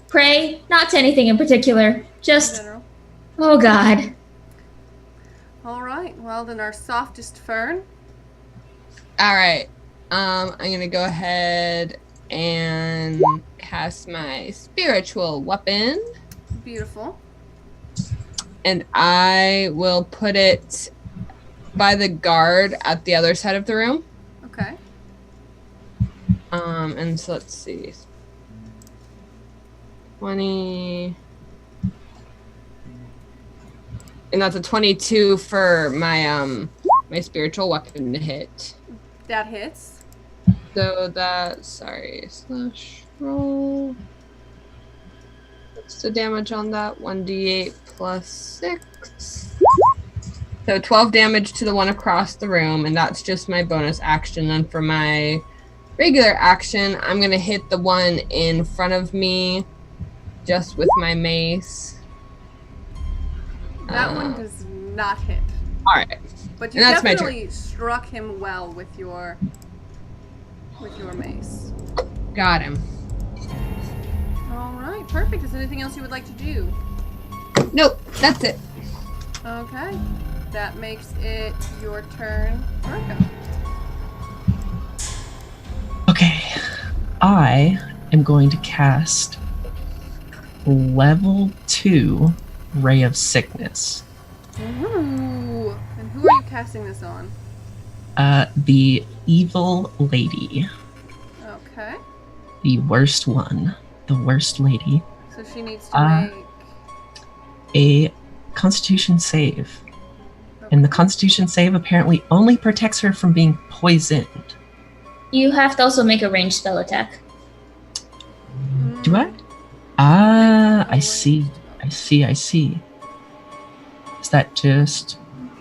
Pray, not to anything in particular. In Just, general. oh God. All right. Well, then our softest fern. All right. I'm gonna go ahead and cast my spiritual weapon, Beautiful. and I will put it by the guard at the other side of the room. Okay. And so let's see. 20. And that's a 22 for my my spiritual weapon to hit. That hits. So that, slash roll. What's the damage on that? 1d8 plus 6. So 12 damage to the one across the room, and that's just my bonus action. Then for my regular action, I'm going to hit the one in front of me just with my mace. That one does not hit. All right. But you And that's my definitely struck him well with your mace. Got him. All right. Perfect. Is there anything else you would like to do? Nope, that's it. Okay. That makes it your turn, Marco. Okay. I am going to cast level 2 Ray of Sickness. Ooh. And who are you casting this on? The evil lady. Okay. The worst one. The worst lady. So she needs to make... A Constitution save. And the Constitution save apparently only protects her from being poisoned. You have to also make a ranged spell attack. Do I? Ah, I see. I see. Is that just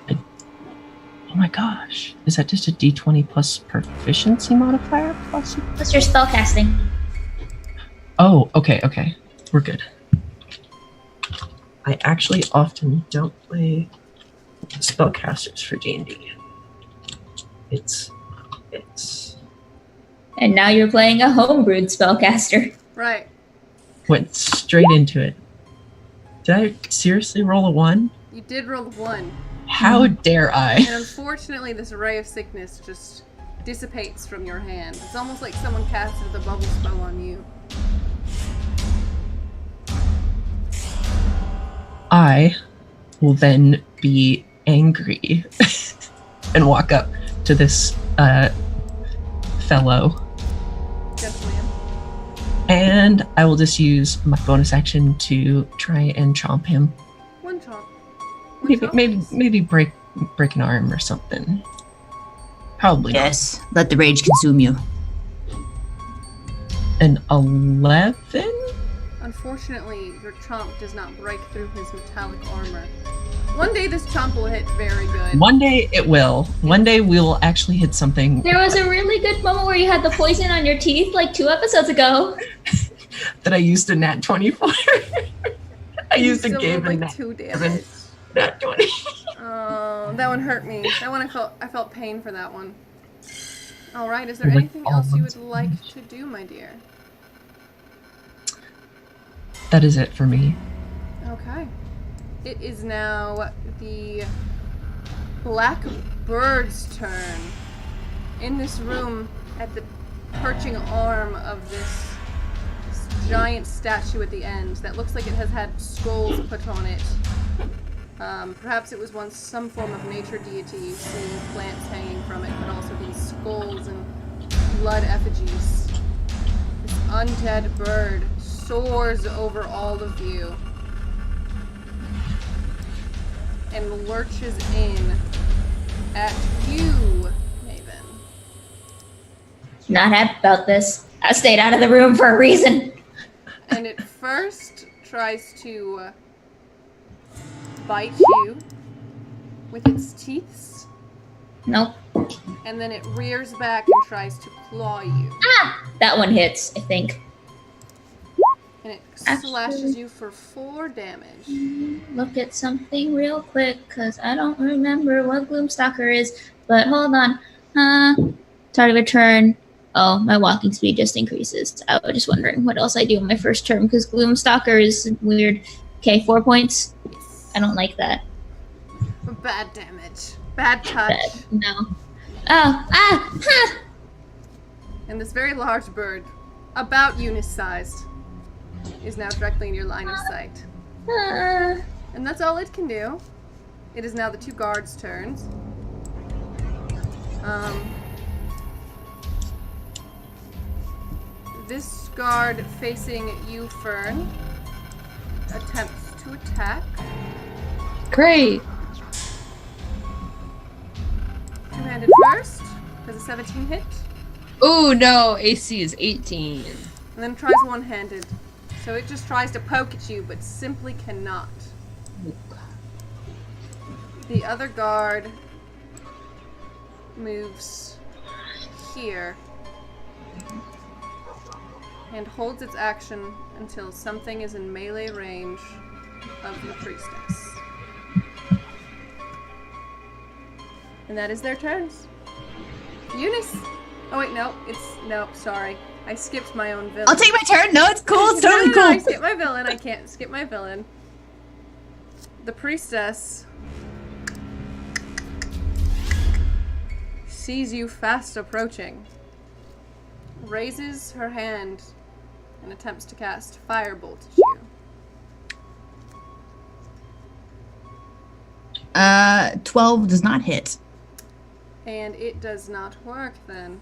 oh my gosh. Is that just a D20 plus proficiency modifier? Possibly? What's your spell casting? Oh, okay. We're good. I actually often don't play spellcasters for D&D. It's And now you're playing a homebrewed spellcaster. Right. went straight into it. Did I seriously roll a 1? You did roll a 1. How dare I? And unfortunately, this ray of sickness just dissipates from your hand. It's almost like someone casted the bubble spell on you. I will then be angry and walk up to this fellow. Yes, ma'am. And I will just use my bonus action to try and chomp him. One chomp. One chomp. Maybe break an arm or something. Probably not. Yes, let the rage consume you. An 11? Unfortunately, your chomp does not break through his metallic armor. One day this chomp will hit very good. One day it will. One day we'll actually hit something. There was a really good moment where you had the poison on your teeth like 2 episodes ago. That I used a nat 20 for. I You used a still game rolled, in like that 2 damage. nat 20. Oh, that one hurt me. That one I felt pain for that one. All right, is there Like anything all else you would ones. like to do, my dear? That is it for me. Okay. It is now the Black Bird's turn. In this room, at the perching arm of this giant statue at the end that looks like it has had skulls put on it. Perhaps it was once some form of nature deity, seeing plants hanging from it, but also these skulls and blood effigies. This undead bird soars over all of you and lurches in at you, Maven. Not happy about this. I stayed out of the room for a reason. And it first tries to bite you with its teeth, Nope. and then it rears back and tries to claw you. That one hits, I think. And it Actually- slashes you for 4 damage. Look at something real quick, because I don't remember what Gloomstalker is. But hold on. Target of a turn. Oh, my walking speed just increases. I was just wondering what else I do in my first turn, because Gloomstalker is weird. Okay, 4 points. I don't like that. Bad damage. Bad touch. No. Oh, And this very large bird, about Eunice-sized, is now directly in your line of sight. And that's all it can do. It is now the 2 guards' turns. This guard facing you, Fern, attempts to attack. Great. Two-handed first. Does a 17 hit? Oh no, AC is 18. And then tries one-handed. So it just tries to poke at you, but simply cannot. The other guard moves here and holds its action until something is in melee range of the priestess. And that is their turns. Eunice! Oh wait, no, sorry. I skipped my own villain. I'll take my turn. No, it's cool. It's totally No, I cool. skipped my villain. I can't skip my villain. The priestess sees you fast approaching, raises her hand, and attempts to cast Firebolt at you. 12 does not hit. And it does not work then.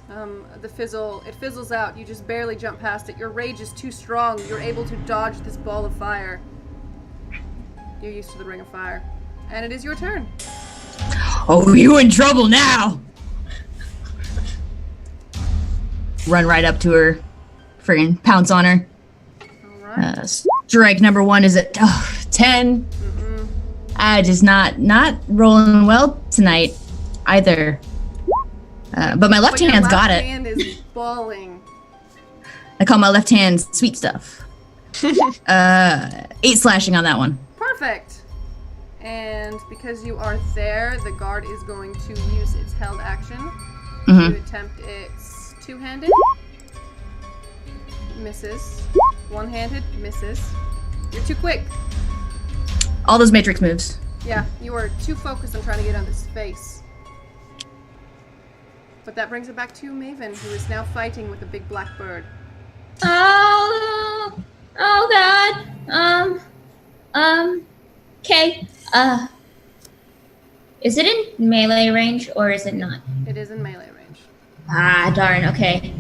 It fizzles out. You just barely jump past it. Your rage is too strong. You're able to dodge this ball of fire. You're used to the ring of fire. And it is your turn. Oh, you in trouble now. Run right up to her. Friggin' pounce on her. Alright. strike number 1 is at 10. Just not rolling well tonight either. But my left But your hand's got left it. hand is balling. I call my left hand sweet stuff. 8 slashing on that one. Perfect. And because you are there, the guard is going to use its held action Mhm. to attempt its two-handed. Misses. One-handed. Misses. You're too quick. All those matrix moves. Yeah, you are too focused on trying to get on this face. But that brings it back to Maven, who is now fighting with a big black bird. Oh God. Okay. Is it in melee range or is it not? It is in melee range. Ah, darn. Okay.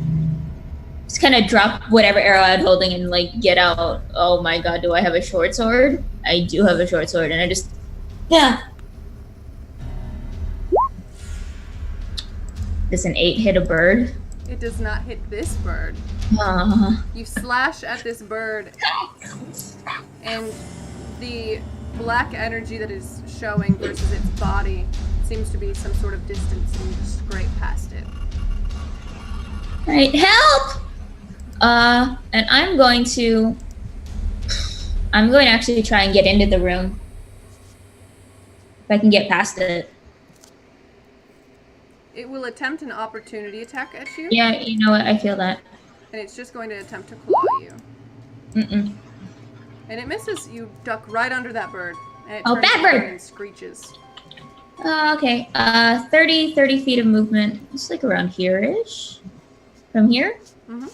Just kind of drop whatever arrow I'm holding and like get out. Oh my God, do I have a short sword? I do have a short sword, and I just Does an 8 hit a bird? It does not hit this bird. You slash at this bird, and the black energy that is showing versus its body seems to be some sort of distance, and you just scrape past it. Right, help! And I'm going to actually try and get into the room. If I can get past it. It will attempt an opportunity attack at you, Yeah, you know what? I feel that. and it's just going to attempt to claw you. Mm-mm. And it misses. You duck right under that bird, and it Oh, turns bad around bird! and screeches. Okay. 30 feet of movement. It's like around here-ish. From here? Mhm.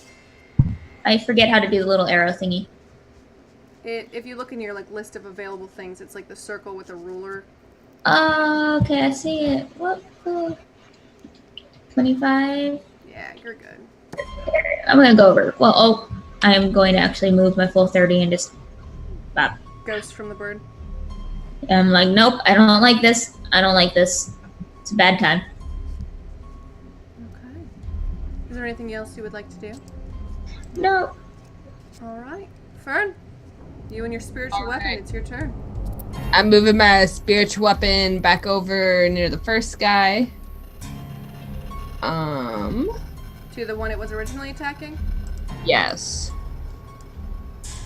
I forget how to do the little arrow thingy. If you look in your list of available things, it's like the circle with a ruler. Okay, I see it. What? 25? Yeah, you're good. I'm gonna go over. Well, I am going to actually move my full 30 and just bop. Ghost from the bird. I'm like, nope, I don't like this. I don't like this. It's a bad time. Okay. Is there anything else you would like to do? No. All right, Fern. You and your spiritual weapon. right. It's your turn. I'm moving my spiritual weapon back over near the first guy. To the one it was originally attacking. Yes.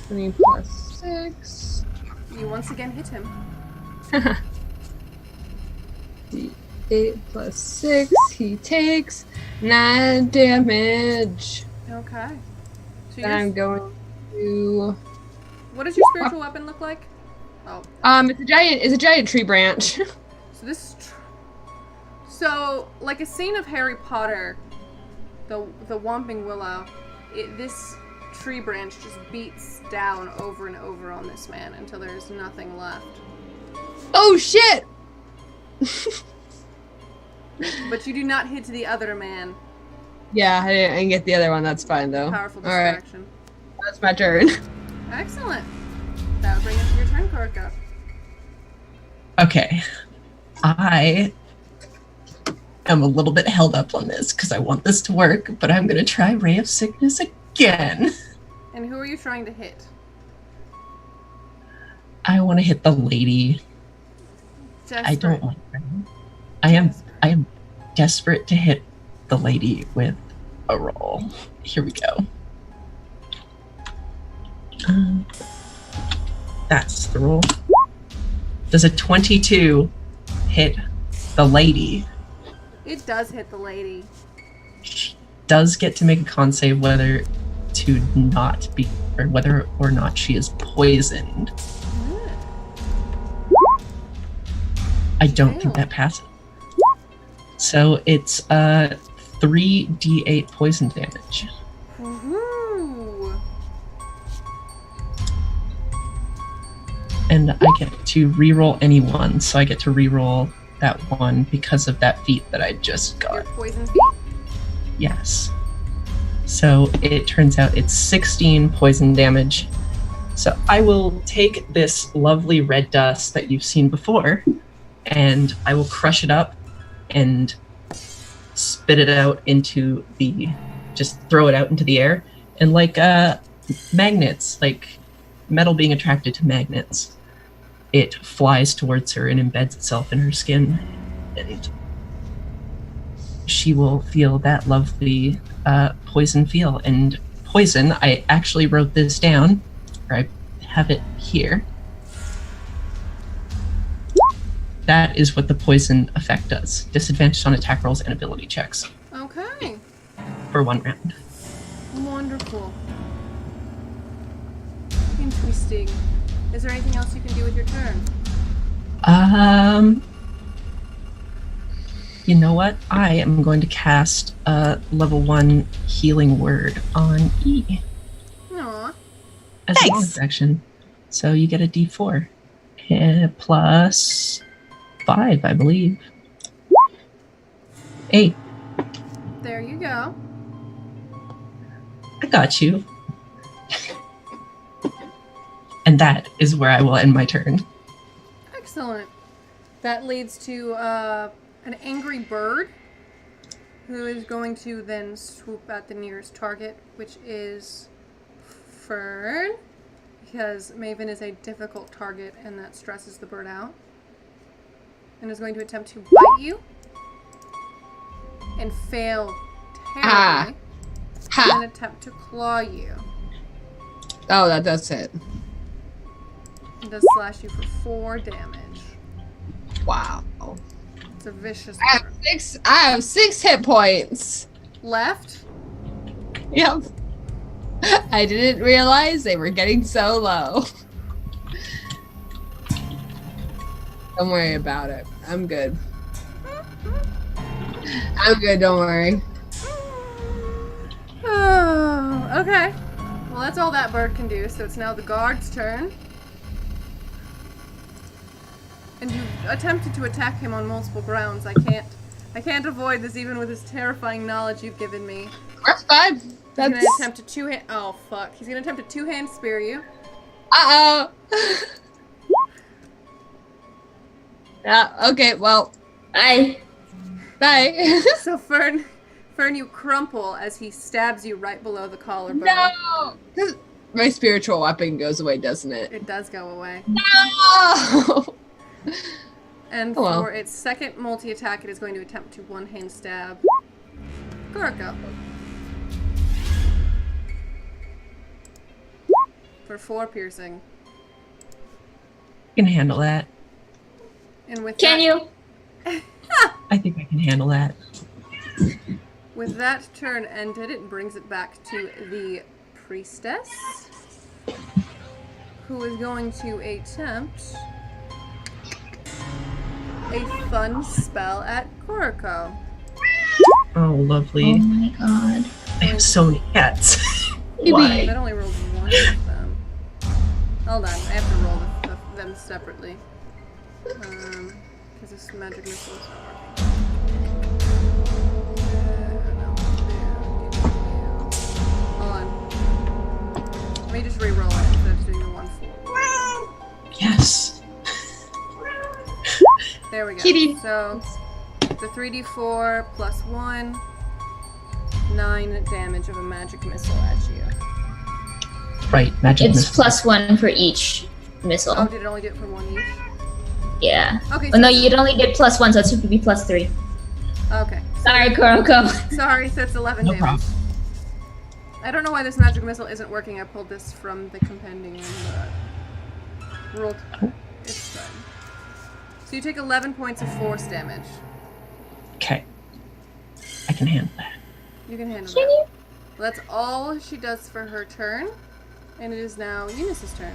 3 plus 6. You once again hit him. 8 plus 6. He takes 9 damage. Okay. So Then I'm going to. what does your spiritual weapon look like? Oh, It's a giant tree branch. so this. So like a scene of Harry Potter, the Whomping Willow. This tree branch just beats down over and over on this man until there's nothing left. Oh shit! But you do not hit the other man. Yeah, I didn't get the other one. That's fine though. Powerful All right, distraction. that's my turn. Excellent. That would bring us to your turn, Korka. Okay. I am a little bit held up on this because I want this to work, but I'm going to try Ray of Sickness again. And who are you trying to hit? I want to hit the lady. Desperate. I don't like her. I am desperate to hit the lady with a roll. Here we go. That's the roll. Does a 22 hit the lady? It does hit the lady. She does get to make a con save whether or not she is poisoned. I don't think that passes. So it's 3d8 poison damage. Woohoo! And I get to reroll any one, so I get to reroll that one because of that feat that I just Your got. poison feet. Yes. So it turns out it's 16 poison damage. So I will take this lovely red dust that you've seen before, and I will crush it up and spit it out into just throw it out into the air. And like magnets, like metal being attracted to magnets, it flies towards her and embeds itself in her skin, and she will feel that lovely poison feel. And poison, I actually wrote this down, or I have it here. That is what the poison effect does. Disadvantage on attack rolls and ability checks Okay. for 1 round. Wonderful. Interesting. Is there anything else you can do with your turn? You know what? I am going to cast a level 1 healing word on E Aw. as a bonus action. So you get a D4 plus 5, I believe. 8. There you go. I got you. And that is where I will end my turn. Excellent. That leads to an angry bird who is going to then swoop at the nearest target, which is Fern, because Maven is a difficult target and that stresses the bird out. And is going to attempt to bite you and fail terribly. And then attempt to claw you. Oh, that does it. It does slash you for 4 damage. Wow. It's a vicious I bird. have 6 hit points. Left? Yep. I didn't realize they were getting so low. Don't worry about it. I'm good. I'm good, don't worry. Oh, okay. Well, that's all that bird can do, so it's now the guard's turn. And you attempted to attack him on multiple grounds. I can't avoid this even with this terrifying knowledge you've given me. That's fine. He's That's... gonna attempt to two-hand. Oh fuck! He's gonna attempt to two-hand spear you. Uh-oh. Yeah, okay, well, I bye. So Fern, you crumple as he stabs you right below the collarbone. No! My spiritual weapon goes away, doesn't it? It does go away. No! And Oh, well. for its second multi-attack, it is going to attempt to one-hand stab Gorko. For 4 piercing. I can handle that. And with can that, you? I think I can handle that. With that turn ended, it brings it back to the priestess, who is going to attempt a fun spell at Gorko. Oh, lovely. Oh my god. I have so many cats. Why? That only rolls 1 of them. Hold on, I have to roll them separately. Because this magic missile is not working. Hold on. Let me just re-roll it instead of doing the 1-4. Yes. There we go. Kitty. So, the 3d4 plus 1, 9 damage of a magic missile at you. Right, magic It's missile. +1 for each missile. Oh, did it only do it for 1 each? Yeah. Okay. Oh no, you'd only get +1, so it should be +3. Okay. Sorry, Kuroko. Sorry, so it's 11 No damage. problem. I don't know why this magic missile isn't working. I pulled this from the compendium. Rolled. It's done. So you take 11 points of force damage. Okay. I can handle that. You can handle Can that. you? Well, that's all she does for her turn. And it is now Eunice's turn.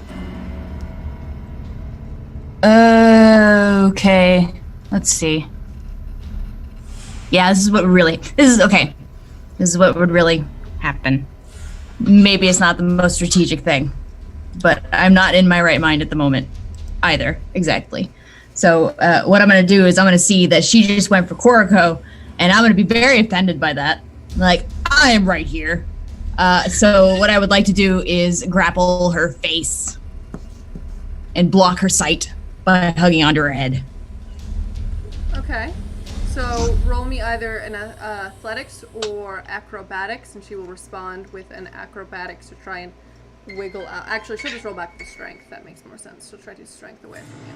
Okay. Let's see. Yeah, this is what would really happen. Maybe it's not the most strategic thing, but I'm not in my right mind at the moment either, exactly. So what I'm going to do is I'm going to see that she just went for Koroko, and I'm going to be very offended by that. Like, I am right here. So what I would like to do is grapple her face and block her sight by hugging onto her head. Okay. So roll me either an athletics or acrobatics, and she will respond with an acrobatics to try and wiggle out. Actually, she'll just roll back to strength. That makes more sense. She'll try to strength away from you.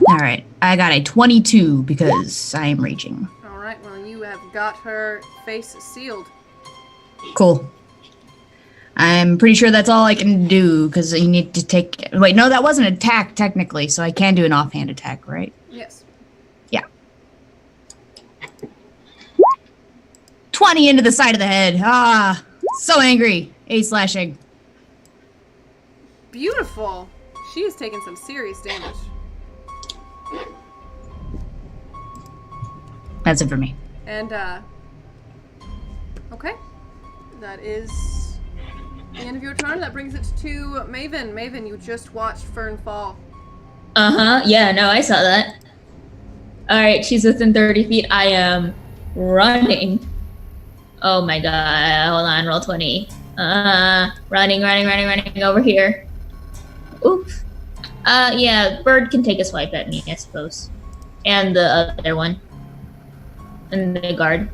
All right, I got a 22 because I am raging. All right. Well, you have got her face sealed. Cool. I'm pretty sure that's all I can do because you need to take. Wait, no, that wasn't an attack technically, so I can do an offhand attack, right? Yes. Yeah. 20 into the side of the head. Ah, so angry. 8 slashing. Beautiful. She has taken some serious damage. That's it for me. And, okay. That is the end of your turn. That brings it to Maven. Maven, you just watched Fern fall. Yeah, no, I saw that. Alright, she's within 30 feet. I am running. Oh my god, hold on, roll 20. Running over here. Oops. Yeah, Bird can take a swipe at me, I suppose. And the other one. And the guard.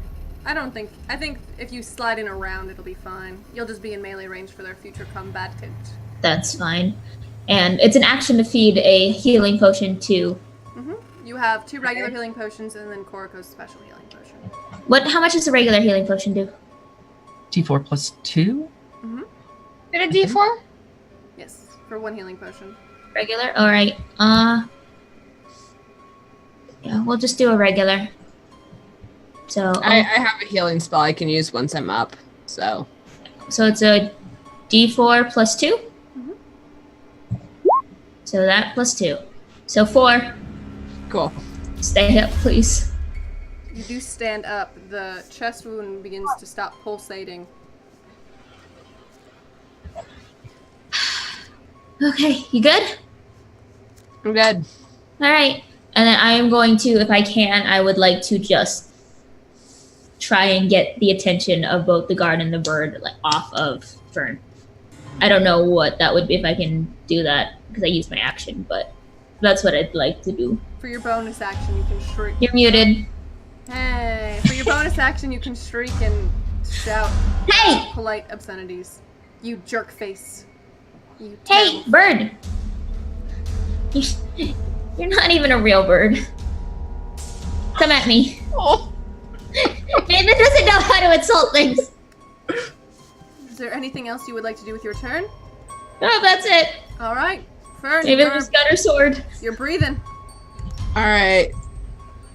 I think if you slide in around, it'll be fine. You'll just be in melee range for their future combatant. That's fine. And it's an action to feed a healing potion to... You have 2 regular healing potions and then Koriko's special healing potion. How much does a regular healing potion do? D4 plus 2? Did a D4? Yes, for 1 healing potion. Regular? Alright. Yeah, we'll just do a regular. So I have a healing spell I can use once I'm up, so. So it's a D4 plus 2? So that plus 2. So 4. Cool. Stay up, please. You do stand up. The chest wound begins to stop pulsating. Okay, you good? I'm good. Alright. And then I am going to, if I can, I would like to just try and get the attention of both the guard and the bird off of Fern. I don't know what that would be if I can do that, because I used my action, but that's what I'd like to do. For your bonus action, you can shriek. You're muted. Hey! For your bonus action, you can shriek and shout Hey! polite obscenities. You jerk face. You Hey, terrible- bird! You're not even a real bird. Come at me. Oh. Maven doesn't know how to insult things. Is there anything else you would like to do with your turn? No, that's it. All right, Fern. Maven just got her sword. You're breathing. Alright.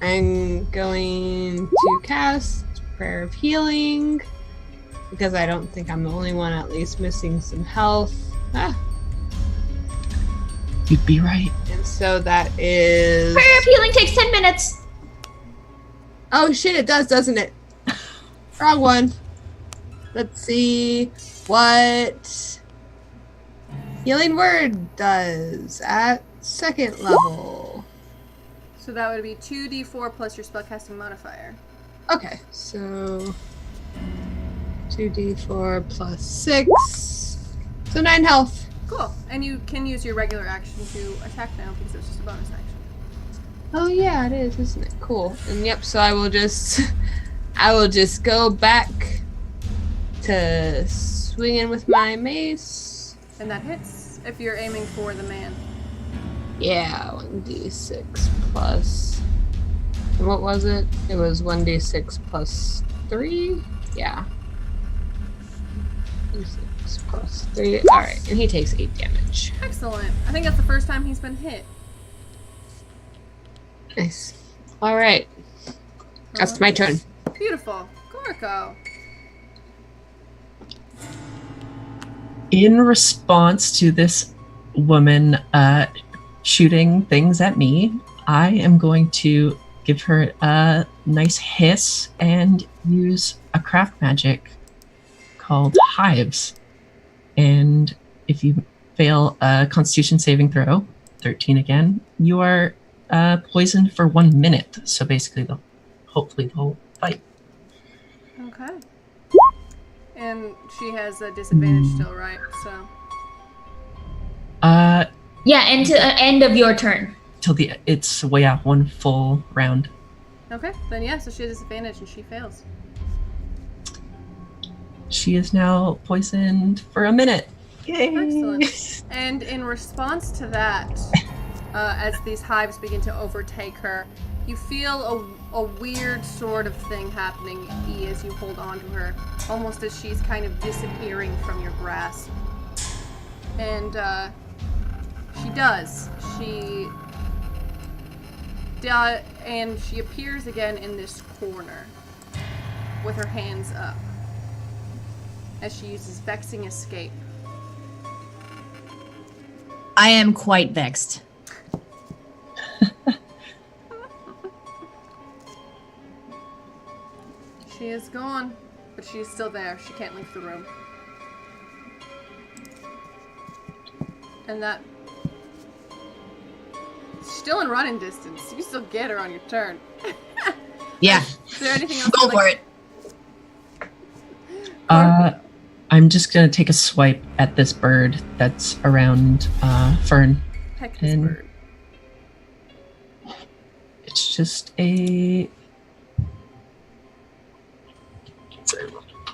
I'm going to cast Prayer of Healing. Because I don't think I'm the only one at least missing some health. You'd be right. And so that is... Prayer of healing takes 10 minutes. Oh shit, it does, doesn't it? Wrong one. Let's see what Healing Word does at 2nd level. So that would be 2d4 plus your spellcasting modifier. Okay, so 2d4 plus 6. So 9 health. Cool. And you can use your regular action to attack now because it's just a bonus action. Oh yeah, it is, isn't it? Cool. And yep, so I will just go back to swinging with my mace. And that hits if you're aiming for the man. Yeah, 1d6 plus. And what was it? It was 1d6 plus 3? Yeah. 6 plus 3. Alright, and he takes 8 damage. Excellent. I think that's the first time he's been hit. Nice. Alright. That's my turn. Beautiful. Koriko. In response to this woman shooting things at me, I am going to give her a nice hiss and use a craft magic called Hives. And if you fail a Constitution saving throw, 13 again, you are poisoned for 1 minute. So basically, hopefully the whole fight. Okay. And she has a disadvantage still, right? So. Yeah, and to the end of your turn. Till it's way out 1 full round. Okay, then yeah, so she has disadvantage and she fails. she is now poisoned for a minute. Yay! Excellent. And in response to that, as these hives begin to overtake her, you feel a weird sort of thing happening, E, as you hold on to her, almost as she's kind of disappearing from your grasp. And she does. And she appears again in this corner with her hands up as she uses Vexing Escape. I am quite vexed. She is gone, but she is still there. She can't leave the room. And that... She's still in running distance. You can still get her on your turn. Yeah, Is there anything else? go you'd for like- it. I'm just gonna take a swipe at this bird that's around Fern. Heck, this And- bird. It's just a...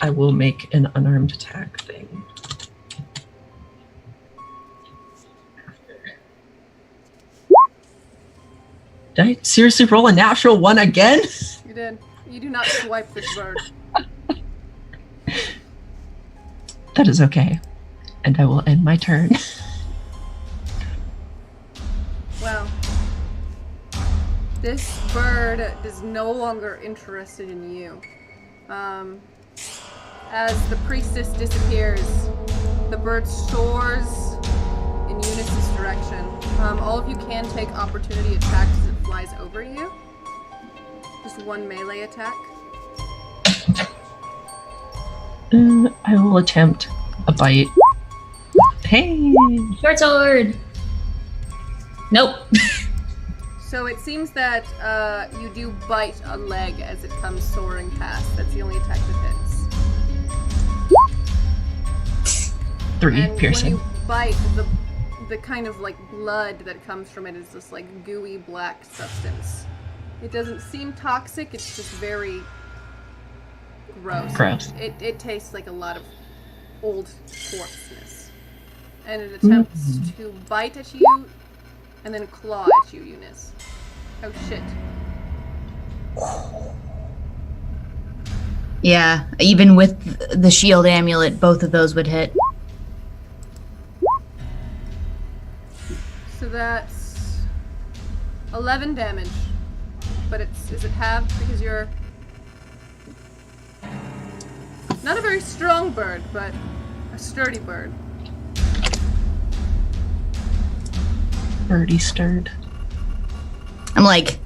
I will make an unarmed attack thing. Did I seriously roll a natural one again? You did. You do not swipe this bird. That is okay. And I will end my turn. Well, this bird is no longer interested in you. As the priestess disappears, the bird soars in Eunice's direction. All of you can take opportunity attacks as it flies over you. Just one melee attack. I will attempt a bite. Hey! Short sword. Nope. So it seems that you do bite a leg as it comes soaring past. That's the only attack that hits. 3 And piercing. when you bite, the kind of like blood that comes from it is this like gooey black substance. It doesn't seem toxic, it's just very gross. Gross. It tastes like a lot of old corpseness. And it attempts to bite at you and then claw at you, Eunice. Oh shit. Yeah, even with the shield amulet, both of those would hit. So that's 11 damage. But is it halved because you're not a very strong bird, but a sturdy bird. Birdie stirred. I'm like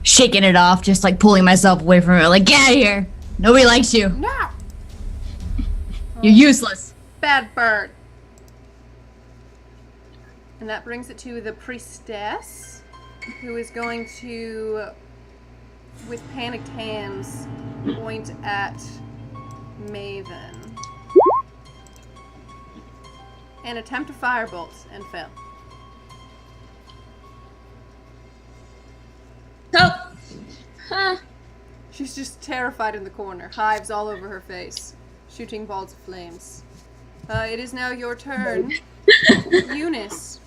shaking it off, just like pulling myself away from it. Like, get out of here! Nobody likes you. No! You're useless. Bad bird. And that brings it to the priestess, who is going to, with panicked hands, point at Maven. And attempt a firebolt and fail. Oh. Huh. She's just terrified in the corner, hives all over her face, shooting balls of flames. It is now your turn, Eunice.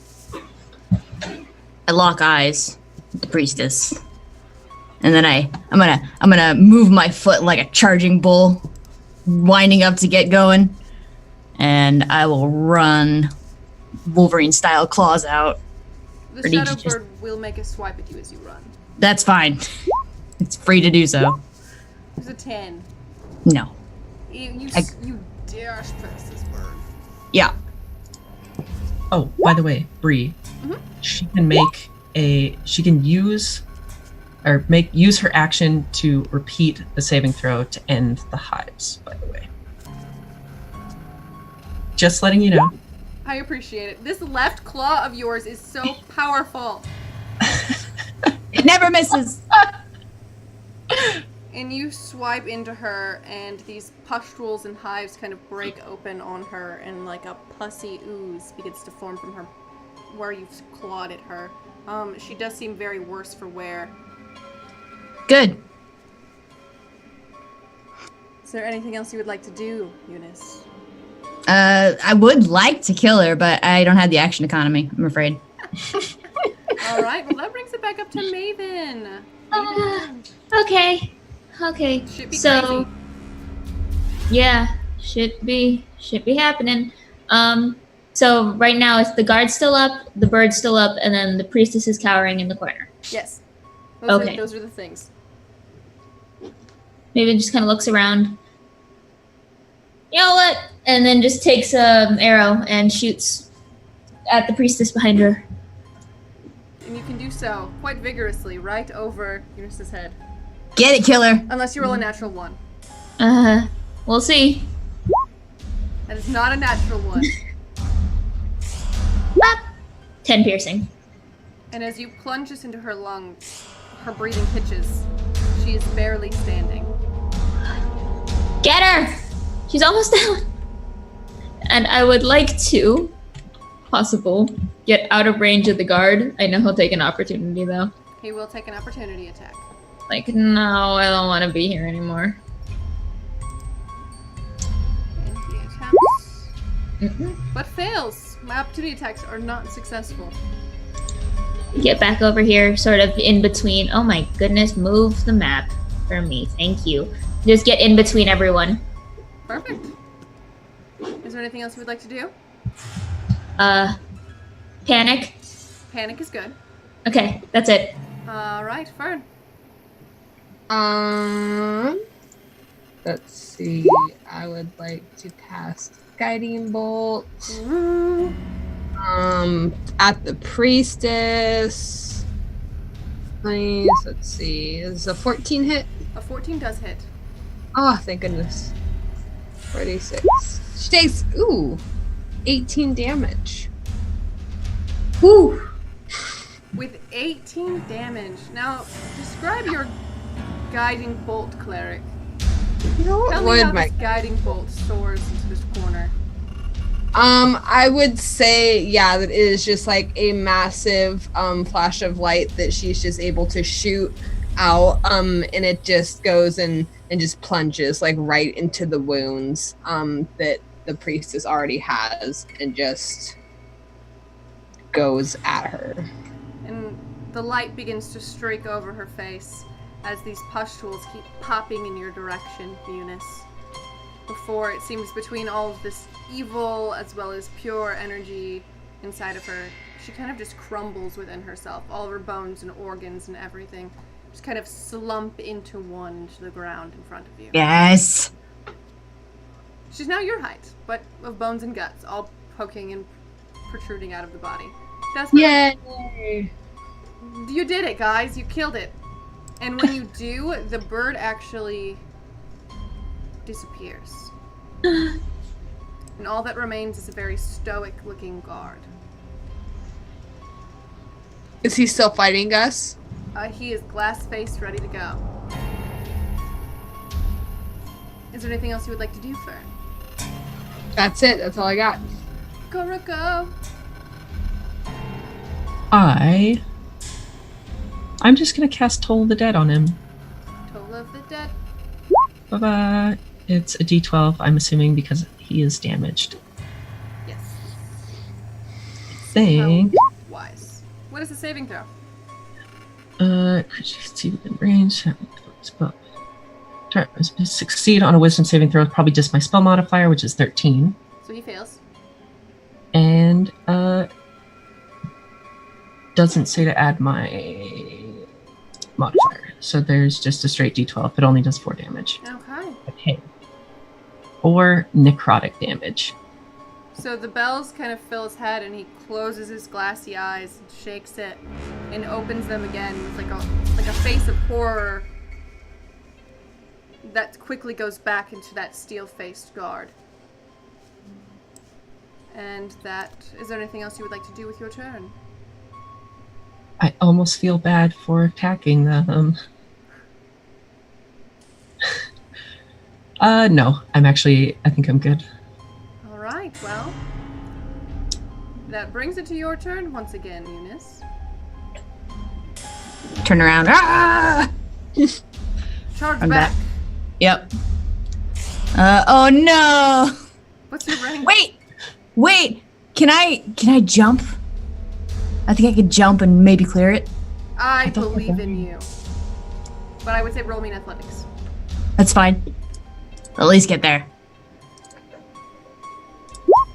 I lock eyes with the priestess, and then I'm gonna move my foot like a charging bull, winding up to get going, and I will run Wolverine style, claws out. The Or did you shadow just- bird will make a swipe at you as you run. That's fine. It's free to do so. It's a 10. No. You dash past this bird. Yeah. Oh, by the way, Bree, she can use her action to repeat the saving throw to end the hives, by the way. Just letting you know. I appreciate it. This left claw of yours is so powerful. It never misses. And you swipe into her, and these pustules and hives kind of break open on her, and like a pussy ooze begins to form from her where you've clawed at her. She does seem very worse for wear. Good. Is there anything else you would like to do, Eunice? I would like to kill her, but I don't have the action economy, I'm afraid. All right, well, that brings it back up to Maven. Okay. Okay. Should be So, crazy. yeah, should be happening. So right now it's the guard's still up, the bird's still up, and then the priestess is cowering in the corner. Yes. Okay. Those are the things. Maven just kind of looks around. You know what? And then just takes an arrow and shoots at the priestess behind her. And you can do so quite vigorously right over Eunice's head. Get it, killer. Unless you roll a natural 1. We'll see. That is not a natural 1. 10 piercing. And as you plunge this into her lungs, her breathing hitches. She is barely standing. Get her! She's almost down. And I would like to, possible, get out of range of the guard. I know he'll take an opportunity though. He will take an opportunity attack. Like, no, I don't want to be here anymore. And he attempts, Mm-mm. but fails. My opportunity attacks are not successful. Get back over here, sort of in between. Oh my goodness, move the map for me. Thank you. Just get in between everyone. Perfect. Is there anything else you would like to do? Panic. Panic is good. Okay, that's it. All right, Fern. Let's see. I would like to cast Guiding Bolt. Ooh. At the priestess. Nice. Let's see. Is a 14 hit? A 14 does hit. Oh, thank goodness. 46. She takes 18 damage. Woo! With 18 damage. Now, describe your guiding bolt, cleric. You know what Tell me would how my this guiding bolt soars into this corner. I would say, yeah, that it is just like a massive flash of light that she's just able to shoot out, and it just goes and just plunges like right into the wounds that the priestess already has, and just goes at her. And the light begins to streak over her face as these pustules keep popping in your direction, Eunice. Before it seems between all of this evil as well as pure energy inside of her, she kind of just crumbles within herself. All of her bones and organs and everything just kind of slump into one to the ground in front of you. Yes. She's now your height, but of bones and guts, all poking and protruding out of the body. Desmond, Yay! you did it, guys. You killed it. And when you do, the bird actually disappears. And all that remains is a very stoic-looking guard. Is he still fighting us? He is glass-faced, ready to go. Is there anything else you would like to do, Fern? That's it. That's all I got. Kuroko! I'm just gonna cast Toll of the Dead on him. Toll of the Dead. Bye-bye. It's a d12, I'm assuming, because he is damaged. Yes. Thing. Wise. What is the saving throw? Could you see within range? Succeed on a wisdom saving throw, probably just my spell modifier, which is 13. So he fails. And, doesn't say to add my modifier. So there's just a straight d12. It only does 4 damage. Okay. Okay. Or necrotic damage. So the bells kind of fill his head, and he closes his glassy eyes, and shakes it, and opens them again with like a face of horror that quickly goes back into that steel-faced guard. And that is there anything else you would like to do with your turn? I almost feel bad for attacking them. No, I think I'm good. All right. Well, that brings it to your turn once again, Eunice. Turn around. Ah! Charge I'm back. back. Yep. Oh no! What's your rank? Wait! Can I jump? I think I could jump and maybe clear it. I believe in you. But I would say roll me in athletics. That's fine. I'll at least get there.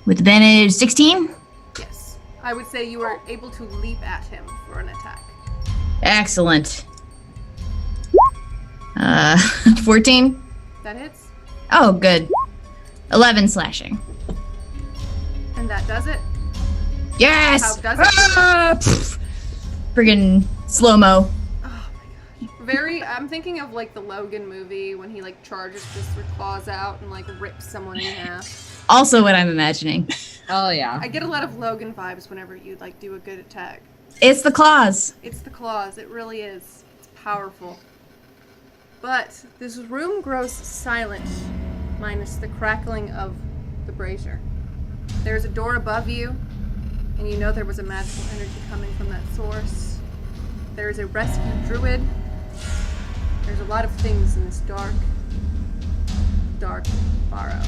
With advantage, 16? Yes. I would say you are able to leap at him for an attack. Excellent. 14? That hits. Oh, good. 11 slashing. And that does it. Yes! How does it? Friggin' slow-mo. Oh my gosh. I'm thinking of like the Logan movie when he like charges just with claws out and like rips someone in half. Also what I'm imagining. Oh yeah. I get a lot of Logan vibes whenever you like do a good attack. It's the claws. It's the claws, it really is. It's powerful. But this room grows silent, minus the crackling of the brazier. There's a door above you, and you know there was a magical energy coming from that source. There's a rescued druid. There's a lot of things in this dark burrow.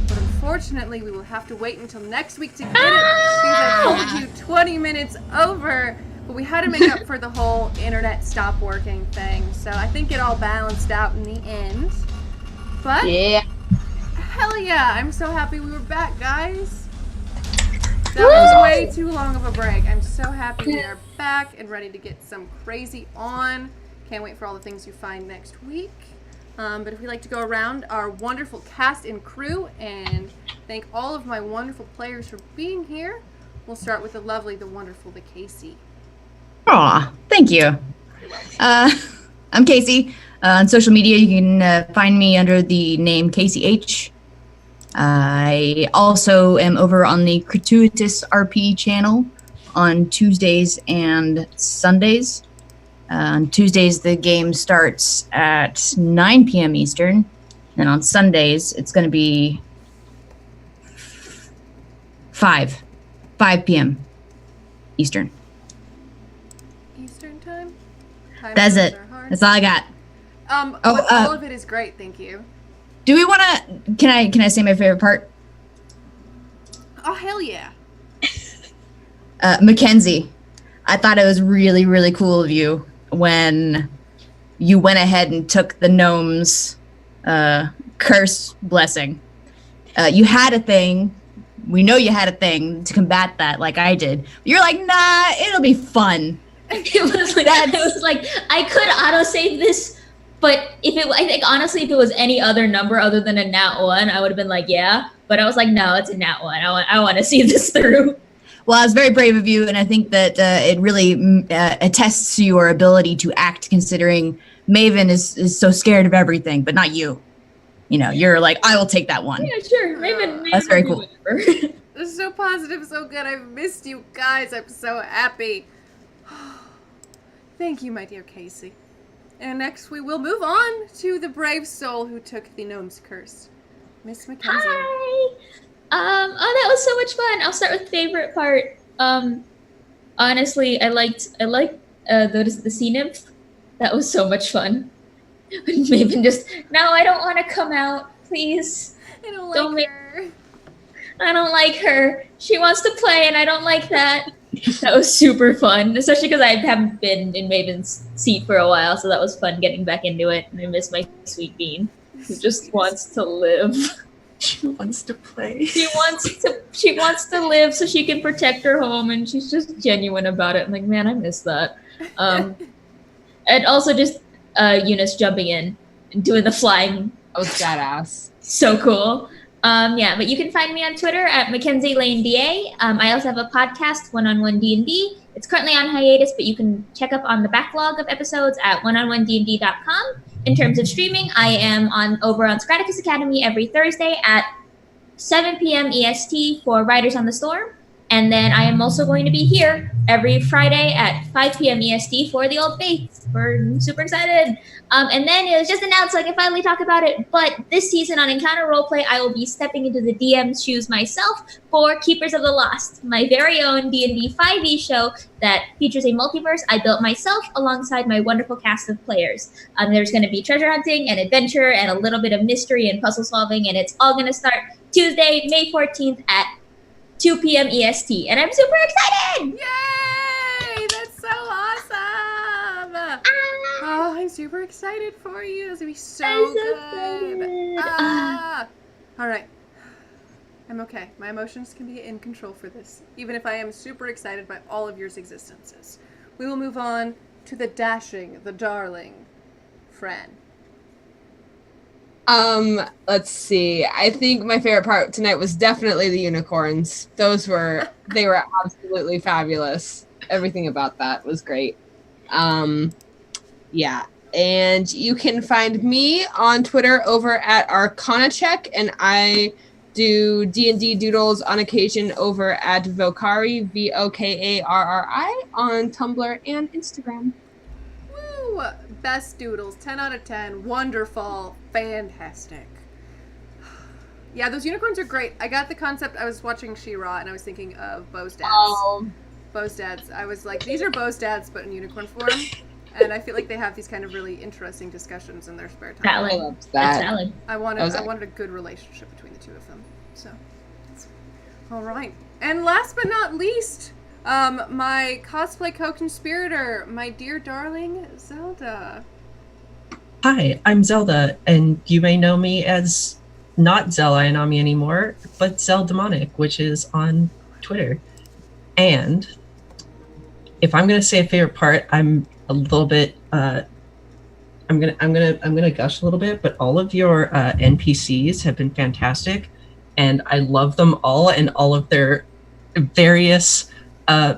But unfortunately, we will have to wait until next week to get it, because I told you 20 minutes over, but we had to make up for the whole internet stop working thing, so I think it all balanced out in the end. But, Yeah. hell yeah, I'm so happy we were back, guys. That was way too long of a break. I'm so happy we are back and ready to get some crazy on. Can't wait for all the things you find next week. But if we'd like to go around our wonderful cast and crew and thank all of my wonderful players for being here, we'll start with the lovely, the wonderful, the Casey. Aw, thank you. I'm Casey. On social media, you can find me under the name Casey H. I also am over on the Gratuitous RP channel on Tuesdays and Sundays. On Tuesdays, the game starts at 9 p.m. Eastern. And on Sundays, it's going to be 5 p.m. Eastern. Eastern time? That's zones it. are hard. That's all I got. But all of it is great, thank you. Do we want to? Can I say my favorite part? Oh, hell yeah. Mackenzie, I thought it was really, really cool of you when you went ahead and took the gnome's curse blessing. You had a thing. We know you had a thing to combat that, like I did. You're like, nah, it'll be fun. It was like I could autosave this, but I think honestly, if it was any other number other than a nat 1, I would have been like, yeah. But I was like, no, it's a nat 1. I want to see this through. Well, it's very brave of you, and I think that it really attests to your ability to act, considering Maven is so scared of everything, but not you. You know, you're like, I will take that one. Yeah, sure. Maybe That's very cool. whatever. This is so positive, so good. I've missed you guys. I'm so happy. Thank you, my dear Casey. And next we will move on to the brave soul who took the gnome's curse. Miss Mackenzie. Hi. Oh, that was so much fun. I'll start with favorite part. Honestly, I liked the sea nymph. That was so much fun. When Maven just, no, I don't want to come out, please. I don't Don't like make- her. I don't like her. She wants to play, and I don't like that. That was super fun, especially because I haven't been in Maven's seat for a while, so that was fun getting back into it. And I miss my sweet bean, who just wants to live. She wants to play. She wants to live so she can protect her home, and she's just genuine about it. I'm like, man, I miss that. And also just Eunice jumping in and doing the flying. That was badass. So cool. Yeah, but you can find me on Twitter at Mackenzie Lane BA. I also have a podcast, One-on-One D&D. It's currently on hiatus, but you can check up on the backlog of episodes at oneononednd.com. In terms of streaming, I am over on Scraticus Academy every Thursday at 7 p.m. EST for Riders on the Storm. And then I am also going to be here every Friday at 5 p.m. EST for the Old Faith. We're super excited. And then it was just announced, so I can finally talk about it. But this season on Encounter Roleplay, I will be stepping into the DM's shoes myself for Keepers of the Lost, my very own D&D 5e show that features a multiverse I built myself alongside my wonderful cast of players. There's going to be treasure hunting and adventure and a little bit of mystery and puzzle solving, and it's all going to start Tuesday, May 14th at 2 p.m. EST, and I'm super excited! Yay! That's so awesome! Oh, I'm super excited for you. It's gonna be so good. All right. I'm okay. My emotions can be in control for this, even if I am super excited by all of your existences. We will move on to the dashing, the darling, Fran. Let's see. I think my favorite part tonight was definitely the unicorns. They were absolutely fabulous. Everything about that was great. Yeah. And you can find me on Twitter over at ArcanaCheck, and I do D&D doodles on occasion over at Vokarri, Vokarri, on Tumblr and Instagram. Woo! Best doodles, 10 out of 10, wonderful, fantastic. Yeah, those unicorns are great. I got the concept. I was watching She-Ra and I was thinking of Bo's dads. Bo's dads. I was like, these are Bo's dads, but in unicorn form. And I feel like they have these kind of really interesting discussions in their spare time. Valid. I loved that. That's valid. I wanted a good relationship between the two of them. So, all right. And last but not least, my cosplay co-conspirator, my dear darling Zelda. Hi, I'm Zelda, and you may know me as not Zella Inami anymore, but Zeldemonic, which is on Twitter. And if I'm gonna say a favorite part, I'm a little bit I'm gonna gush a little bit, but all of your NPCs have been fantastic, and I love them all and all of their various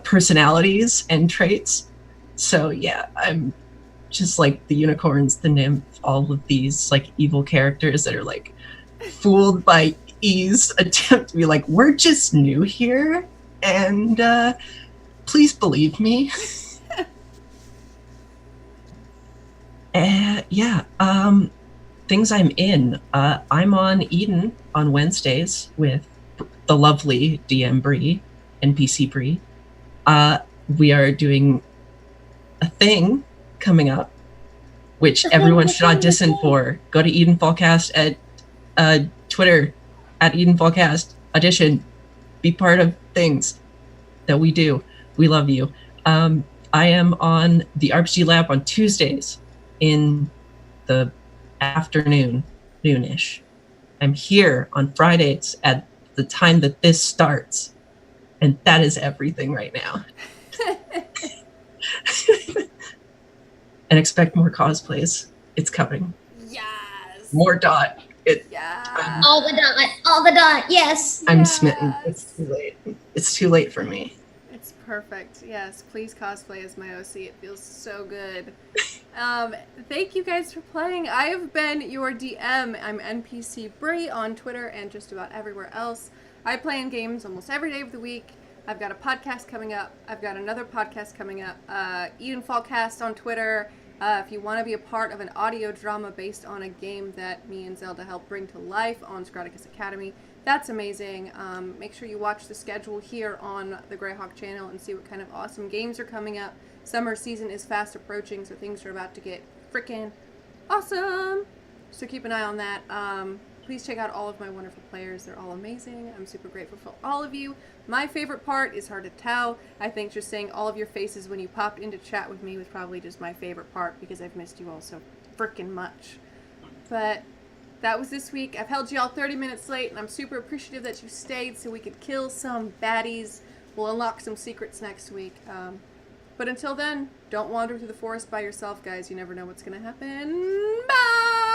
personalities and traits. So yeah, I'm just like the unicorns, the nymph, all of these like evil characters that are like fooled by E's attempt to be like, we're just new here, and please believe me. Things I'm in. I'm on Eden on Wednesdays with the lovely DM Bree, NPC Bree. We are doing a thing coming up, which everyone should audition for. Go to Eden Fallcast at Twitter, at Eden Fallcast. Audition. Be part of things that we do. We love you. I am on the RPG Lab on Tuesdays in the afternoon, noonish. I'm here on Fridays at the time that this starts. And that is everything right now. And expect more cosplays. It's coming. Yes. More Dot. Yeah. All the dot, yes. I'm smitten. It's too late. It's too late for me. It's perfect. Yes, please cosplay as my OC. It feels so good. Thank you guys for playing. I have been your DM. I'm NPC Bree on Twitter and just about everywhere else. I play in games almost every day of the week. I've got a podcast coming up. I've got another podcast coming up. Eden Fallcast on Twitter. If you want to be a part of an audio drama based on a game that me and Zelda helped bring to life on Scroticus Academy, that's amazing. Make sure you watch the schedule here on the Greyhawk channel and see what kind of awesome games are coming up. Summer season is fast approaching, so things are about to get freaking awesome. So keep an eye on that. Please check out all of my wonderful players. They're all amazing. I'm super grateful for all of you. My favorite part is hard to tell. I think just seeing all of your faces when you popped into chat with me was probably just my favorite part because I've missed you all so freaking much. But that was this week. I've held you all 30 minutes late, and I'm super appreciative that you stayed so we could kill some baddies. We'll unlock some secrets next week. But until then, don't wander through the forest by yourself, guys. You never know what's going to happen. Bye!